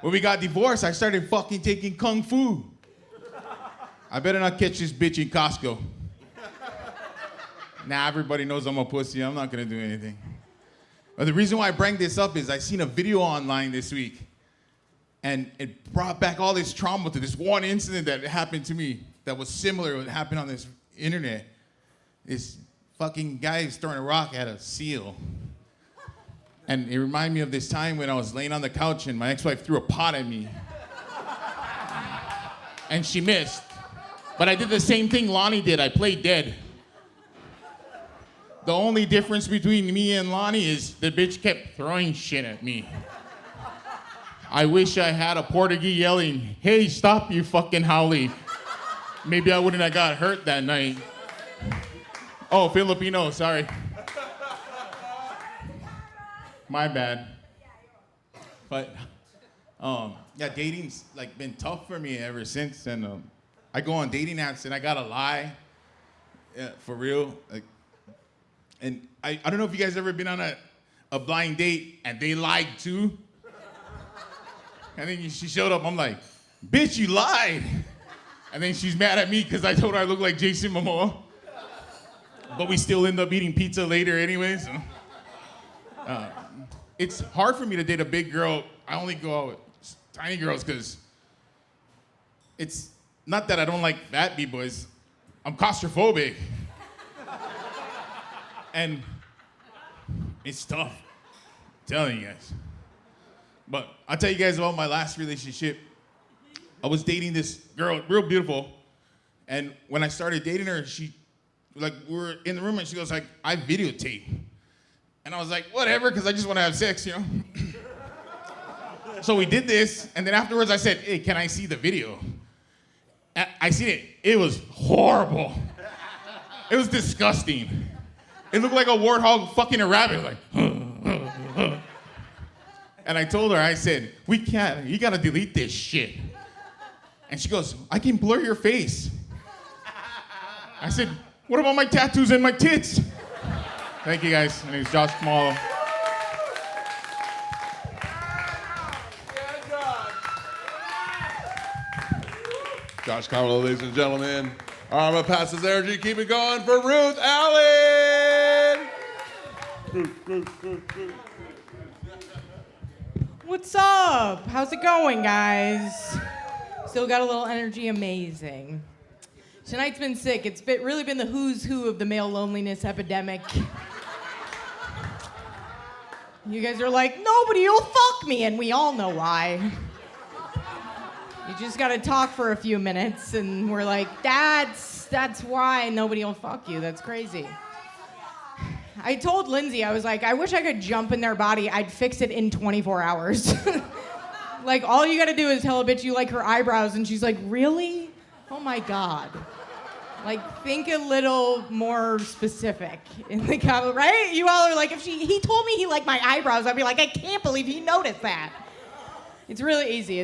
when we got divorced, I started fucking taking kung fu. I better not catch this bitch in Costco. Nah, everybody knows I'm a pussy. I'm not gonna do anything. But the reason why I bring this up is I seen a video online this week, and it brought back all this trauma to this one incident that happened to me that was similar to what happened on this internet. This fucking guy was throwing a rock at a seal. And it reminded me of this time when I was laying on the couch and my ex-wife threw a pot at me. And she missed. But I did the same thing Lonnie did. I played dead. The only difference between me and Lonnie is the bitch kept throwing shit at me. I wish I had a Portuguese yelling, "Hey, stop, you fucking Howley." Maybe I wouldn't have got hurt that night. Oh, Filipino, sorry. My bad. But, yeah, dating's like been tough for me ever since. And I go on dating apps and I gotta lie, for real. Like, and I don't know if you guys ever been on a blind date and they lied too. And then she showed up, I'm like, bitch, you lied. And then she's mad at me because I told her I look like Jason Momoa. But we still end up eating pizza later anyway, so. It's hard for me to date a big girl. I only go out with tiny girls because it's not that I don't like fat people, it's I'm claustrophobic. And it's tough, I'm telling you guys. But I'll tell you guys about my last relationship. I was dating this girl, real beautiful. And when I started dating her, we were in the room and she goes like, I videotape. And I was like, whatever, because I just want to have sex, you know? So we did this, and then afterwards I said, hey, can I see the video? I seen it. It was horrible. It was disgusting. It looked like a warthog fucking a rabbit, like. And I told her, I said, you gotta delete this shit. And she goes, I can blur your face. I said, what about my tattoos and my tits? Thank you guys. My name is Josh Kamalo. Josh Kamalo, ladies and gentlemen. All right, I'm gonna pass this energy. Keep it going for Ruth Allen. What's up? How's it going, guys? Still got a little energy, amazing. Tonight's been sick. It's really been the who's who of the male loneliness epidemic. You guys are like, nobody will fuck me, and we all know why. You just gotta talk for a few minutes, and we're like, that's why nobody will fuck you. That's crazy. I told Lindsay, I was like, I wish I could jump in their body. I'd fix it in 24 hours. Like, all you gotta do is tell a bitch you like her eyebrows, and she's like, really? Oh my God. Like, think a little more specific in the comment, right? You all are like, he told me he liked my eyebrows, I'd be like, I can't believe he noticed that. It's really easy,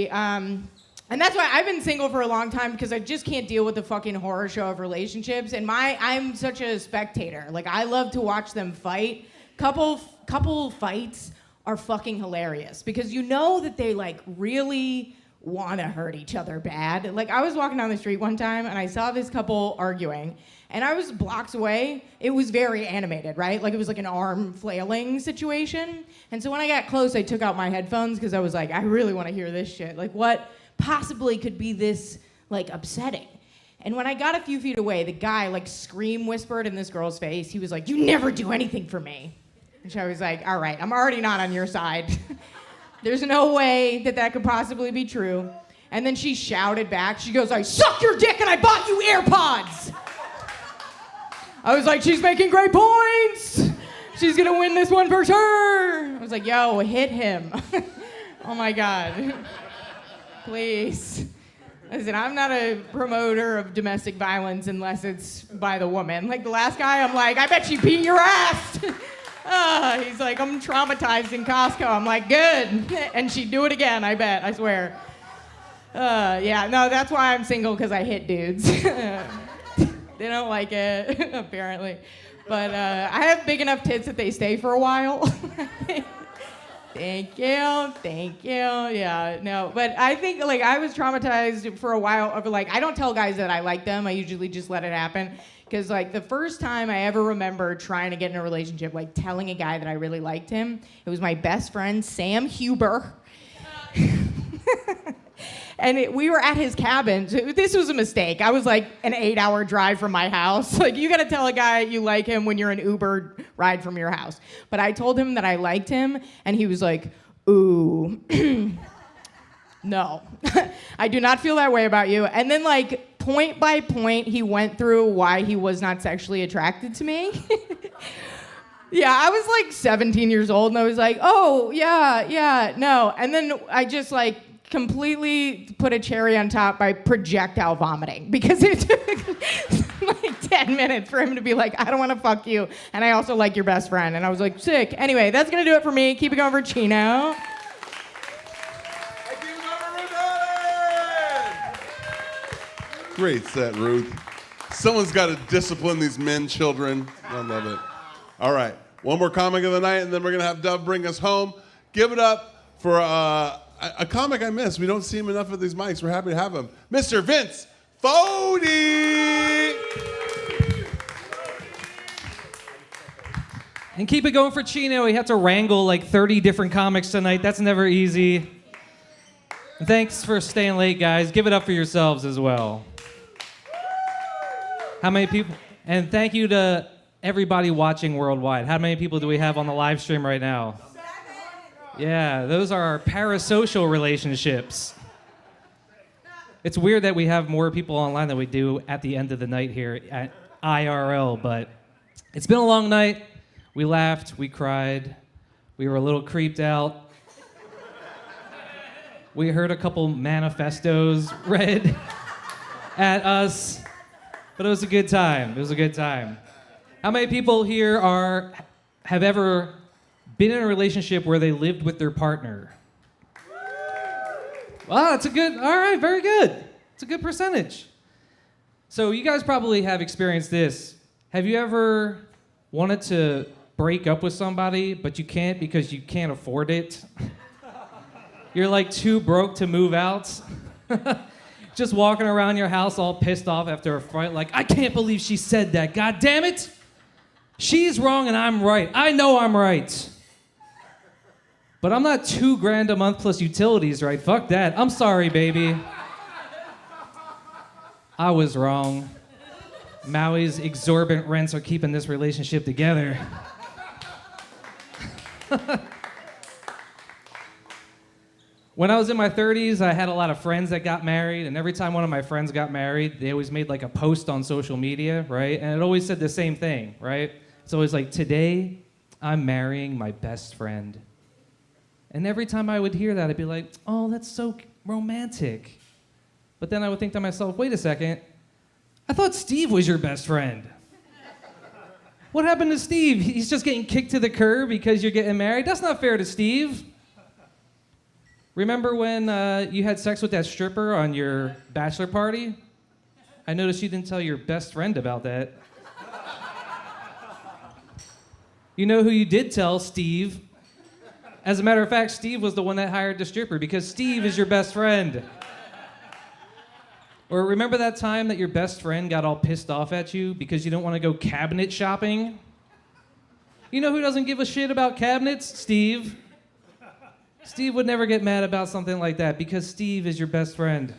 And that's why I've been single for a long time, because I just can't deal with the fucking horror show of relationships. And I'm such a spectator. Like, I love to watch them fight. Couple fights are fucking hilarious, because you know that they like really want to hurt each other bad. Like, I was walking down the street one time and I saw this couple arguing, and I was blocks away. It was very animated, right? Like, it was like an arm flailing situation. And so when I got close, I took out my headphones, because I was like, I really want to hear this shit. Like, what possibly could be this like upsetting? And when I got a few feet away, the guy like scream whispered in this girl's face. He was like, you never do anything for me. And so I was like, all right, I'm already not on your side. There's no way that could possibly be true. And then she shouted back. She goes, I suck your dick and I bought you AirPods. I was like, she's making great points. She's gonna win this one for sure. I was like, yo, hit him. Oh my God. Please. Listen, I'm not a promoter of domestic violence unless it's by the woman. Like, the last guy, I'm like, I bet she beat your ass. He's like, I'm traumatized in Costco. I'm like, good. And she'd do it again, I bet, I swear. Yeah, no, that's why I'm single, because I hit dudes. They don't like it, apparently. But I have big enough tits that they stay for a while. Thank you. Yeah, no, but I think like I was traumatized for a while of like I don't tell guys that I like them. I usually just let it happen because like the first time I ever remember trying to get in a relationship, like telling a guy that I really liked him, it was my best friend Sam Huber. And we were at his cabin. So this was a mistake. I was like an 8-hour drive from my house. Like you gotta tell a guy you like him when you're an Uber ride from your house. But I told him that I liked him, and he was like, ooh, no, I do not feel that way about you. And then like point by point, he went through why he was not sexually attracted to me. Yeah, I was like 17 years old, and I was like, oh, yeah, no. And then I just like completely put a cherry on top by projectile vomiting because it took like 10 minutes for him to be like, I don't want to fuck you, and I also like your best friend. And I was like, sick. Anyway, that's going to do it for me. Keep it going for Chino. Great set, Ruth. Someone's got to discipline these men children. I love it. All right, one more comic of the night, and then we're going to have Dove bring us home. Give it up for a comic I miss. We don't see him enough at these mics. We're happy to have him. Mr. Vince Fodi! And keep it going for Chino. He had to wrangle like 30 different comics tonight. That's never easy. And thanks for staying late, guys. Give it up for yourselves as well. How many people? And thank you to everybody watching worldwide. How many people do we have on the live stream right now? Yeah, those are our parasocial relationships. It's weird that we have more people online than we do at the end of the night here at IRL, but it's been a long night. We laughed, we cried, we were a little creeped out. We heard a couple manifestos read at us, but it was a good time. It was a good time. How many people here have ever been in a relationship where they lived with their partner? Wow, that's a good, all right, very good. It's a good percentage. So you guys probably have experienced this. Have you ever wanted to break up with somebody, but you can't because you can't afford it? You're like too broke to move out. Just walking around your house all pissed off after a fight, like, I can't believe she said that, God damn it! She's wrong and I'm right. I know I'm right. But I'm not $2,000 a month plus utilities, right? Fuck that. I'm sorry, baby. I was wrong. Maui's exorbitant rents are keeping this relationship together. When I was in my 30s, I had a lot of friends that got married, and every time one of my friends got married, they always made like a post on social media, right? And it always said the same thing, right? It's always like, today, I'm marrying my best friend. And every time I would hear that, I'd be like, oh, that's so romantic. But then I would think to myself, wait a second, I thought Steve was your best friend. What happened to Steve? He's just getting kicked to the curb because you're getting married? That's not fair to Steve. Remember when you had sex with that stripper on your bachelor party? I noticed you didn't tell your best friend about that. You know who you did tell? Steve. As a matter of fact, Steve was the one that hired the stripper because Steve is your best friend. Or remember that time that your best friend got all pissed off at you because you don't want to go cabinet shopping? You know who doesn't give a shit about cabinets? Steve. Steve would never get mad about something like that because Steve is your best friend.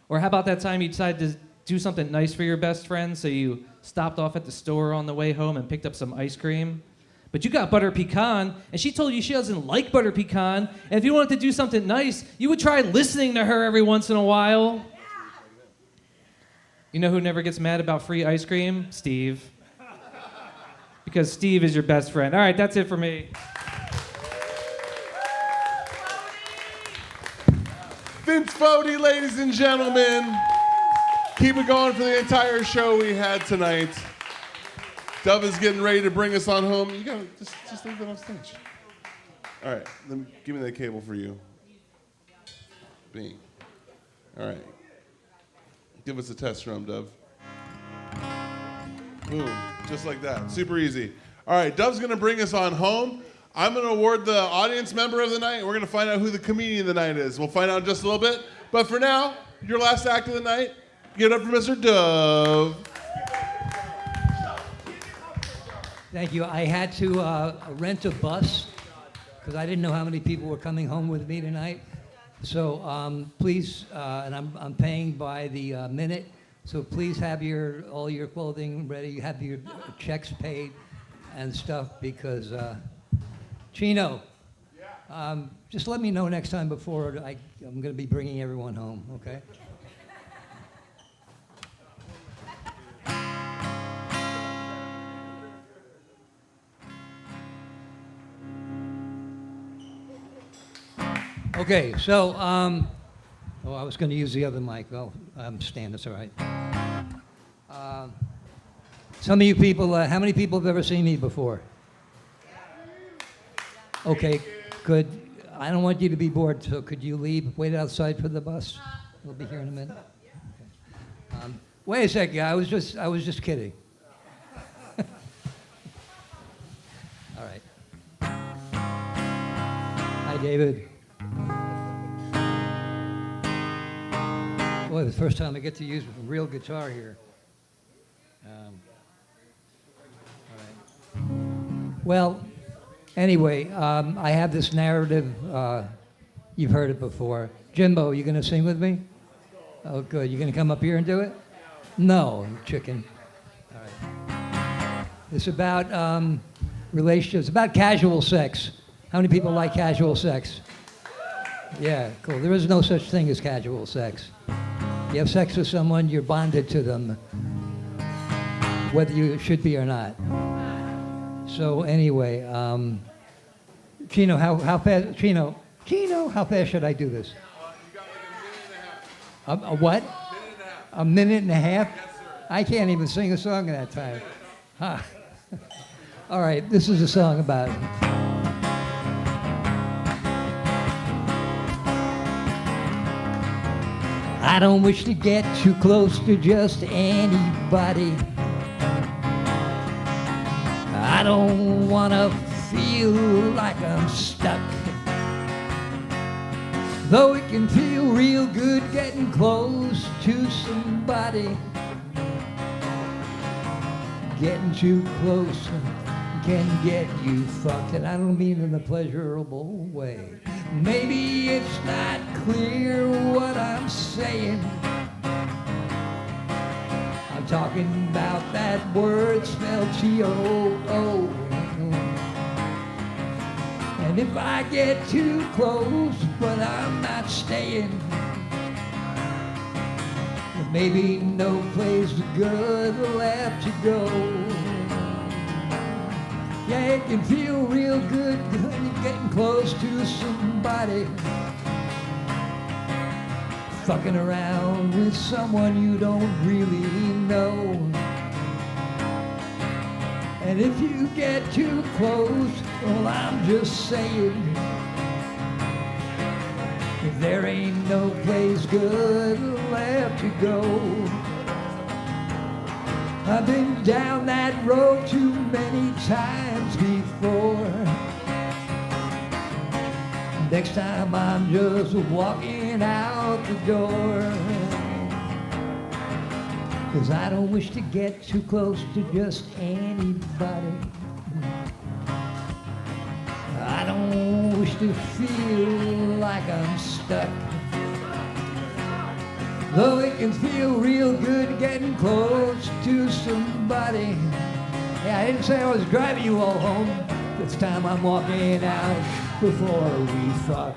Or how about that time you decided to do something nice for your best friend, so you stopped off at the store on the way home and picked up some ice cream? But you got butter pecan, and she told you she doesn't like butter pecan, and if you wanted to do something nice, you would try listening to her every once in a while. You know who never gets mad about free ice cream? Steve. Because Steve is your best friend. All right, that's it for me. Vince Fodi, ladies and gentlemen. Keep it going for the entire show we had tonight. Dove is getting ready to bring us on home. You gotta just leave that on stage. All right, then give me that cable for you. Bing. All right. Give us a test drum, Dove. Boom. Just like that. Super easy. All right, Dove's going to bring us on home. I'm going to award the audience member of the night. We're going to find out who the comedian of the night is. We'll find out in just a little bit. But for now, your last act of the night, give it up for Mr. Dove. Thank you. I had to rent a bus because I didn't know how many people were coming home with me tonight. So please, and I'm paying by the minute. So please have all your clothing ready, have your checks paid and stuff because Chino, just let me know next time before I'm going to be bringing everyone home, okay? Okay, so, I was going to use the other mic. Oh, I'm staying, that's all right. Some of you people, how many people have ever seen me before? Okay, good. I don't want you to be bored, so could you leave, wait outside for the bus? We'll be here in a minute. Okay. Wait a second, I was just kidding. All right. Hi, David. Boy, the first time I get to use a real guitar here. All right. Well, anyway, I have this narrative. You've heard it before. Jimbo, you going to sing with me? Oh, good. You going to come up here and do it? No, chicken. All right. It's about relationships, about casual sex. How many people like casual sex? Yeah, cool. There is no such thing as casual sex. You have sex with someone, you're bonded to them, whether you should be or not. So anyway, Chino, how fast? Chino, how fast should I do this? A what? A minute and a half? I can't even sing a song in that time. Huh. All right, this is a song about it. I don't wish to get too close to just anybody. I don't want to feel like I'm stuck. Though it can feel real good getting close to somebody. Getting too close can get you fucked, and I don't mean in a pleasurable way. Maybe it's not clear what I'm saying. I'm talking about that word spelled T-O-O. And if I get too close, but I'm not staying, there may be no place good left to go. Yeah, it can feel real good when you're getting close to somebody. Fucking around with someone you don't really know. And if you get too close, well, I'm just saying, if there ain't no place good left to go. I've been down that road too many times before. Next time I'm just walking out the door. 'Cause I don't wish to get too close to just anybody. I don't wish to feel like I'm stuck. Though it can feel real good getting close to somebody. Yeah, I didn't say I was driving you all home. This time I'm walking out before we fuck.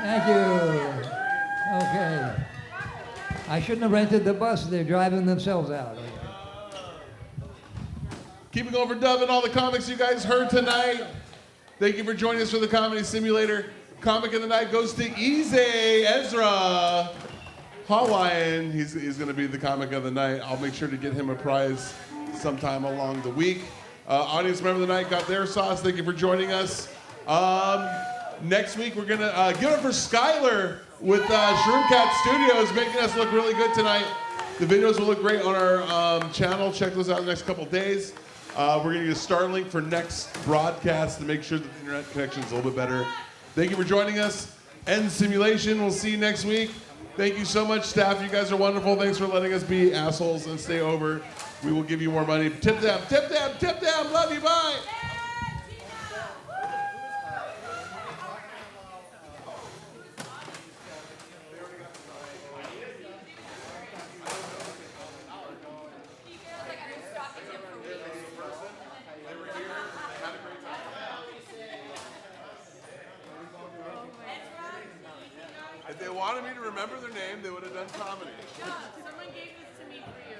Thank you. Okay. I shouldn't have rented the bus. They're driving themselves out. Keeping over Dove and all the comics you guys heard tonight. Thank you for joining us for the Comedy Simulator. Comic of the night goes to Ize Ezra Hawaiian. He's going to be the comic of the night. I'll make sure to get him a prize sometime along the week. Audience member of the night got their sauce. Thank you for joining us. Next week, we're going to give it for Skylar with Shroom Cat Studios, making us look really good tonight. The videos will look great on our channel. Check those out in the next couple days. We're going to get a Starlink for next broadcast to make sure that the internet connection is a little bit better. Thank you for joining us. End simulation. We'll see you next week. Thank you so much, staff. You guys are wonderful. Thanks for letting us be assholes and stay over. We will give you more money. Tip them, tip them, tip them. Love you. Bye. If they wanted me to remember their name, they would have done comedy. Someone gave this to me for you.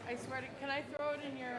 I swear to, can I throw it in your